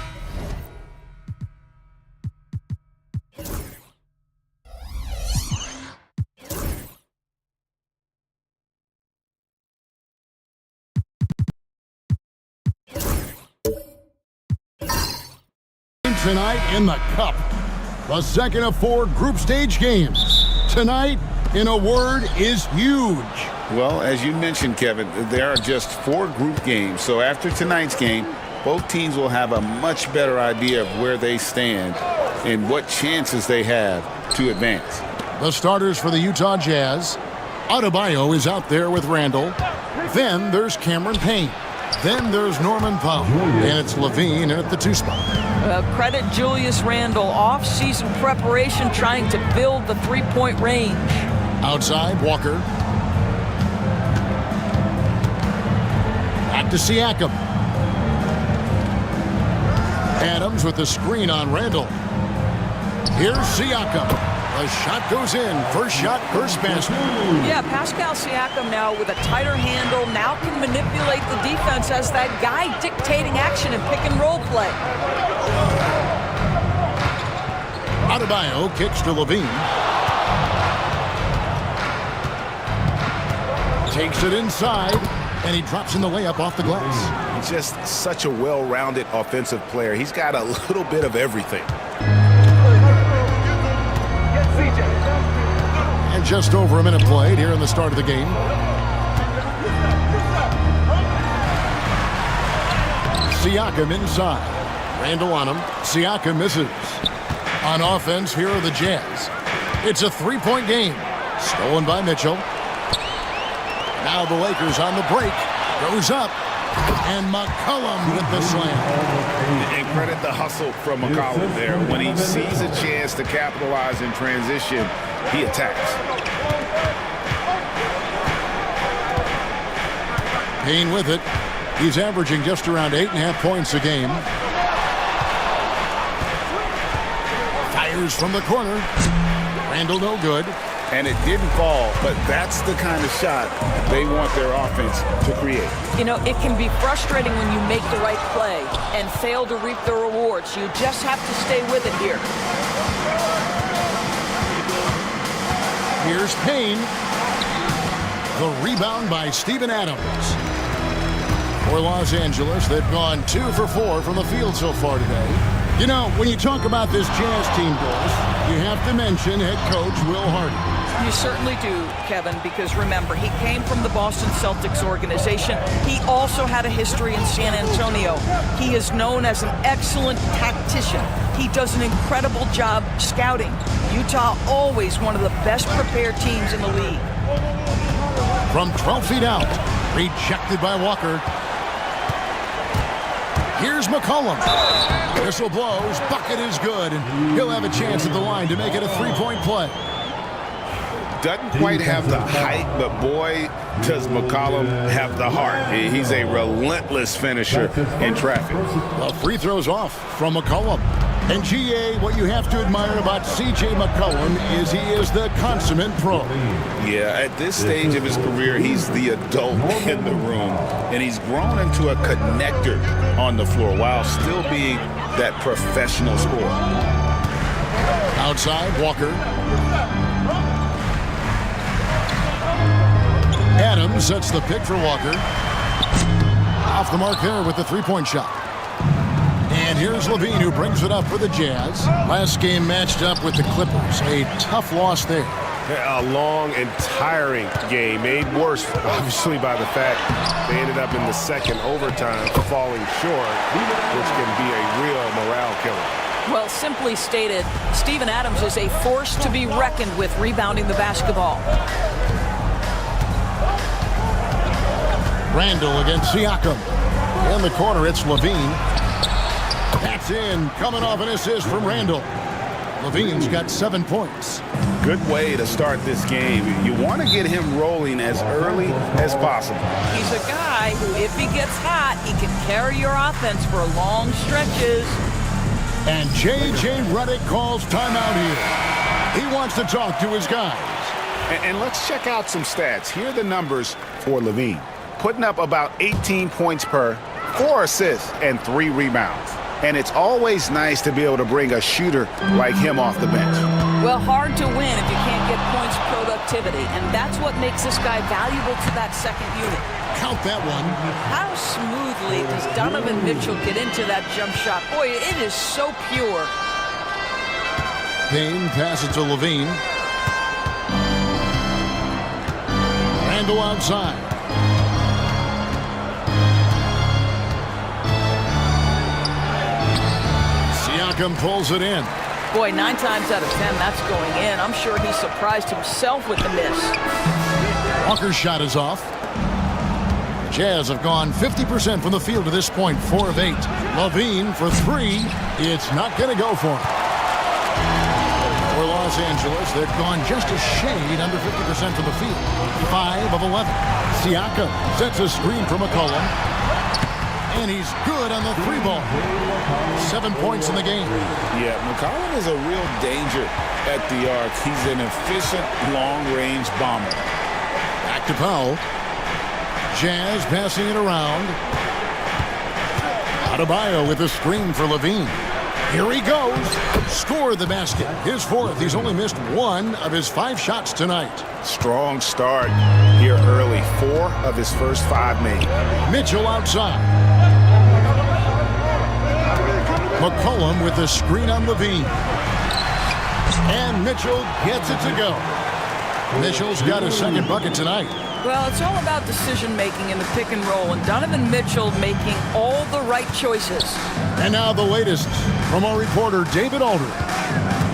Tonight in the Cup, the second of 4 group stage games. Tonight, in a word, is huge. Well, as you mentioned, Kevin, there are just 4 group games. So after tonight's game, both teams will have a much better idea of where they stand and what chances they have to advance. The starters for the Utah Jazz. Adebayo is out there with Randall. Then there's Cameron Payne. Then there's Norman Powell. And it's Levine at the 2 spot. Credit Julius Randle. Off-season preparation trying to build the three-point range. Outside, Walker. Back to Siakam. Adams with the screen on Randall. Here's Siakam. The shot goes in. First shot, first basket. Yeah, Pascal Siakam now with a tighter handle, now can manipulate the defense as that guy dictating action in pick and roll play. Adebayo kicks to Levine. Takes it inside, and he drops in the layup off the glass. He's just such a well-rounded offensive player. He's got a little bit of everything. And just over a minute played here in the start of the game. Siakam inside. Randall on him. Siakam misses. On offense, here are the Jazz. It's a 3-point game. Stolen by Mitchell. Now the Lakers on the break. Goes up. And McCollum with the slam. And credit the hustle from McCollum there. When he sees a chance to capitalize in transition, he attacks. Payne with it. He's averaging just around 8.5 points a game. Fires from the corner. Randall no good. And it didn't fall, but that's the kind of shot they want their offense to create. You know, it can be frustrating when you make the right play and fail to reap the rewards. You just have to stay with it here. Here's Payne. The rebound by Steven Adams. For Los Angeles, they've gone 2 for 4 from the field so far today. You know, when you talk about this Jazz team, Doris, you have to mention head coach Will Hardy. You certainly do, Kevin, because remember, he came from the Boston Celtics organization. He also had a history in San Antonio. He is known as an excellent tactician. He does an incredible job scouting. Utah always one of the best prepared teams in the league. From 12 feet out, rejected by Walker. Here's McCollum. Whistle blows. Bucket is good, and he'll have a chance at the line to make it a three-point play. Doesn't quite have the height, but boy, does McCollum have the heart. He's a relentless finisher in traffic. Well, free throws off from McCollum. And GA, what you have to admire about C.J. McCollum is he is the consummate pro. Yeah, at this stage of his career, he's the adult in the room. And he's grown into a connector on the floor while still being that professional scorer. Outside, Walker. Adams sets the pick for Walker. Off the mark there with the three-point shot. And here's Levine, who brings it up for the Jazz. Last game matched up with the Clippers. A tough loss there. A long and tiring game, made worse, obviously, by the fact they ended up in the second overtime falling short, which can be a real morale killer. Well, simply stated, Steven Adams is a force to be reckoned with rebounding the basketball. Randall against Siakam. In the corner, it's Levine. That's in, coming off an assist from Randall. Levine's got 7 points. Good way to start this game. You want to get him rolling as early as possible. He's a guy who, if he gets hot, he can carry your offense for long stretches. And J.J. Redick calls timeout here. He wants to talk to his guys. And let's check out some stats. Here are the numbers for Levine. Putting up about 18 points per, 4 assists, and 3 rebounds. And it's always nice to be able to bring a shooter like him off the bench. Well, hard to win if you can't get points productivity, and that's what makes this guy valuable to that second unit. Count that one. How smoothly does Donovan Mitchell get into that jump shot? Boy, it is so pure. Payne passes to Levine. Randall outside. Siakam pulls it in. Boy, 9 times out of 10, that's going in. I'm sure he surprised himself with the miss. Walker's shot is off. Jazz have gone 50% from the field to this point, 4 of 8. Levine for 3. It's not going to go for him. For Los Angeles, they've gone just a shade under 50% from the field, 5 of 11. Siakam sets a screen for McCollum. And he's good on the 3-ball. 7 points in the game. Yeah, McCollum is a real danger at the arc. He's an efficient long-range bomber. Back to Powell. Jazz passing it around. Adebayo with a screen for Levine. Here he goes. Score the basket. His 4th. He's only missed 1 of his 5 shots tonight. Strong start here early. 4 of his first 5 made. Mitchell outside. McCollum with the screen on Levine. And Mitchell gets it to go. Mitchell's got his 2nd bucket tonight. Well, it's all about decision-making in the pick and roll, and Donovan Mitchell making all the right choices. And now the latest from our reporter, David Aldridge.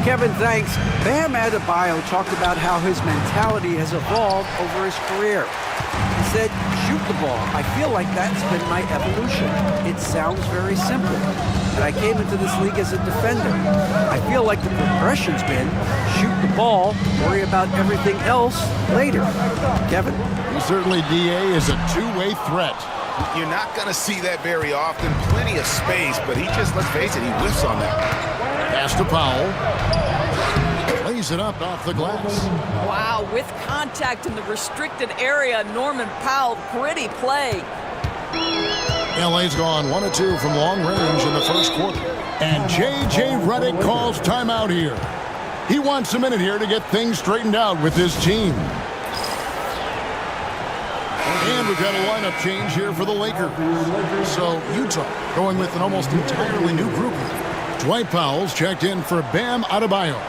Kevin, thanks. Bam Adebayo talked about how his mentality has evolved over his career. He said, shoot the ball. I feel like that's been my evolution. It sounds very simple. And I came into this league as a defender. I feel like the progression's been shoot the ball, worry about everything else later. Kevin? Certainly, DA is a two-way threat. You're not going to see that very often. Plenty of space, but he just, let's face it, he whiffs on that. Pass to Powell. Lays it up off the glass. Wow, with contact in the restricted area, Norman Powell, pretty play. LA's gone 1 of 2 from long range in the first quarter. And J.J. Redick calls timeout here. He wants a minute here to get things straightened out with his team. And we've got a lineup change here for the Lakers. So Utah going with an almost entirely new group. Dwight Powell's checked in for Bam Adebayo.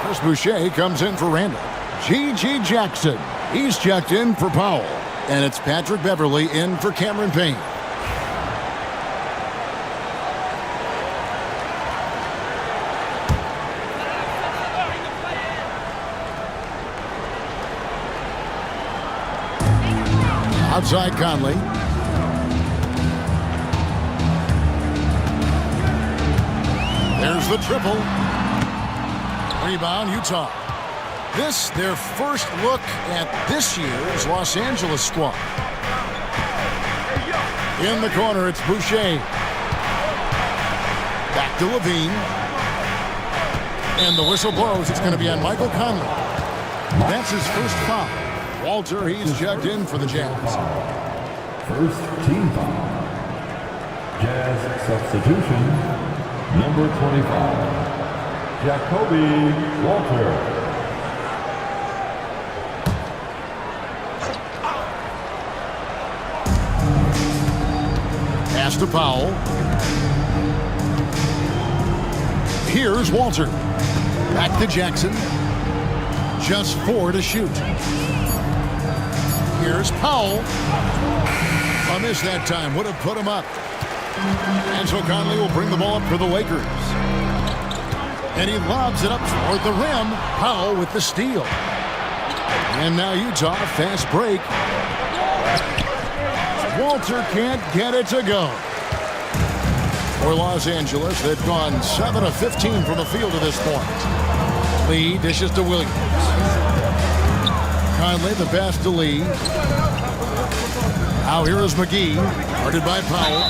Chris Boucher comes in for Randall. G.G. Jackson, he's checked in for Powell. And it's Patrick Beverly in for Cameron Payne. Outside Conley. the triple. Rebound, Utah. This, their first look at this year's Los Angeles squad. In the corner, it's Boucher. Back to Levine. And the whistle blows. It's going to be on Michael Conley. That's his first foul. Walter, he's checked in for the Jazz. First team foul. Jazz substitution, number 25, Jacoby Walter. Pass to Powell. Here's Walter. Back to Jackson. Just 4 to shoot. Here's Powell. A miss that time. Would have put him up. And so Conley will bring the ball up for the Lakers. And he lobs it up toward the rim. Powell with the steal. And now Utah, fast break. Walter can't get it to go. For Los Angeles, they've gone 7 of 15 from the field to this point. Lee dishes to Williams. Conley, the pass to Lee. Now here is McGee, guarded by Powell.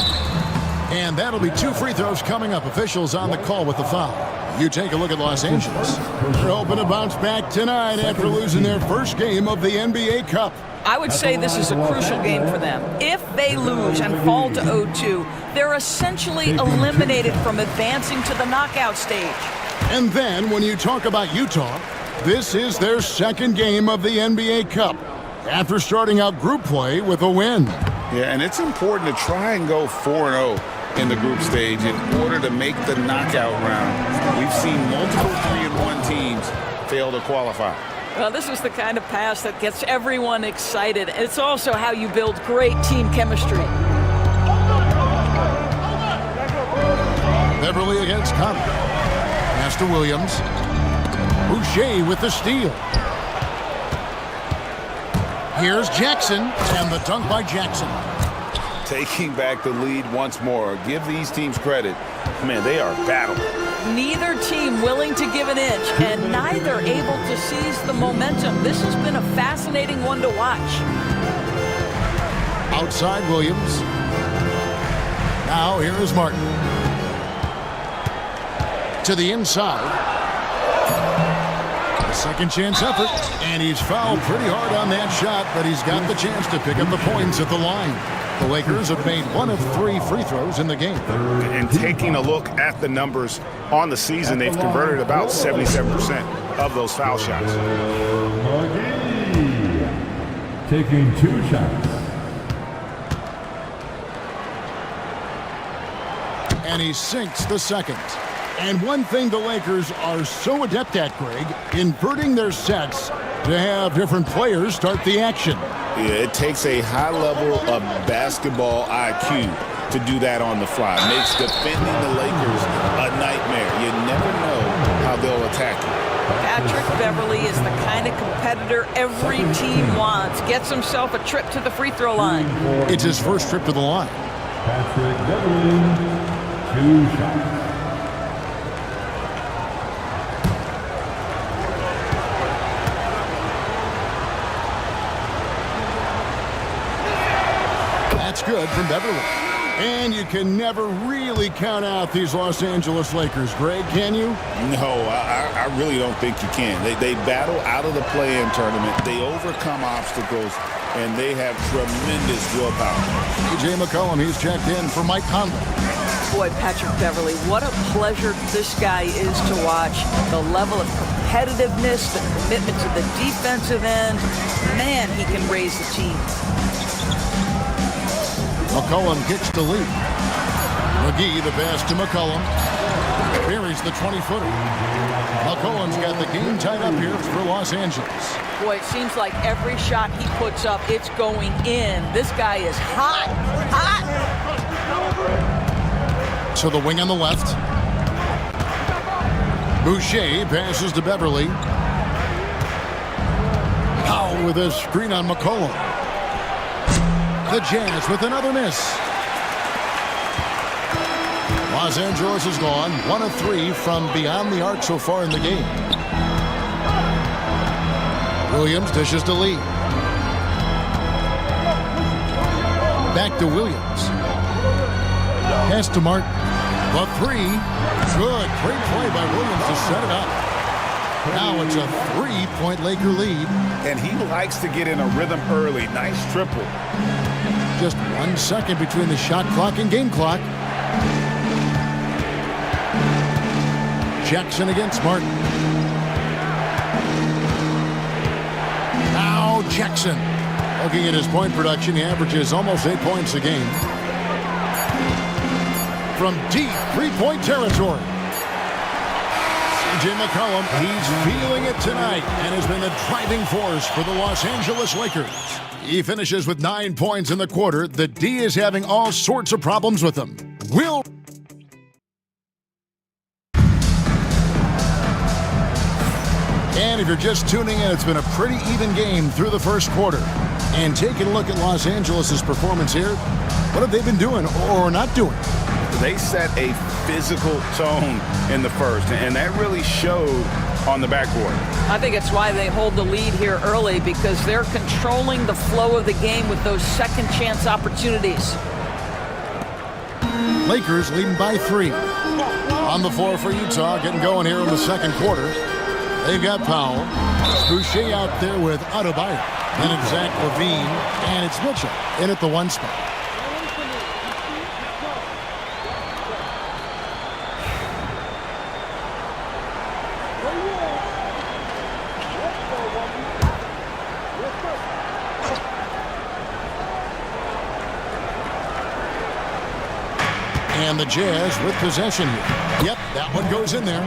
And that'll be 2 free throws coming up. Officials on the call with the foul. You take a look at Los Angeles. They're hoping to bounce back tonight after losing their first game of the NBA Cup. I would say this is a crucial game for them. If they lose and fall to 0-2, they're essentially eliminated from advancing to the knockout stage. And then when you talk about Utah, this is their second game of the NBA Cup after starting out group play with a win. Yeah, and it's important to try and go 4-0 in the group stage in order to make the knockout round. We've seen multiple 3-1 teams fail to qualify. Well, this is the kind of pass that gets everyone excited. It's also how you build great team chemistry. Beverly against Conley. Pass to Williams. Boucher with the steal. Here's Jackson, and the dunk by Jackson. Taking back the lead once more. Give these teams credit. Man, they are battling. Neither team willing to give an inch, and neither able to seize the momentum. This has been a fascinating one to watch. Outside Williams. Now here is Martin. To the inside. A second chance effort, and he's fouled pretty hard on that shot, but he's got the chance to pick up the points at the line. The Lakers have made 1 of 3 free throws in the game. And taking a look at the numbers on the season, they've converted about 77% of those foul shots. Taking 2 shots. And he sinks the second. And one thing the Lakers are so adept at, Greg, inverting their sets to have different players start the action. Yeah, it takes a high level of basketball IQ to do that on the fly. Makes defending the Lakers a nightmare. You never know how they'll attack you. Patrick Beverly is the kind of competitor every team wants. Gets himself a trip to the free throw line. It's his first trip to the line. Patrick Beverly, 2 shots. That's good from Beverly. And you can never really count out these Los Angeles Lakers, Greg, can you? No, I really don't think you can. They battle out of the play-in tournament. They overcome obstacles, and they have tremendous willpower. A.J. McCollum, he's checked in for Mike Conley. Boy, Patrick Beverly, what a pleasure this guy is to watch. The level of competitiveness, the commitment to the defensive end. Man, he can raise the team. McCollum kicks to Lee. McGee, the pass to McCollum. Buries the 20-footer. McCollum's got the game tied up here for Los Angeles. Boy, it seems like every shot he puts up, it's going in. This guy is hot, hot. To the wing on the left. Boucher passes to Beverly. Powell with a screen on McCollum. The Jazz with another miss. Los Angeles has gone 1 of 3 from beyond the arc so far in the game. Williams dishes to Lee. Back to Williams. Pass to Martin. The 3. Good. Great play by Williams to set it up. Now it's a 3-point Laker lead. And he likes to get in a rhythm early. Nice triple. Just 1 second between the shot clock and game clock. Jackson against Martin. Now Jackson. Looking at his point production, he averages almost 8 points a game. From deep 3-point territory. C.J. McCollum, he's feeling it tonight and has been the driving force for the Los Angeles Lakers. He finishes with 9 points in the quarter. The D is having all sorts of problems with him. And if you're just tuning in, it's been a pretty even game through the first quarter. And taking a look at Los Angeles' performance here, what have they been doing or not doing? They set a physical tone in the first, and that really showed on the backcourt. I think it's why they hold the lead here early, because they're controlling the flow of the game with those second chance opportunities. Lakers leading by 3. On the floor for Utah, getting going here in the second quarter. They've got Powell. Boucher out there with Adebayo. Then it's Zach LaVine, and it's Mitchell in at the 1 spot. And the Jazz with possession here. Yep, that one goes in there.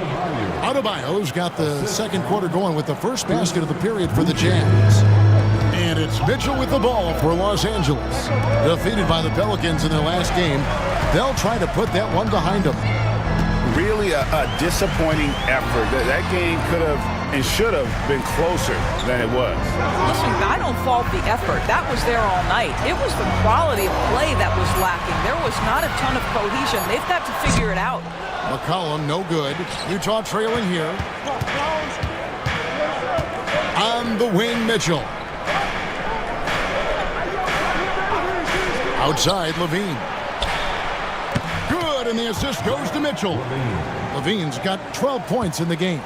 Adebayo's got the second quarter going with the first basket of the period for the Jazz. And it's Mitchell with the ball for Los Angeles. Defeated by the Pelicans in their last game, they'll try to put that one behind them. Really a disappointing effort. That game could have and should have been closer than it was. Listen, I don't fault the effort. That was there all night. It was the quality of play that was lacking. There was not a ton of cohesion. They've got to figure it out. McCollum, no good. Utah trailing here. On the wing, Mitchell. Outside, LaVine. Good, and the assist goes to Mitchell. LaVine's got 12 points in the game.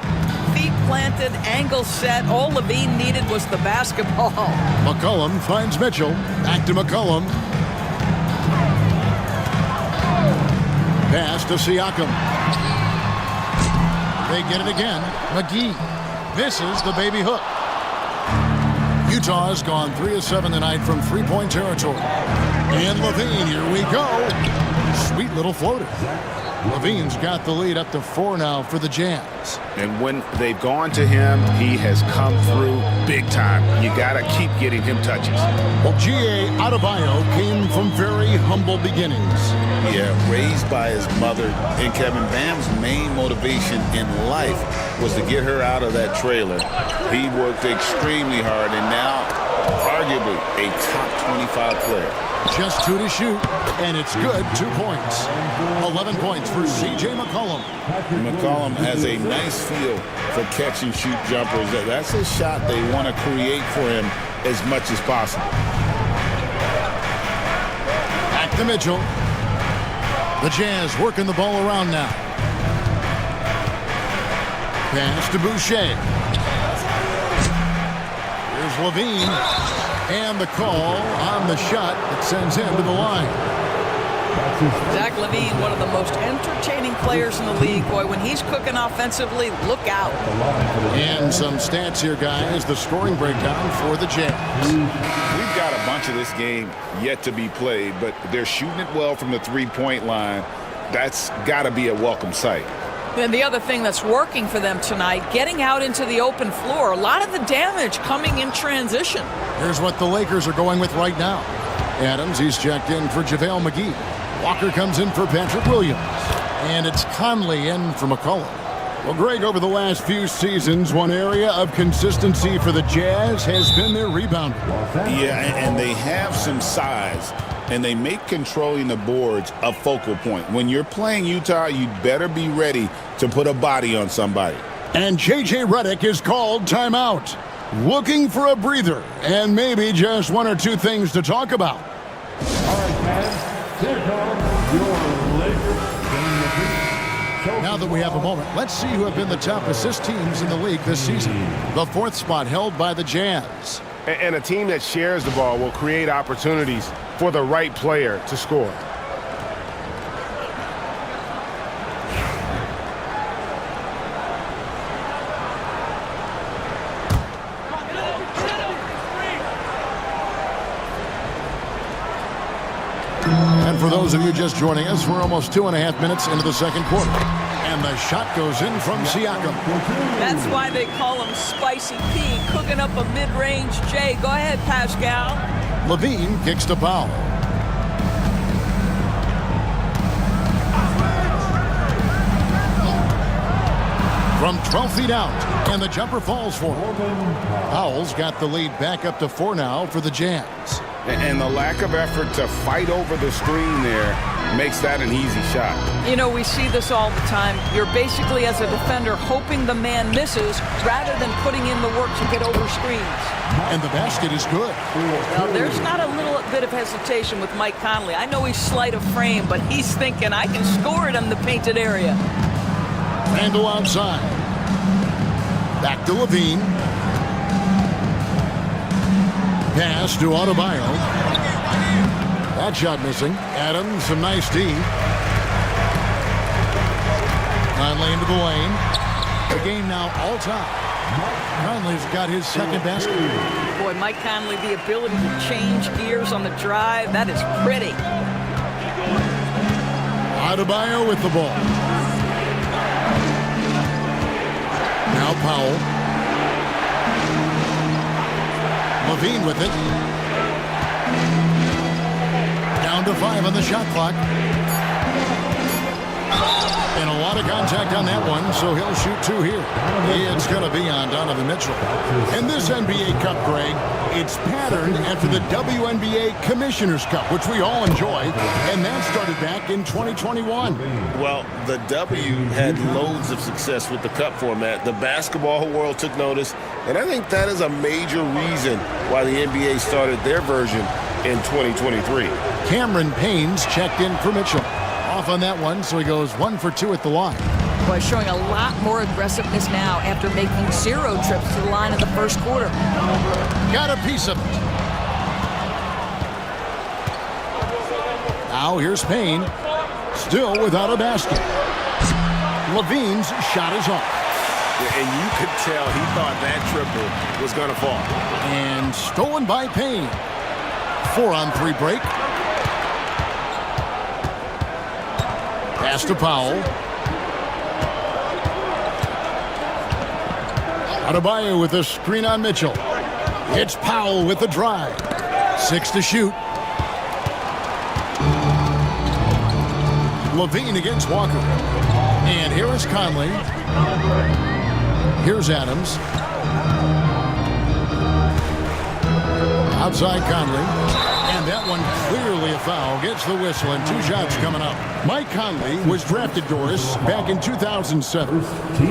Feet planted, angle set. All LaVine needed was the basketball. McCollum finds Mitchell. Back to McCollum. Pass to Siakam. They get it again. McGee misses the baby hook. Utah has gone 3 of 7 tonight from 3-point territory. And LaVine, here we go. Sweet little floater. LaVine's got the lead up to 4 now for the Jazz. And when they've gone to him, he has come through big time. You got to keep getting him touches. Well, G.A. Adebayo came from very humble beginnings. Yeah, raised by his mother. And Kevin, Bam's main motivation in life was to get her out of that trailer. He worked extremely hard, and now arguably a top 25 player. Just 2 to shoot, and it's good. 2 points. 11 points for C.J. McCollum. McCollum has a nice feel for catch and shoot jumpers. That's a shot they want to create for him as much as possible. Back to Mitchell. The Jazz working the ball around now. Pass to Boucher. Here's LaVine. And the call on the shot that sends him to the line. Zach LaVine, one of the most entertaining players in the league. Boy, when he's cooking offensively, look out. And some stats here, guys. The scoring breakdown for the Jazz. We've got a bunch of this game yet to be played, but they're shooting it well from the 3-point line. That's got to be a welcome sight. And the other thing that's working for them tonight, getting out into the open floor. A lot of the damage coming in transition. Here's what the Lakers are going with right now. Adams, he's checked in for JaVale McGee. Walker comes in for Patrick Williams. And it's Conley in for McCollum. Well, Greg, over the last few seasons, one area of consistency for the Jazz has been their rebounding. Yeah, and they have some size. and they make controlling the boards a focal point. When you're playing Utah, you'd better be ready to put a body on somebody. And J.J. Redick is called timeout. Looking for a breather and maybe just one or two things to talk about. All right, fans, here comes your latest game. Now that we have a moment, let's see who have been the top assist teams in the league this season. The 4th spot held by the Jazz. And a team that shares the ball will create opportunities for the right player to score. And for those of you just joining us, we're almost 2.5 minutes into the second quarter. And the shot goes in from Siakam. That's why they call him Spicy P, cooking up a mid-range J. Go ahead, Pascal. Levine kicks to Powell. From 12 feet out, and the jumper falls for him. Powell's got the lead back up to 4 now for the Jazz. And the lack of effort to fight over the screen there makes that an easy shot. You know, we see this all the time. You're basically, as a defender, hoping the man misses rather than putting in the work to get over screens. And the basket is good. Well, there's not a little bit of hesitation with Mike Conley. I know he's slight of frame, but he's thinking, I can score it in the painted area. Randall outside. Back to Levine. Pass to Adebayo. That shot missing. Adams, some nice D. Conley into the lane. The game now all time. Conley's got his second basket. Boy, Mike Conley, the ability to change gears on the drive, that is pretty. Adebayo with the ball. Now Powell. Levine with it. Down to 5 on the shot clock. And a lot of contact on that one, so he'll shoot 2 here. It's going to be on Donovan Mitchell. And this NBA Cup, Greg, it's patterned after the WNBA Commissioner's Cup, which we all enjoy, and that started back in 2021. Well, the W had loads of success with the Cup format. The basketball world took notice, and I think that is a major reason why the NBA started their version in 2023. Cameron Payne's checked in for Mitchell. Off on that one, so he goes 1 for 2 at the line. Boy, showing a lot more aggressiveness now after making 0 trips to the line in the first quarter. Got a piece of it. Now here's Payne, still without a basket. Levine's shot is off. And you could tell he thought that triple was going to fall. And stolen by Payne. 4-on-3 break. Pass to Powell. Adebayo with a screen on Mitchell. It's Powell with the drive. 6 to shoot. Levine against Walker. And here is Conley. Here's Adams. Outside Conley. And that one clearly a foul. Gets the whistle and 2 shots coming up. Mike Conley was drafted, Doris, back in 2007.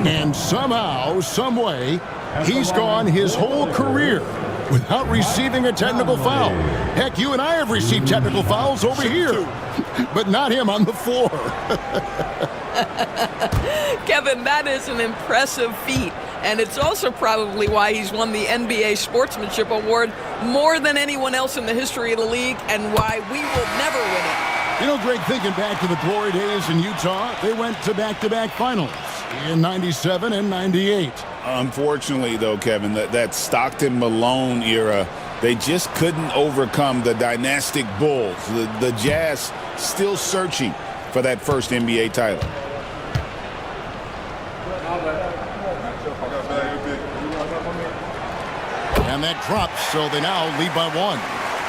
And somehow, some way, he's gone his whole career without receiving a technical foul. Heck, you and I have received technical fouls over here, but not him on the floor. Kevin, that is an impressive feat. And it's also probably why he's won the NBA Sportsmanship Award more than anyone else in the history of the league, and why we will never win it. You know, Greg, thinking back to the glory days in Utah, they went to back-to-back finals in 97 and 98. Unfortunately, though, Kevin, that Stockton-Malone era, they just couldn't overcome the dynastic Bulls. The Jazz still searching for that first NBA title. And that drops, so they now lead by 1.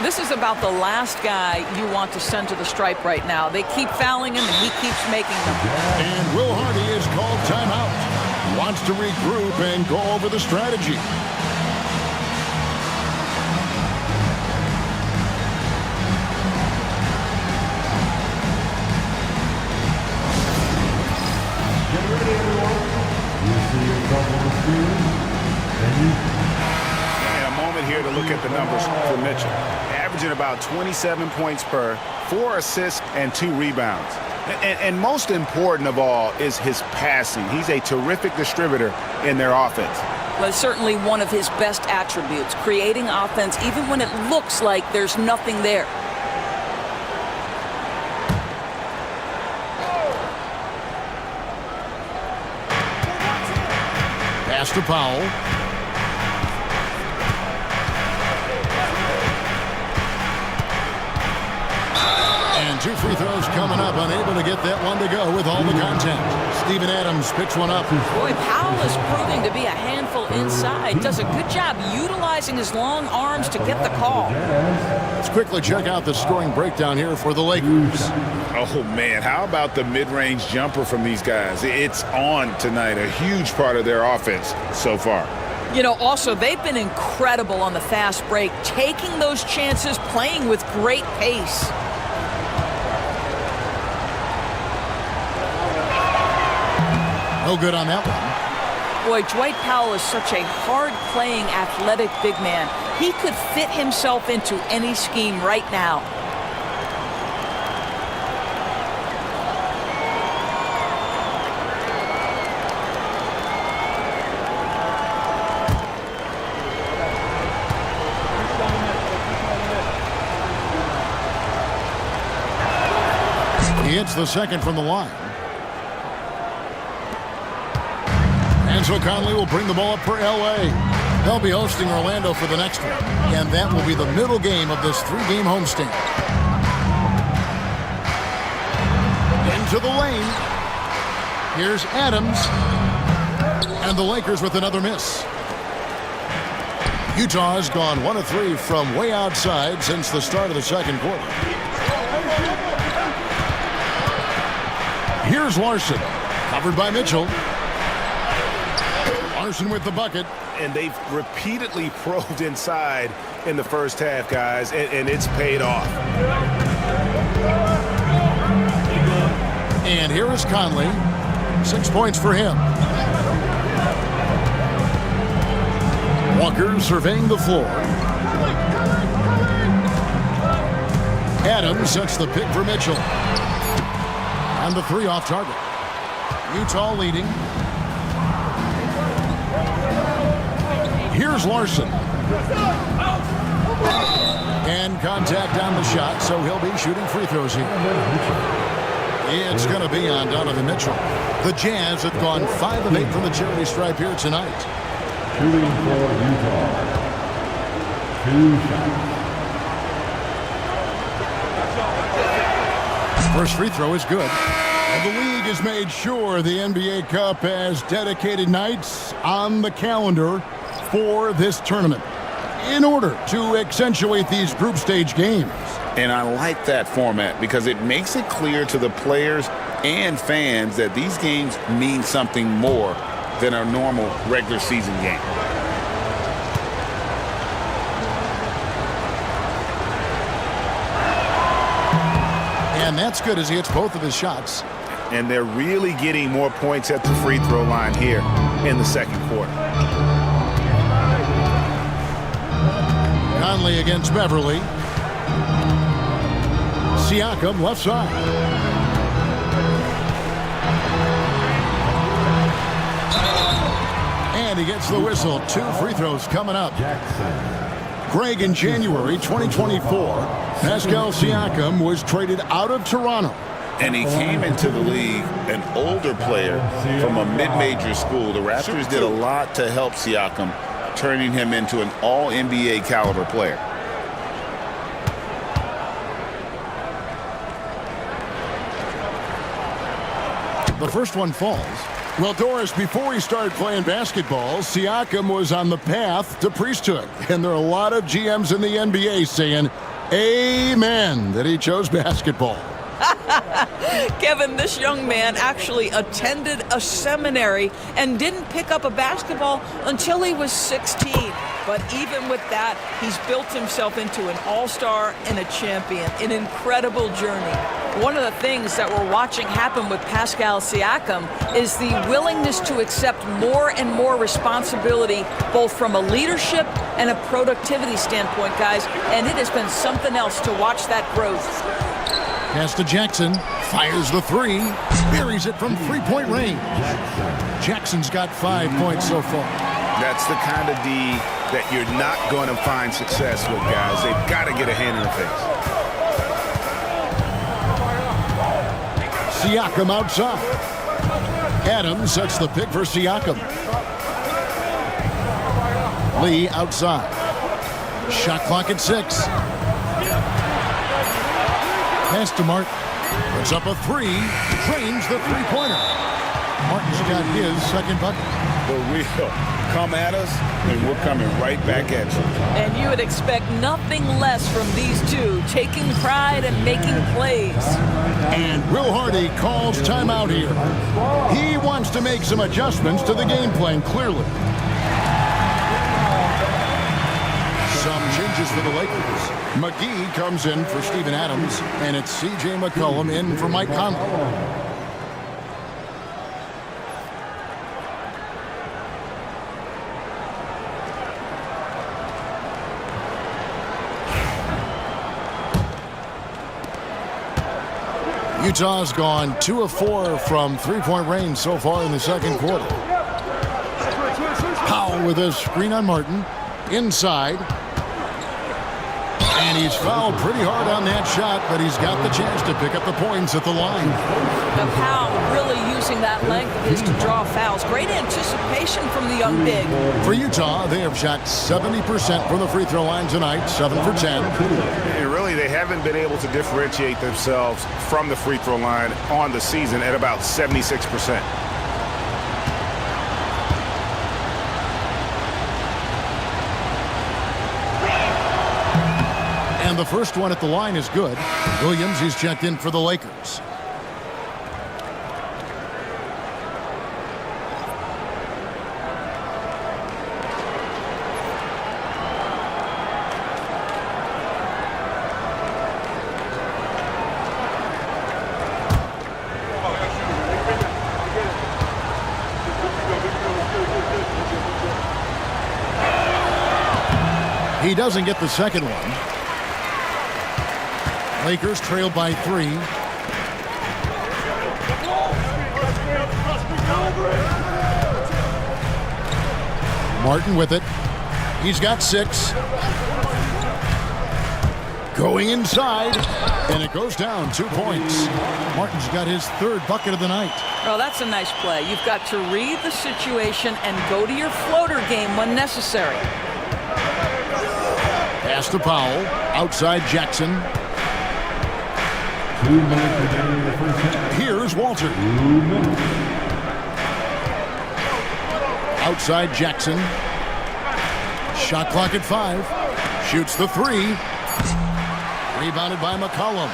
This is about the last guy you want to send to the stripe right now. They keep fouling him, and he keeps making them. And Will Hardy is called timeout. Wants to regroup and go over the strategy. And a moment here to look at the numbers for Mitchell. Averaging about 27 points per, 4 assists, and 2 rebounds. And most important of all is his passing. He's a terrific distributor in their offense. Well, it's certainly one of his best attributes, creating offense even when it looks like there's nothing there. Pass to Powell. And 2 free throws coming up, unable to get that one to go with all the contact. Steven Adams picks one up. Boy, Powell is proving to be a handful inside. Does a good job utilizing his long arms to get the call. Let's quickly check out the scoring breakdown here for the Lakers. Oh, man, how about the mid-range jumper from these guys? It's on tonight, a huge part of their offense so far. You know, also, they've been incredible on the fast break, taking those chances, playing with great pace. No good on that one. Boy, Dwight Powell is such a hard-playing, athletic big man. He could fit himself into any scheme right now. He hits the second from the line. And so Conley will bring the ball up for L.A. They'll be hosting Orlando for the next one. And that will be the middle game of this 3-game homestand. Into the lane. Here's Adams. And the Lakers with another miss. Utah has gone 1 of 3 from way outside since the start of the second quarter. Here's Larson. Covered by Mitchell. Larson with the bucket. And they've repeatedly probed inside in the first half, guys, and it's paid off. And here is Conley. 6 points for him. Walker surveying the floor. Adams sets the pick for Mitchell. And the 3 off target. Utah leading. Here's Larson. And contact on the shot, so he'll be shooting free throws here. It's going to be on Donovan Mitchell. The Jazz have gone 5 of 8 from the charity stripe here tonight. Shooting for Utah. 2 shots. First free throw is good. And the league has made sure the NBA Cup has dedicated nights on the calendar for this tournament in order to accentuate these group stage games. And I like that format because it makes it clear to the players and fans that these games mean something more than a normal regular season game. And that's good as he hits both of his shots. And they're really getting more points at the free throw line here in the second quarter. Conley against Beverly. Siakam left side. And he gets the whistle. 2 free throws coming up. Greg, in January 2024, Pascal Siakam was traded out of Toronto. And he came into the league an older player from a mid-major school. The Raptors did a lot to help Siakam, turning him into an all-NBA caliber player. The first one falls. Well, Doris, before he started playing basketball, Siakam was on the path to priesthood. And there are a lot of GMs in the NBA saying, amen, that he chose basketball. Kevin, this young man actually attended a seminary and didn't pick up a basketball until he was 16. But even with that, he's built himself into an all-star and a champion. An incredible journey. One of the things that we're watching happen with Pascal Siakam is the willingness to accept more and more responsibility, both from a leadership and a productivity standpoint, guys. And it has been something else to watch that growth. Pass to Jackson, fires the three, buries it from three-point range. Jackson's got 5 points so far. That's the kind of D that you're not going to find success with, guys. They've got to get a hand in the face. Siakam outside. Adams sets the pick for Siakam. Lee outside. Shot clock at 6. Pass to Martin. Puts up a three. Drains the three-pointer. Martin's got his second bucket. For real. Come at us, and we're coming right back at you. And you would expect nothing less from these two, taking pride and making plays. And Will Hardy calls timeout here. He wants to make some adjustments to the game plan, clearly. Some changes for the Lakers. McGee comes in for Steven Adams, and it's C.J. McCollum in for Mike Conley. Utah's gone 2 of 4 from three-point range so far in the second quarter. Powell with a screen on Martin. Inside. And he's fouled pretty hard on that shot, but he's got the chance to pick up the points at the line. Now Powell really using that length of his to draw fouls. Great anticipation from the young big. For Utah, they have shot 70% from the free throw line tonight, 7 for 10. And really, they haven't been able to differentiate themselves from the free throw line on the season at about 76%. And the first one at the line is good. Williams, he's checked in for the Lakers. He doesn't get the second one. Lakers trailed by 3. Martin with it. He's got 6. Going inside, and it goes down 2 points. Martin's got his 3rd bucket of the night. Oh, that's a nice play. You've got to read the situation and go to your floater game when necessary. Pass to Powell. Outside Jackson. 2 minutes remaining in the first half. Here's Walter. 2 minutes. Outside Jackson. Shot clock at 5. Shoots the 3. Rebounded by McCollum.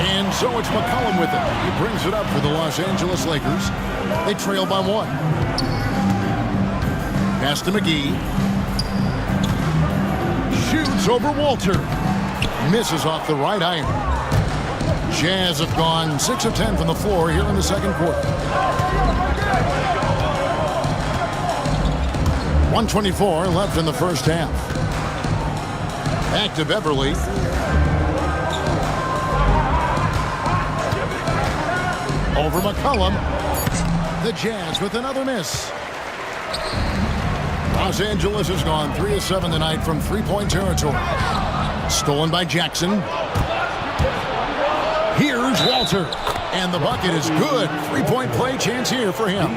And so it's McCollum with it. He brings it up for the Los Angeles Lakers. They trail by 1. Pass to McGee. Shoots over Walter. Misses off the right iron. Jazz have gone 6 of 10 from the floor here in the second quarter. 1:24 left in the first half. Back to Beverly. Over McCollum. The Jazz with another miss. Los Angeles has gone 3 of 7 tonight from three-point territory. Stolen by Jackson. Here's Walter. And the bucket is good. Three-point play chance here for him.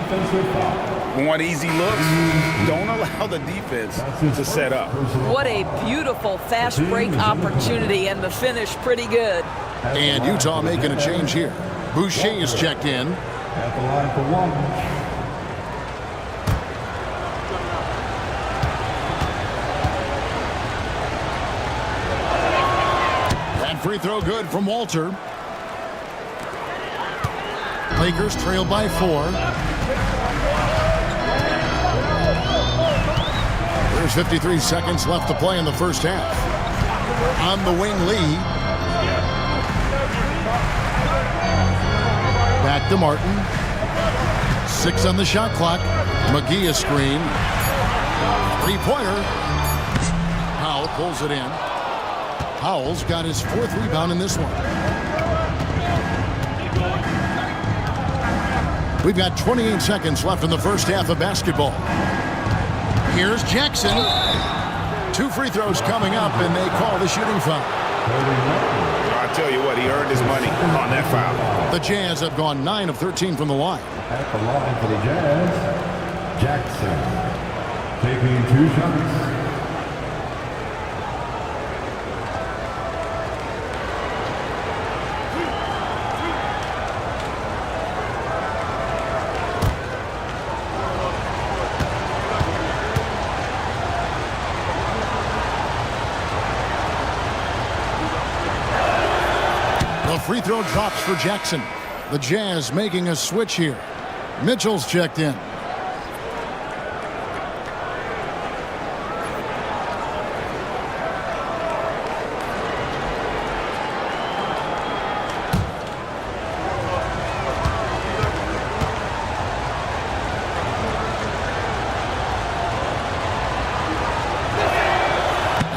Want easy looks? Don't allow the defense to set up. What a beautiful fast break opportunity, and the finish pretty good. And Utah making a change here. Boucher is checked in. At the line for 1. That free throw good from Walter. Lakers trail by 4. There's 53 seconds left to play in the first half. On the wing, Lee. Back to Martin. 6 on the shot clock. McGee a screen. 3-pointer. Powell pulls it in. Powell's got his 4th rebound in this one. We've got 28 seconds left in the first half of basketball. Here's Jackson. 2 free throws coming up, and they call the shooting foul. I'll tell you what, he earned his money on that foul. The Jazz have gone 9 of 13 from the line. At the line for the Jazz, Jackson taking 2 shots. Free throw drops for Jackson. The Jazz making a switch here. Mitchell's checked in.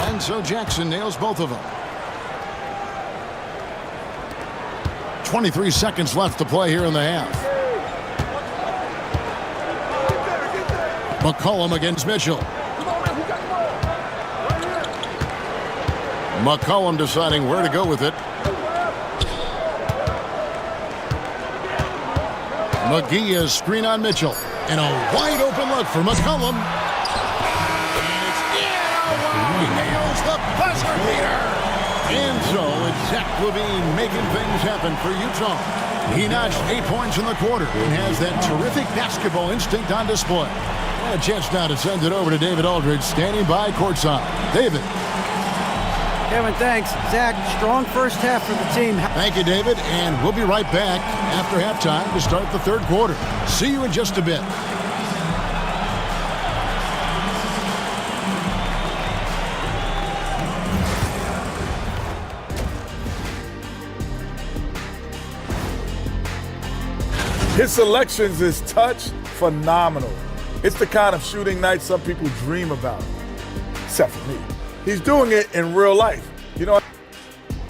And so Jackson nails both of them. 23 seconds left to play here in the half. McCollum against Mitchell. McCollum deciding where to go with it. McGee is screen on Mitchell. And a wide open look for McCollum. He nails the buzzer beater. And so it's Zach LaVine making things happen for Utah. He notched 8 points in the quarter and has that terrific basketball instinct on display. And a chance now to send it over to David Aldridge, standing by courtside. David. Kevin, thanks. Zach, strong first half for the team. Thank you, David. And we'll be right back after halftime to start the third quarter. See you in just a bit. His selections is touch phenomenal. It's the kind of shooting night some people dream about, except for me. He's doing it in real life. You know.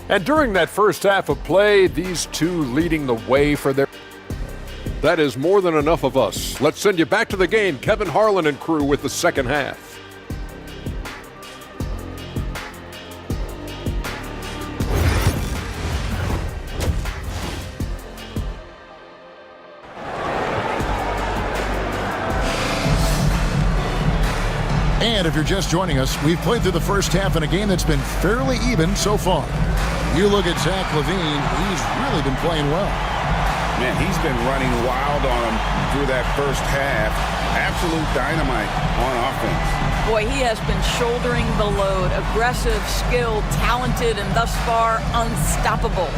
And during that first half of play, these two leading the way for their... That is more than enough of us. Let's send you back to the game. Kevin Harlan and crew with the second half. And if you're just joining us, we've played through the first half in a game that's been fairly even so far. You look at Zach LaVine, he's really been playing well. Man, he's been running wild on him through that first half. Absolute dynamite on offense. Boy, he has been shouldering the load. Aggressive, skilled, talented, and thus far unstoppable.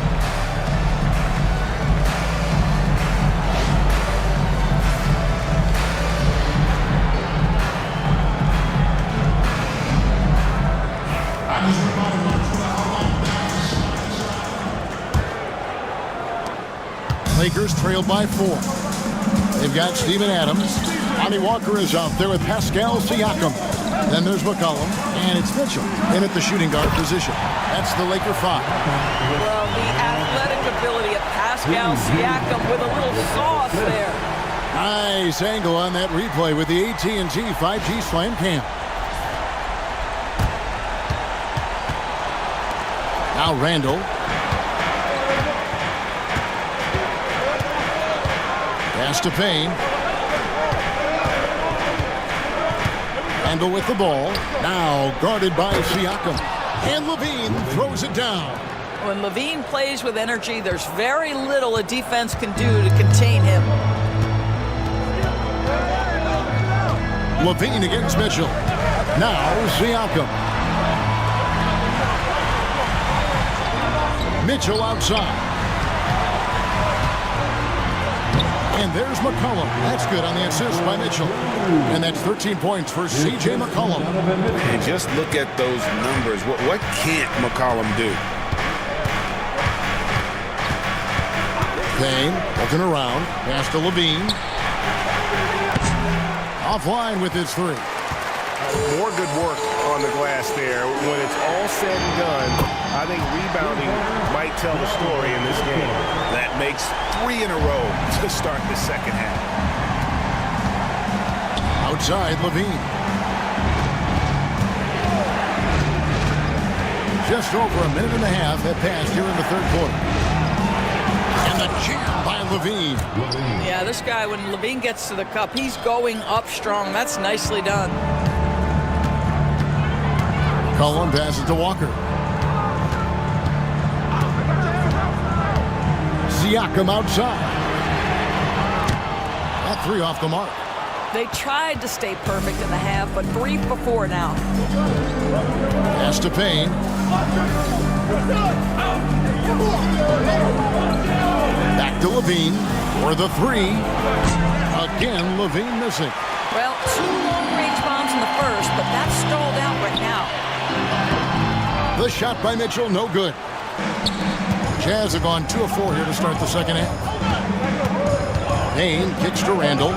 Lakers trailed by 4. They've got Steven Adams. Lonnie Walker is out there with Pascal Siakam. Then there's McCollum, and it's Mitchell in at the shooting guard position. That's the Laker 5. Well, the athletic ability of Pascal Siakam with a little sauce there. Nice angle on that replay with the AT&T 5G Slam Cam. Now Randall. Pass to Payne. Randall with the ball. Now guarded by Siakam. And LaVine throws it down. When LaVine plays with energy, there's very little a defense can do to contain him. LaVine against Mitchell. Now Siakam. Mitchell outside. And there's McCollum. That's good on the assist by Mitchell. And that's 13 points for C.J. McCollum. And just look at those numbers. What can't McCollum do? Payne looking around. Pass to Levine. Offline with his three. More good work on the glass there. When it's all said and done, I think rebounding might tell the story in this game. That makes 3 in a row to start the second half. Outside Levine. Just over a minute and a half have passed here in the third quarter. And the jam by Levine. Yeah, this guy, when Levine gets to the cup, he's going up strong. That's nicely done. Cullen passes to Walker. Siakam outside. That three off the mark. They tried to stay perfect in the half, but 3 for 4 now. Pass to Payne. Back to Levine for the three. Again, Levine missing. Well, 2 long-range bombs in the first, but that's stalled out right now. The shot by Mitchell, no good. Jazz have gone 2 of 4 here to start the second half. Payne kicks to Randall.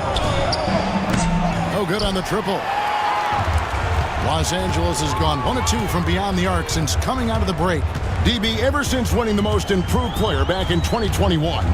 No good on the triple. Los Angeles has gone 1 of 2 from beyond the arc since coming out of the break. DB, ever since winning the most improved player back in 2021,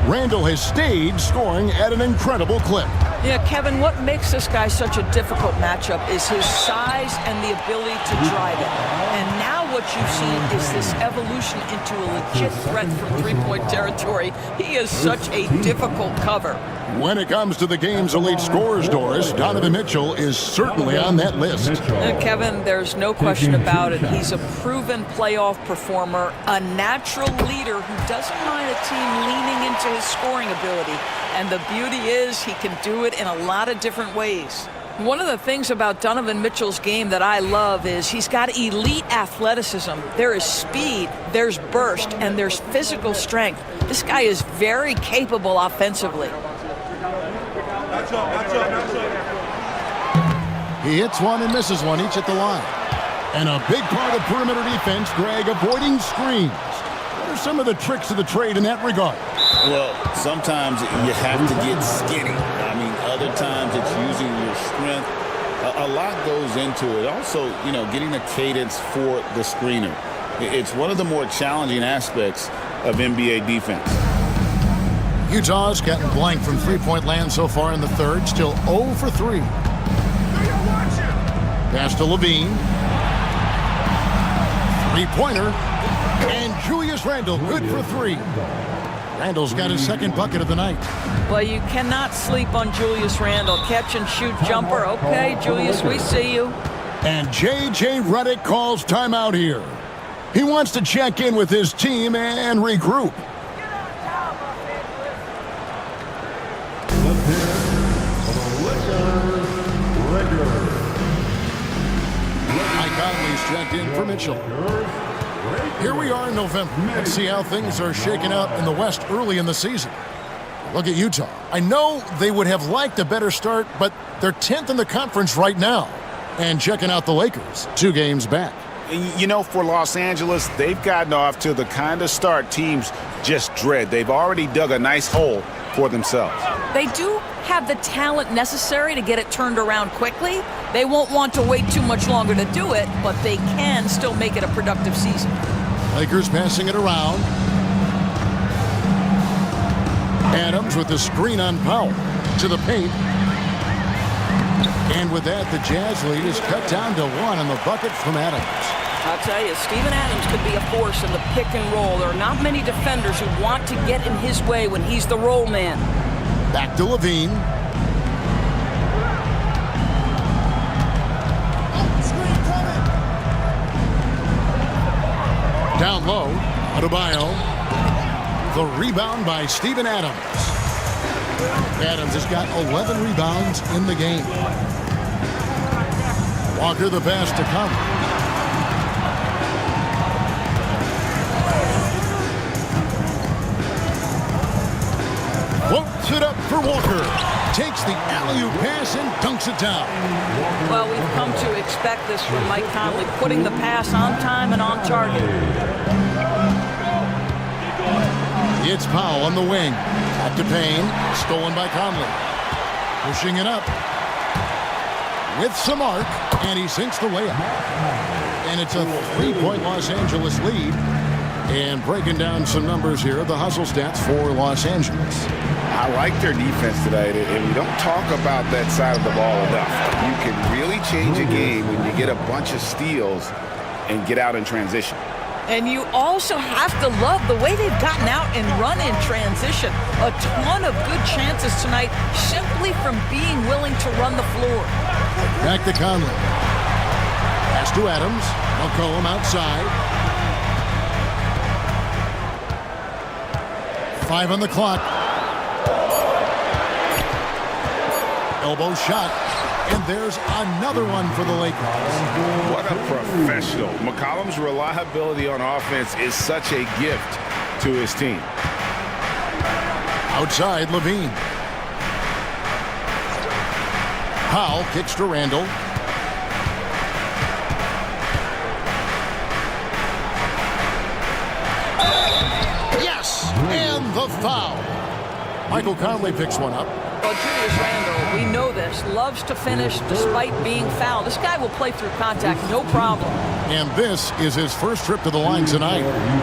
Randall has stayed scoring at an incredible clip. Yeah, Kevin, what makes this guy such a difficult matchup is his size and the ability to drive it. And now what you've seen is this evolution into a legit threat from three-point territory. He is such a difficult cover. When it comes to the game's elite scorers, Doris, Donovan Mitchell is certainly on that list. Kevin, there's no question about it. He's a proven playoff performer, a natural leader who doesn't mind a team leaning into his scoring ability. And the beauty is he can do it in a lot of different ways. One of the things about Donovan Mitchell's game that I love is he's got elite athleticism. There is speed, there's burst, and there's physical strength. This guy is very capable offensively. He hits one and misses one, each at the line. And a big part of perimeter defense, Greg, avoiding screens. What are some of the tricks of the trade in that regard? Well, sometimes you have to get skinny. I mean, other times it's using your strength. A lot goes into it. Also, you know, getting the cadence for the screener. It's one of the more challenging aspects of NBA defense. Utah's gotten blank from three-point land so far in the third. Still 0 for 3. Pass to Levine. Three-pointer. And Julius Randle, good for 3. Randle's got his second bucket of the night. Well, you cannot sleep on Julius Randle. Catch and shoot jumper. Okay, Julius, we see you. And J.J. Redick calls timeout here. He wants to check in with his team and regroup. Mike Conley's checked in for Mitchell. Here we are in November. Let's see how things are shaking out in the West early in the season. Look at Utah. I know they would have liked a better start, but they're 10th in the conference right now. And checking out the Lakers, 2 games back. You know, for Los Angeles, they've gotten off to the kind of start teams just dread. They've already dug a nice hole for themselves. They do have the talent necessary to get it turned around quickly. They won't want to wait too much longer to do it, but they can still make it a productive season. Lakers passing it around. Adams with the screen on Powell to the paint. And with that, the Jazz lead is cut down to 1 on the bucket from Adams. I'll tell you, Steven Adams could be a force in the pick and roll. There are not many defenders who want to get in his way when he's the roll man. Back to Levine. Down low, Adebayo. The rebound by Steven Adams. Adams has got 11 rebounds in the game. Walker the pass to come. Floats it up for Walker. Takes the alley-oop pass and dunks it down. Well, we've come to expect this from Mike Conley, putting the pass on time and on target. It's Powell on the wing. Back to Payne. Stolen by Conley. Pushing it up. With some arc. And he sinks the layup. And it's a 3-point Los Angeles lead. And breaking down some numbers here, the hustle stats for Los Angeles. I like their defense tonight, and we don't talk about that side of the ball enough. You can really change a game when you get a bunch of steals and get out in transition. And you also have to love the way they've gotten out and run in transition. A ton of good chances tonight simply from being willing to run the floor. Back to Conley. Pass to Adams. McCollum outside. 5 on the clock. Elbow shot. And there's another one for the Lakers. What a professional. McCollum's reliability on offense is such a gift to his team. Outside, Levine. Powell kicks to Randall. Yes! And the foul. Michael Conley picks one up. Well, Julius Randle, we know this, loves to finish despite being fouled. This guy will play through contact, no problem. And this is his first trip to the line tonight.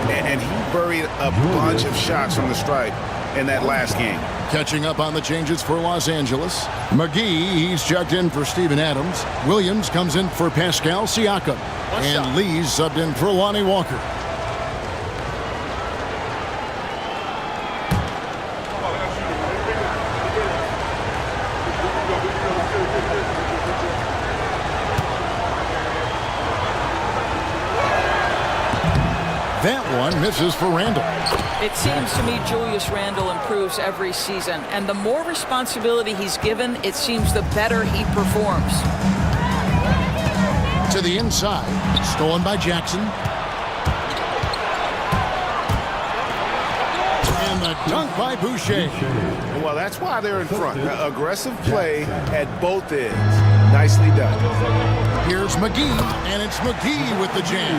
And he buried a bunch of shots from the stripe in that last game. Catching up on the changes for Los Angeles. McGee, he's checked in for Steven Adams. Williams comes in for Pascal Siakam. And Lee's subbed in for Lonnie Walker. That one misses for Randall. It seems to me Julius Randle improves every season, and the more responsibility he's given, it seems the better he performs. To the inside, stolen by Jackson. And the dunk by Boucher. Well, that's why they're in front. Aggressive play at both ends. Nicely done. Here's McGee, and it's McGee with the jam.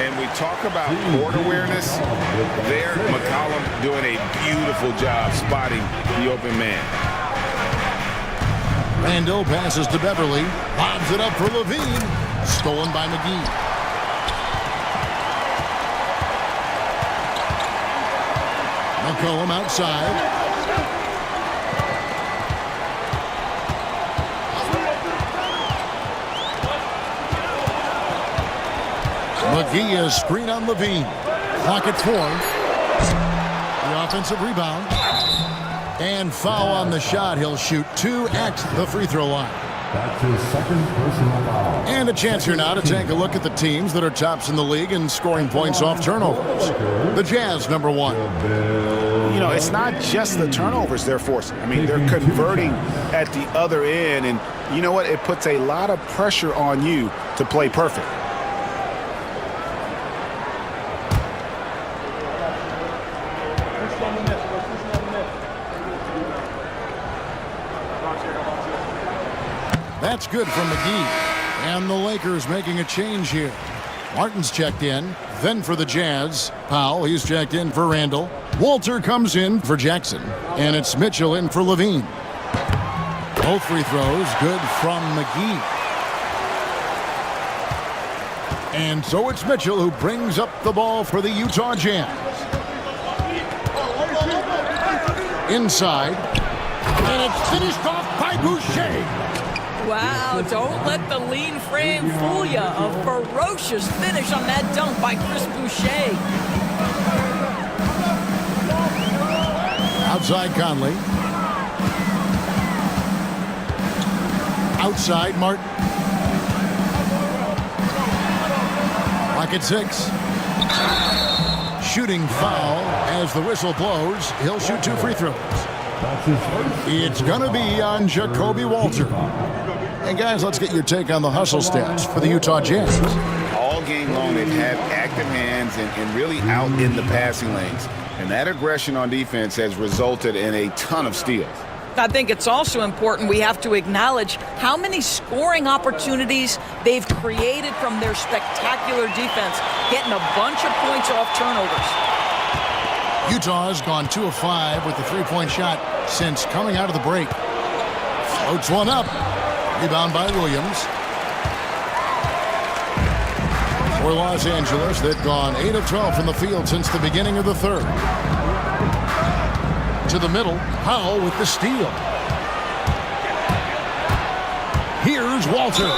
And we talk about court awareness. There, McCollum doing a beautiful job spotting the open man. Randall passes to Beverly. Lobs it up for Levine. Stolen by McGee. McCollum outside. McGee is screen on Levine. Clock at 4. The offensive rebound. And foul on the shot. He'll shoot 2 at the free throw line. That's his second personal foul. And a chance here now to take a look at the teams that are tops in the league in scoring points off turnovers. The Jazz, number 1. You know, it's not just the turnovers they're forcing. I mean, they're converting at the other end. And you know what? It puts a lot of pressure on you to play perfect. That's good from McGee. And the Lakers making a change here. Martin's checked in. Then for the Jazz, Powell, he's checked in for Randall. Walter comes in for Jackson. And it's Mitchell in for Levine. Both free throws good from McGee. And so it's Mitchell who brings up the ball for the Utah Jazz. Inside. And it's finished off by Boucher. Wow, don't let the lean frame fool you. A ferocious finish on that dunk by Chris Boucher. Outside Conley. Outside Martin. Pocket 6. Shooting foul as the whistle blows. He'll shoot 2 free throws. It's going to be on Jacoby Walter. And guys, let's get your take on the hustle stats for the Utah Jazz. All game long, they've had active hands and really out in the passing lanes. And that aggression on defense has resulted in a ton of steals. I think it's also important we have to acknowledge how many scoring opportunities they've created from their spectacular defense, getting a bunch of points off turnovers. Utah's gone 2 of 5 with the three-point shot since coming out of the break. Floats one up. Rebound by Williams. For Los Angeles, they've gone 8 of 12 from the field since the beginning of the third. To the middle, Powell with the steal. Here's Walter.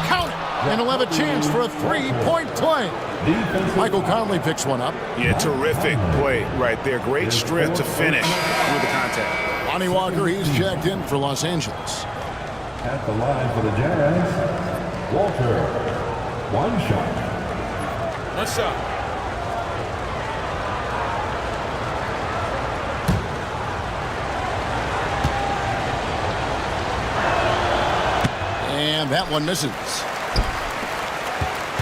Count it. And he'll have a chance for a three-point play. Michael Conley picks one up. Yeah, terrific play right there. Great strength to finish with the contact. Lonnie Walker, he's checked in for Los Angeles. At the line for the Jazz, Walter. One shot. One shot. And that one misses.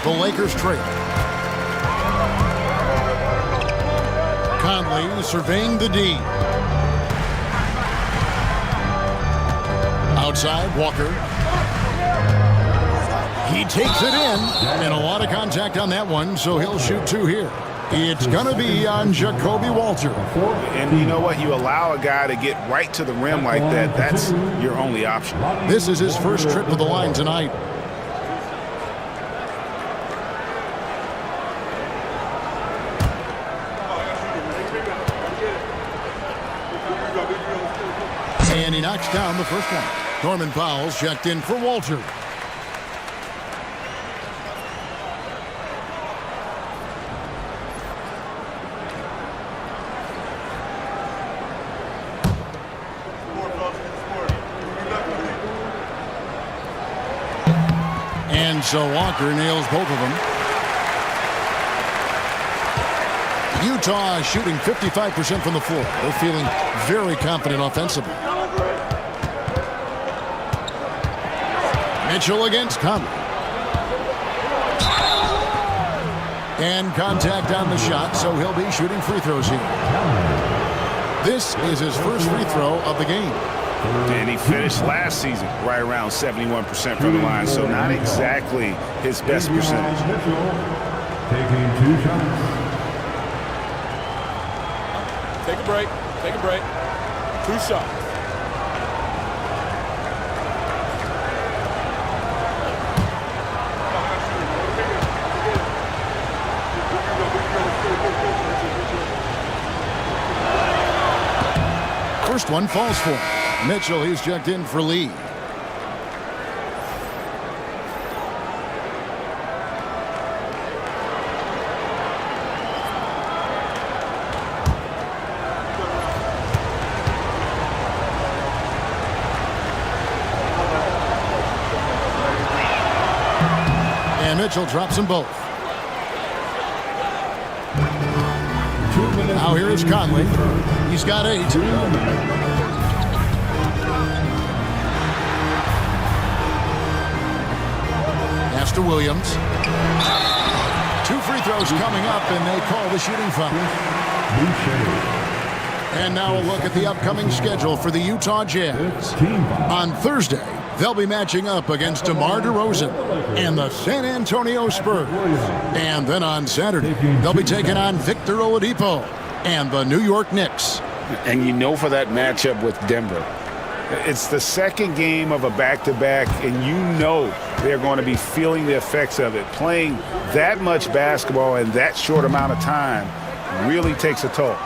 The Lakers trail. Conley surveying the D. Outside, Walker. He takes it in, and a lot of contact on that one, so he'll shoot 2 here. It's going to be on Jacoby Walter. And you know what? You allow a guy to get right to the rim like that, that's your only option. This is his first trip to the line tonight. And he knocks down the first one. Norman Powell's checked in for Walter. And so Walker nails both of them. Utah is shooting 55% from the floor. They're feeling very confident offensively. Mitchell against Conley. And contact on the shot, so he'll be shooting free throws here. This is his first free throw of the game. And he finished last season right around 71% from the line, so not exactly his best percentage. Taking 2 shots. Take a break. Take a break. 2 shots. First one falls for him. Mitchell, he's checked in for Lee. And Mitchell drops them both. Now here is Conley. He's got 8. Pass to Williams. 2 free throws coming up, and they call the shooting foul. And now a look at the upcoming schedule for the Utah Jazz. On Thursday, they'll be matching up against DeMar DeRozan and the San Antonio Spurs. And then on Saturday, they'll be taking on Victor Oladipo and the New York Knicks. And you know, for that matchup with Denver, it's the second game of a back-to-back, and you know they're going to be feeling the effects of it. Playing that much basketball in that short amount of time really takes a toll.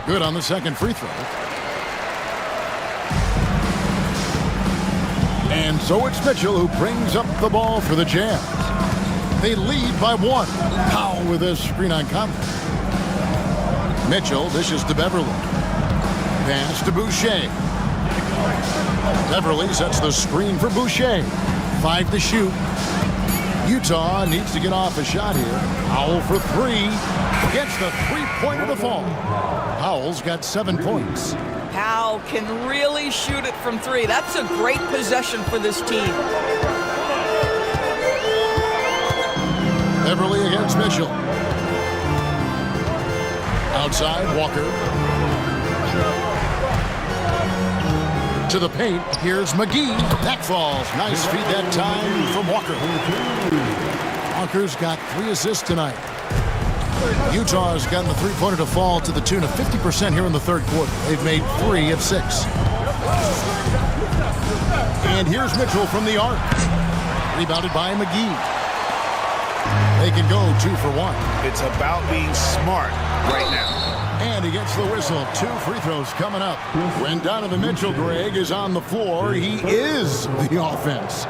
Good on the second free throw. And so it's Mitchell who brings up the ball for the Jazz. They lead by 1. Powell with a screen on Conley. Mitchell dishes to Beverly. Pass to Boucher. Beverly sets the screen for Boucher. 5 to shoot. Utah needs to get off a shot here. Powell for 3. Gets the 3-point of the fall. Powell's got 7 points. Powell can really shoot it from 3. That's a great possession for this team. Beverly against Mitchell. Outside, Walker. To the paint, here's McGee. That falls. Nice feed that time from Walker. Walker's got 3 assists tonight. Utah has gotten the three-pointer to fall to the tune of 50% here in the third quarter. They've made 3 of 6. And here's Mitchell from the arc. Rebounded by McGee. They can go 2 for 1. It's about being smart right now. And he gets the whistle. 2 free throws coming up. When Donovan Mitchell, Greg, is on the floor, he is the offense.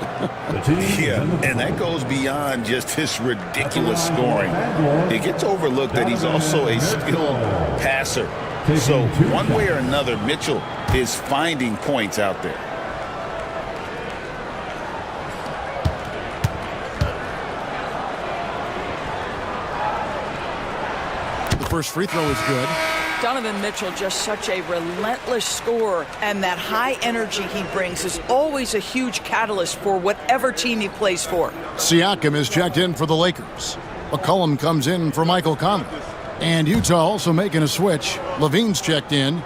Yeah, and that goes beyond just his ridiculous scoring. It gets overlooked that he's also a skilled passer. So one way or another, Mitchell is finding points out there. First free throw is good. Donovan Mitchell, just such a relentless scorer, and that high energy he brings is always a huge catalyst for whatever team he plays for. Siakam is checked in for the Lakers. McCollum comes in for Michael Conley. And Utah also making a switch. Levine's checked in.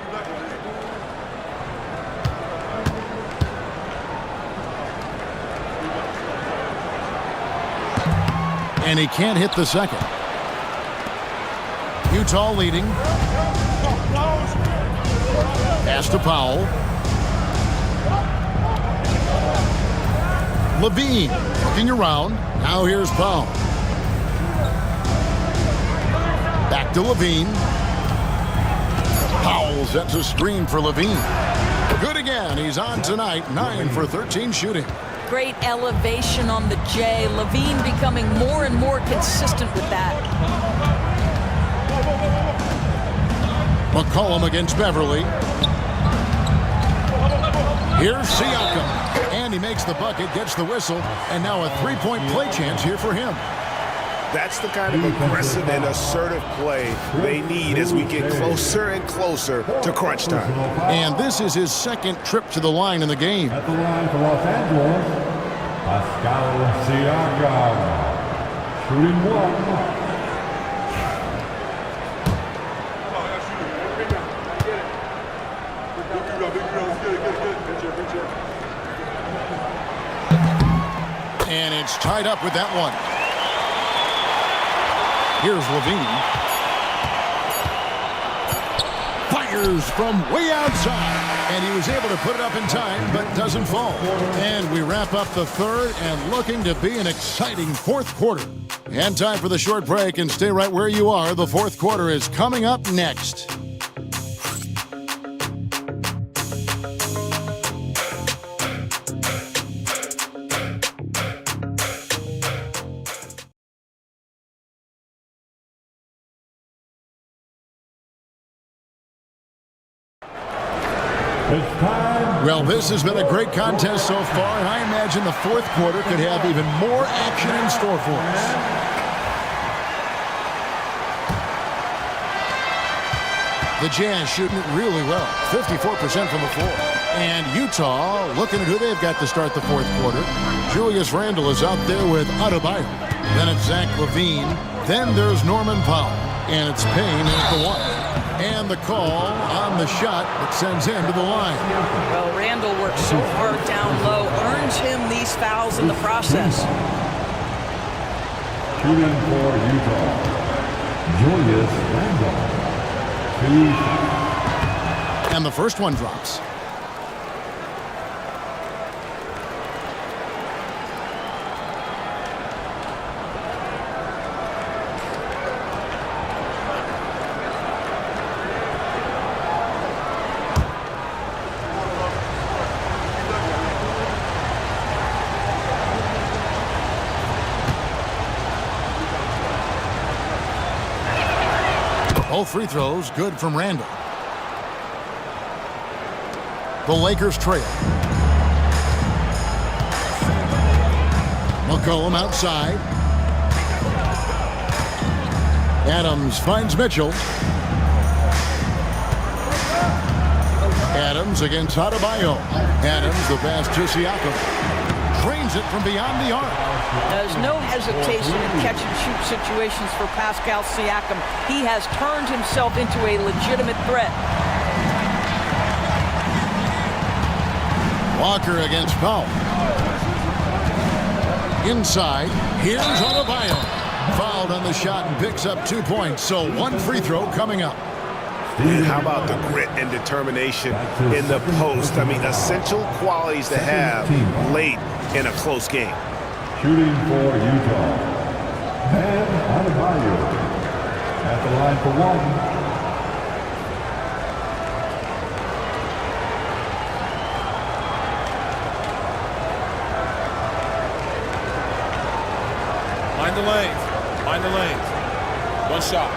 And he can't hit the second. Utah leading. Pass to Powell. Levine looking around. Now here's Powell. Back to Levine. Powell sets a screen for Levine. Good again. He's on tonight. 9 for 13 shooting. Great elevation on the J. Levine becoming more and more consistent with that. McCollum against Beverly. Here's Siakam. And he makes the bucket, gets the whistle, and now a three-point play chance here for him. That's the kind of aggressive and assertive play they need as we get closer and closer to crunch time. And this is his second trip to the line in the game. At the line for Los Angeles, Pascal Siakam. Shooting 1. And it's tied up with that one. Here's Levine. Fires from way outside. And he was able to put it up in time, but doesn't fall. And we wrap up the third and looking to be an exciting fourth quarter. And time for the short break, and stay right where you are. The fourth quarter is coming up next. Well, this has been a great contest so far, and I imagine the fourth quarter could have even more action in store for us. The Jazz shooting it really well, 54% from the floor. And Utah looking at who they've got to start the fourth quarter. Julius Randle is out there with Adebayo. Then it's Zach LaVine. Then there's Norman Powell. And it's Payne at the one. And the call on the shot that sends him to the line. Well, Randle works so hard down low, earns him these fouls in the process. Shooting for Utah, Julius Randle. And the first one drops. Both free throws good from Randle. The Lakers trail. McCollum outside. Adams finds Mitchell. Adams against Adebayo. Adams the pass to Siakam. drains it from beyond the arc. There's no hesitation in catch-and-shoot situations for Pascal Siakam. He has turned himself into a legitimate threat. Walker against Powell. Inside, here's Adebayo. Fouled on the shot and picks up 2 points, so 1 free throw coming up. And how about the grit and determination in the post? I mean, essential qualities to have late in a close game. Shooting for Utah, Bam Adebayo. At the line for one. Mind the lanes. Mind the lanes. 1 shot.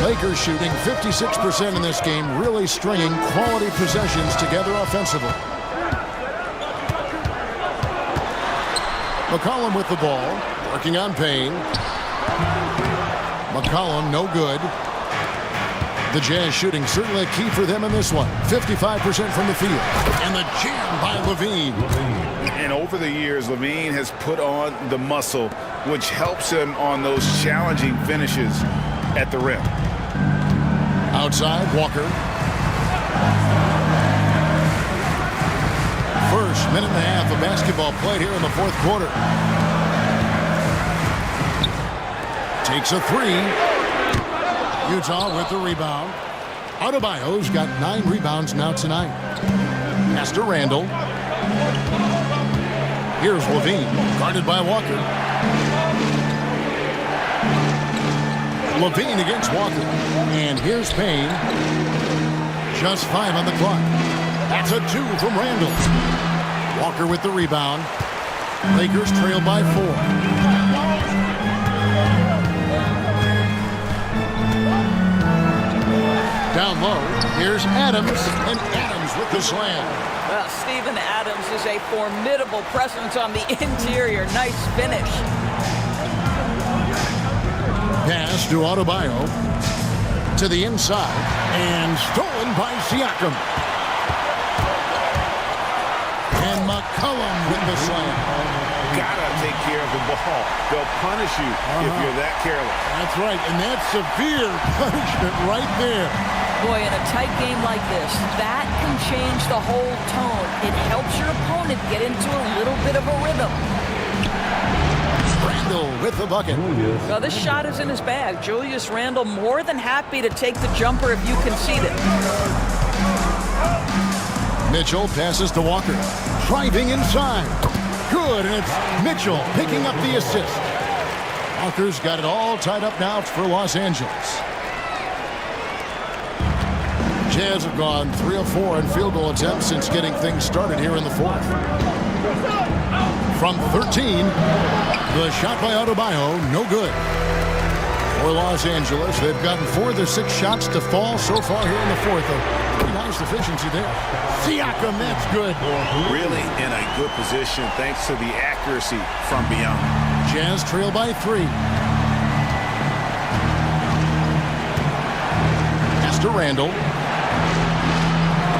Lakers shooting 56% in this game, really stringing quality possessions together offensively. McCollum with the ball, working on Payne. McCollum, no good. The Jazz shooting certainly a key for them in this one. 55% from the field. And the jam by Levine. And over the years, Levine has put on the muscle, which helps him on those challenging finishes at the rim. Outside, Walker. First minute and a half of basketball played here in the fourth quarter. Takes a 3. Utah with the rebound. Adebayo's got 9 rebounds now tonight. Pass to Randall. Here's Levine, guarded by Walker. Levine against Walker. And here's Payne. Just 5 on the clock. That's a 2 from Randall. Walker with the rebound. Lakers trail by 4. Down low, here's Adams, and Adams with the slam. Well, Steven Adams is a formidable presence on the interior. Nice finish. Pass to Adebayo. To the inside, and stolen by Siakam. And McCollum with the slam. Gotta take care of the ball. They'll punish you if you're that careless. That's right, and that's severe punishment right there. Boy, in a tight game like this, that can change the whole tone. It helps your opponent get into a little bit of a rhythm. Randall with the bucket. Well, this shot is in his bag. Julius Randle more than happy to take the jumper if you concede it. Mitchell passes to Walker. Driving inside. Good, and it's Mitchell picking up the assist. Walker's got it all tied up now for Los Angeles. Jazz have gone 3 of 4 in field goal attempts since getting things started here in the fourth. From 13, the shot by Adebayo, no good. For Los Angeles, they've gotten 4 of their 6 shots to fall so far here in the fourth. A pretty nice efficiency there. Siakam, that's good. Really in a good position thanks to the accuracy from beyond. Jazz trail by 3. Pass to Randall.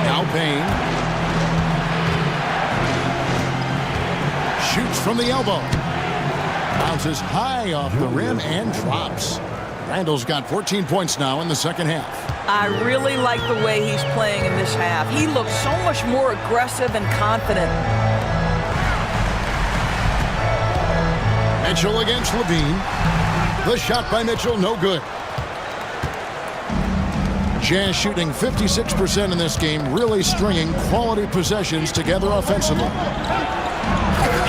Now Payne. Shoots from the elbow. Bounces high off the rim and drops. Randall's got 14 points now in the second half. I really like the way he's playing in this half. He looks so much more aggressive and confident. Mitchell against Levine. The shot by Mitchell, no good. Jazz shooting 56% in this game, really stringing quality possessions together offensively.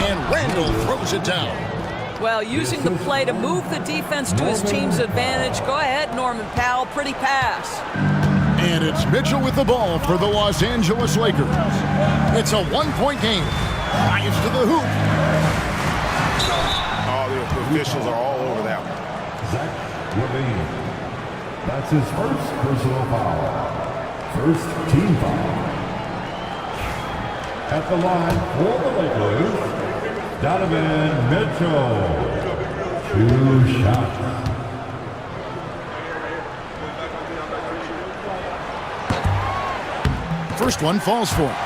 And Randall throws it down. Well, using the play to move the defense to his team's advantage. Go ahead, Norman Powell. Pretty pass. And it's Mitchell with the ball for the Los Angeles Lakers. It's a 1-point game. Drives to the hoop. Oh, the officials are all over that one. Zach Levine. That's his first personal foul. First team foul. At the line for the Lakers, Donovan Mitchell. 2 shots. First one falls for him.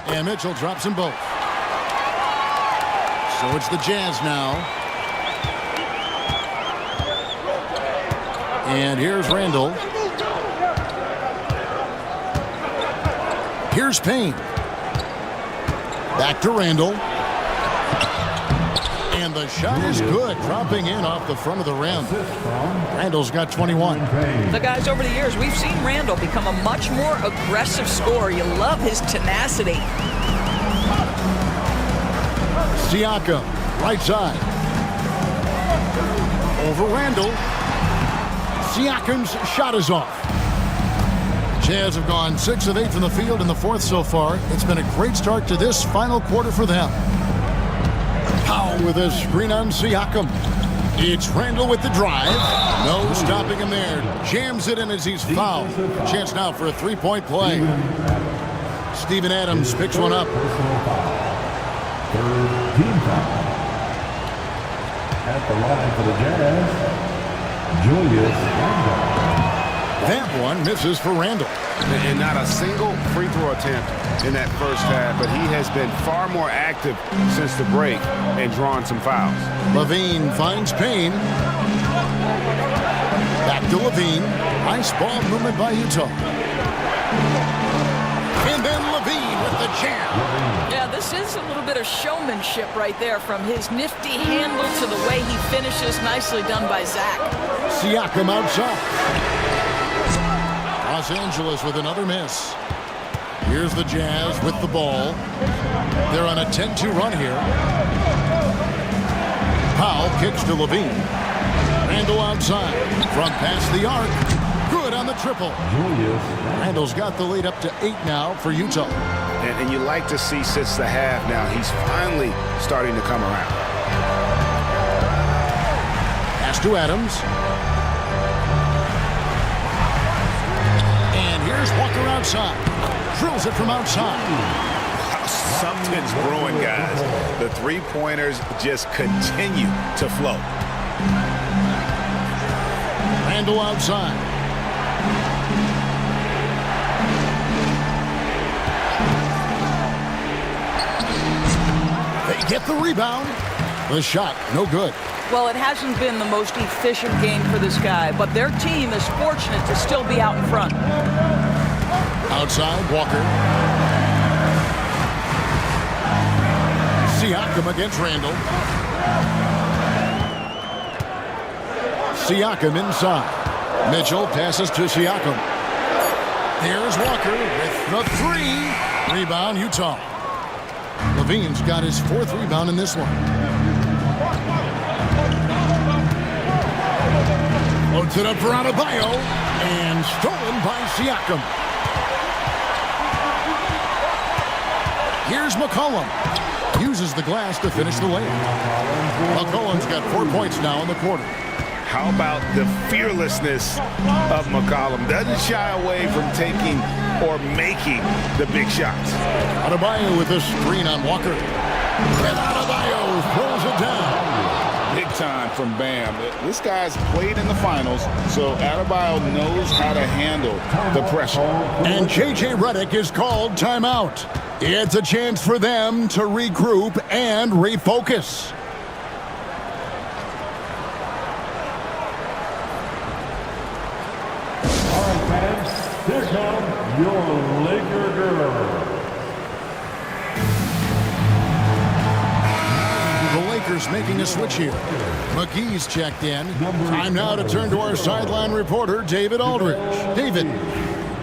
And Mitchell drops them both. So it's the Jazz now. And here's Randall. Here's Payne. Back to Randall. And the shot is good, dropping in off the front of the rim. Randall's got 21. The guys over the years, we've seen Randall become a much more aggressive scorer. You love his tenacity. Siakam, right side. Over Randall. Siakam's shot is off. Jazz have gone 6 of 8 from the field in the fourth so far. It's been a great start to this final quarter for them. Powell with a screen on Siakam. It's Randall with the drive. No stopping him there. Jams it in as he's fouled. Chance now for a three-point play. Steven Adams picks one up. Third team foul. At the line for the Jazz, Julius Randle. That one misses for Randall. And not a single free throw attempt in that first half, but he has been far more active since the break and drawn some fouls. Levine finds Payne. Back to Levine. Nice ball movement by Utah. And then Levine with the jam. Yeah, this is a little bit of showmanship right there, from his nifty handle to the way he finishes. Nicely done by Zach. Siakam outside. Los Angeles with another miss. Here's the Jazz with the ball. They're on a 10-2 run here. Powell kicks to Levine. Randall outside. Front past the arc. Good on the triple. Randall's got the lead up to 8 now for Utah. And you like to see since the half now, he's finally starting to come around. Pass to Adams. And here's Walker outside. Drills it from outside. Something's brewing, guys. The three-pointers just continue to flow. Randall outside. They get the rebound. The shot, no good. Well, it hasn't been the most efficient game for this guy, but their team is fortunate to still be out in front. Outside, Walker. Siakam against Randall. Siakam inside. Mitchell passes to Siakam. Here's Walker with the three. Rebound, Utah. Levine's got his 4th rebound in this one. Loads it up for Adebayo. And stolen by Siakam. Here's McCollum. Uses the glass to finish the layup. McCollum's got 4 points now in the quarter. How about the fearlessness of McCollum? Doesn't shy away from taking or making the big shots. Adebayo with a screen on Walker. And Adebayo throws it down. Big time from Bam. This guy's played in the finals, so Adebayo knows how to handle the pressure. And J.J. Redick is called timeout. It's a chance for them to regroup and refocus. All right, fans, here come your Laker girls. The Lakers making a switch here. McGee's checked in. Time now to turn to our sideline reporter, David Aldridge. David.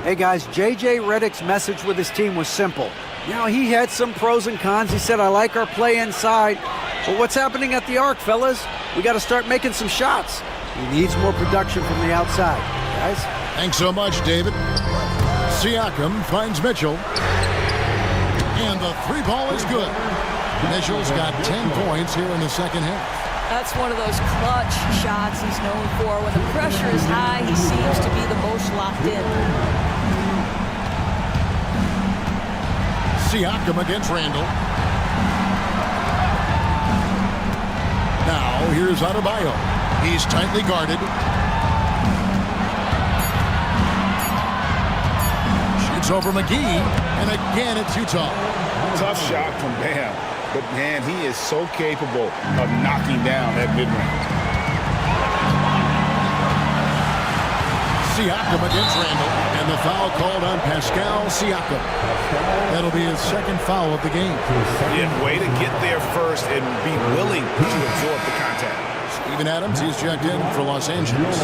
Hey guys, J.J. Redick's message with his team was simple. You know, he had some pros and cons. He said, I like our play inside. But what's happening at the arc, fellas? We got to start making some shots. He needs more production from the outside. guys. Thanks so much, David. Siakam finds Mitchell. And the three ball is good. Mitchell's got 10 points here in the second half. That's one of those clutch shots he's known for. When the pressure is high, he seems to be the most locked in. Siakam against Randall. Now, here's Adebayo. He's tightly guarded. Shoots over McGee, and again it's Utah. Tough shot from Bam, but man, he is so capable of knocking down that mid-range. Siakam against Randall, and the foul called on Pascal Siakam. That'll be his second foul of the game. Yeah, way to get there first and be willing to absorb the contact. Steven Adams, he's checked in for Los Angeles.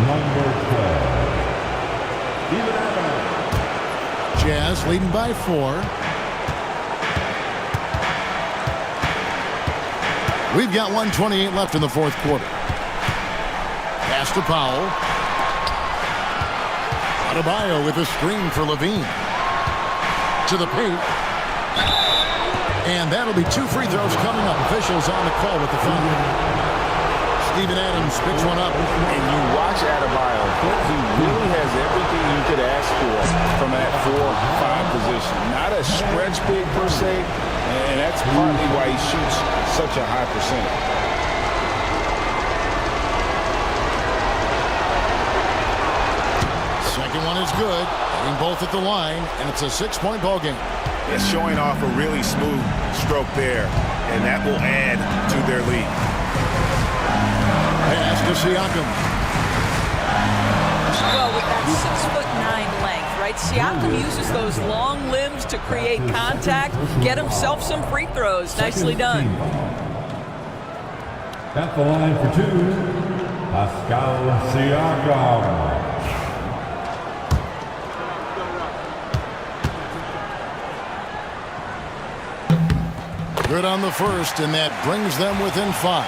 Number 12. Steven Adams. Jazz leading by 4. We've got 1:28 left in the fourth quarter. Pass to Powell. Adebayo with a screen for Levine. To the paint. And that'll be 2 free throws coming up. Officials on the call with the foul. Steven Adams picks one up. And you watch Adebayo. He really has everything you could ask for from that 4-5 position. Not a stretch big per se, and that's partly why he shoots such a high percentage. Second one is good. Hitting both at the line, and it's a 6-point ball game. It's showing off a really smooth stroke there, and that will add to their lead. Pass to Siakam. Well, with that 6'9" length, right? Siakam uses those long limbs to create contact, get himself some free throws. Nicely done. At the line for 2, Pascal Siakam. Good on the first, and that brings them within 5.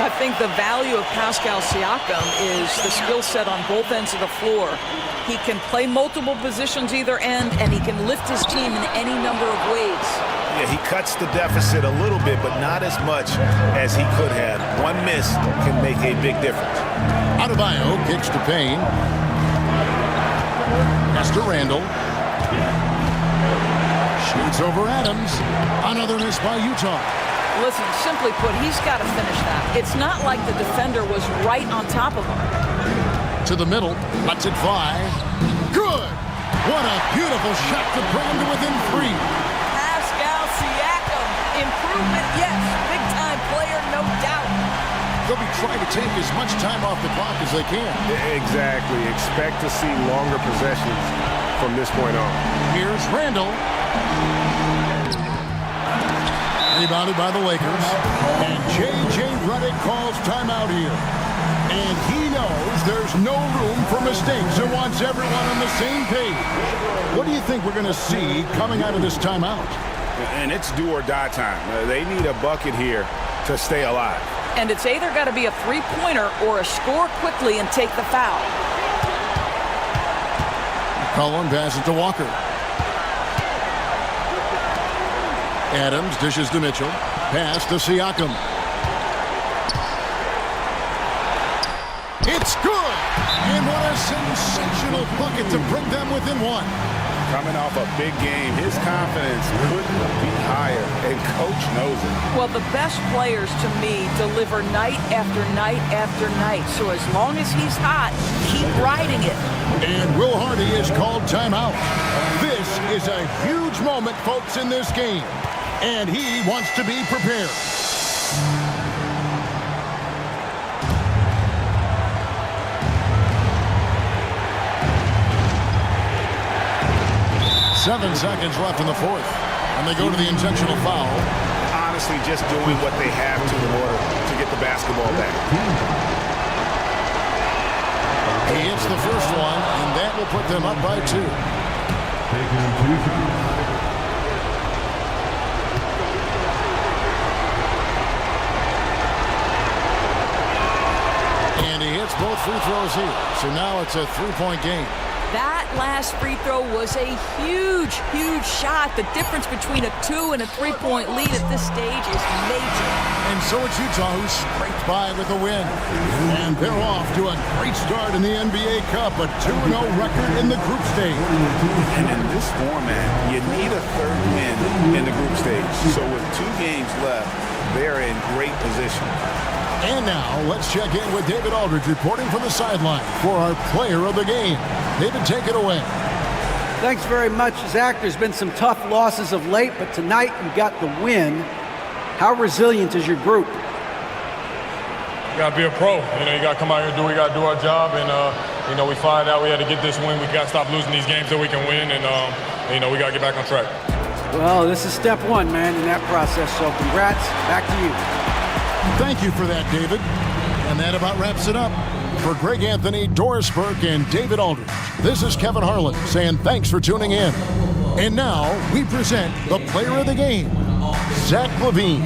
I think the value of Pascal Siakam is the skill set on both ends of the floor. He can play multiple positions either end, and he can lift his team in any number of ways. Yeah, he cuts the deficit a little bit, but not as much as he could have. One miss can make a big difference. Adebayo kicks to Payne. Pass to Randall. Shoots over Adams. Another miss by Utah. Listen, simply put, he's got to finish that. It's not like the defender was right on top of him. To the middle, cuts it 5. Good! What a beautiful shot to bring him to within 3. Pascal Siakam, improvement, yes. Big-time player, no doubt. They'll be trying to take as much time off the clock as they can. Exactly. Expect to see longer possessions from this point on. Here's Randall. Rebounded by the Lakers. And J.J. Redick calls timeout here. And he knows there's no room for mistakes and wants everyone on the same page. What do you think we're going to see coming out of this timeout? And it's do or die time. They need a bucket here to stay alive. And it's either got to be a three-pointer or a score quickly and take the foul. Cullen passes to Walker. Adams dishes to Mitchell. Pass to Siakam. It's good! And what a sensational bucket to bring them within 1. Coming off a big game, his confidence couldn't be higher, and coach knows it. Well, the best players, to me, deliver night after night after night. So as long as he's hot, keep riding it. And Will Hardy is called timeout. This is a huge moment, folks, in this game. And he wants to be prepared. Seven seconds left in the fourth. And they go to the intentional foul. Honestly, just doing what they have to in order to get the basketball back. He hits the first one, and that will put them up by 2. And he hits both free is here. So now it's a 3-point game. That last free throw was a huge, huge shot. The difference between a 2 and a 3-point lead at this stage is major. And so it's Utah who scraped by with a win. And they're off to a great start in the NBA Cup, a 2-0 record in the group stage. And in this format, you need a third win in the group stage. So with 2 games left, they're in great position. And now, let's check in with David Aldridge reporting from the sideline for our player of the game. David, take it away. Thanks very much, Zach. There's been some tough losses of late, but tonight you got the win. How resilient is your group? You got to be a pro. You got to come out here and we got to do our job. And, we find out we had to get this win. We got to stop losing these games so we can win. And, we got to get back on track. Well, this is step 1, man, in that process. So congrats. Back to you. Thank you for that, David. And that about wraps it up. For Greg Anthony, Doris Burke, and David Aldridge, this is Kevin Harlan saying thanks for tuning in. And now we present the player of the game, Zach LaVine.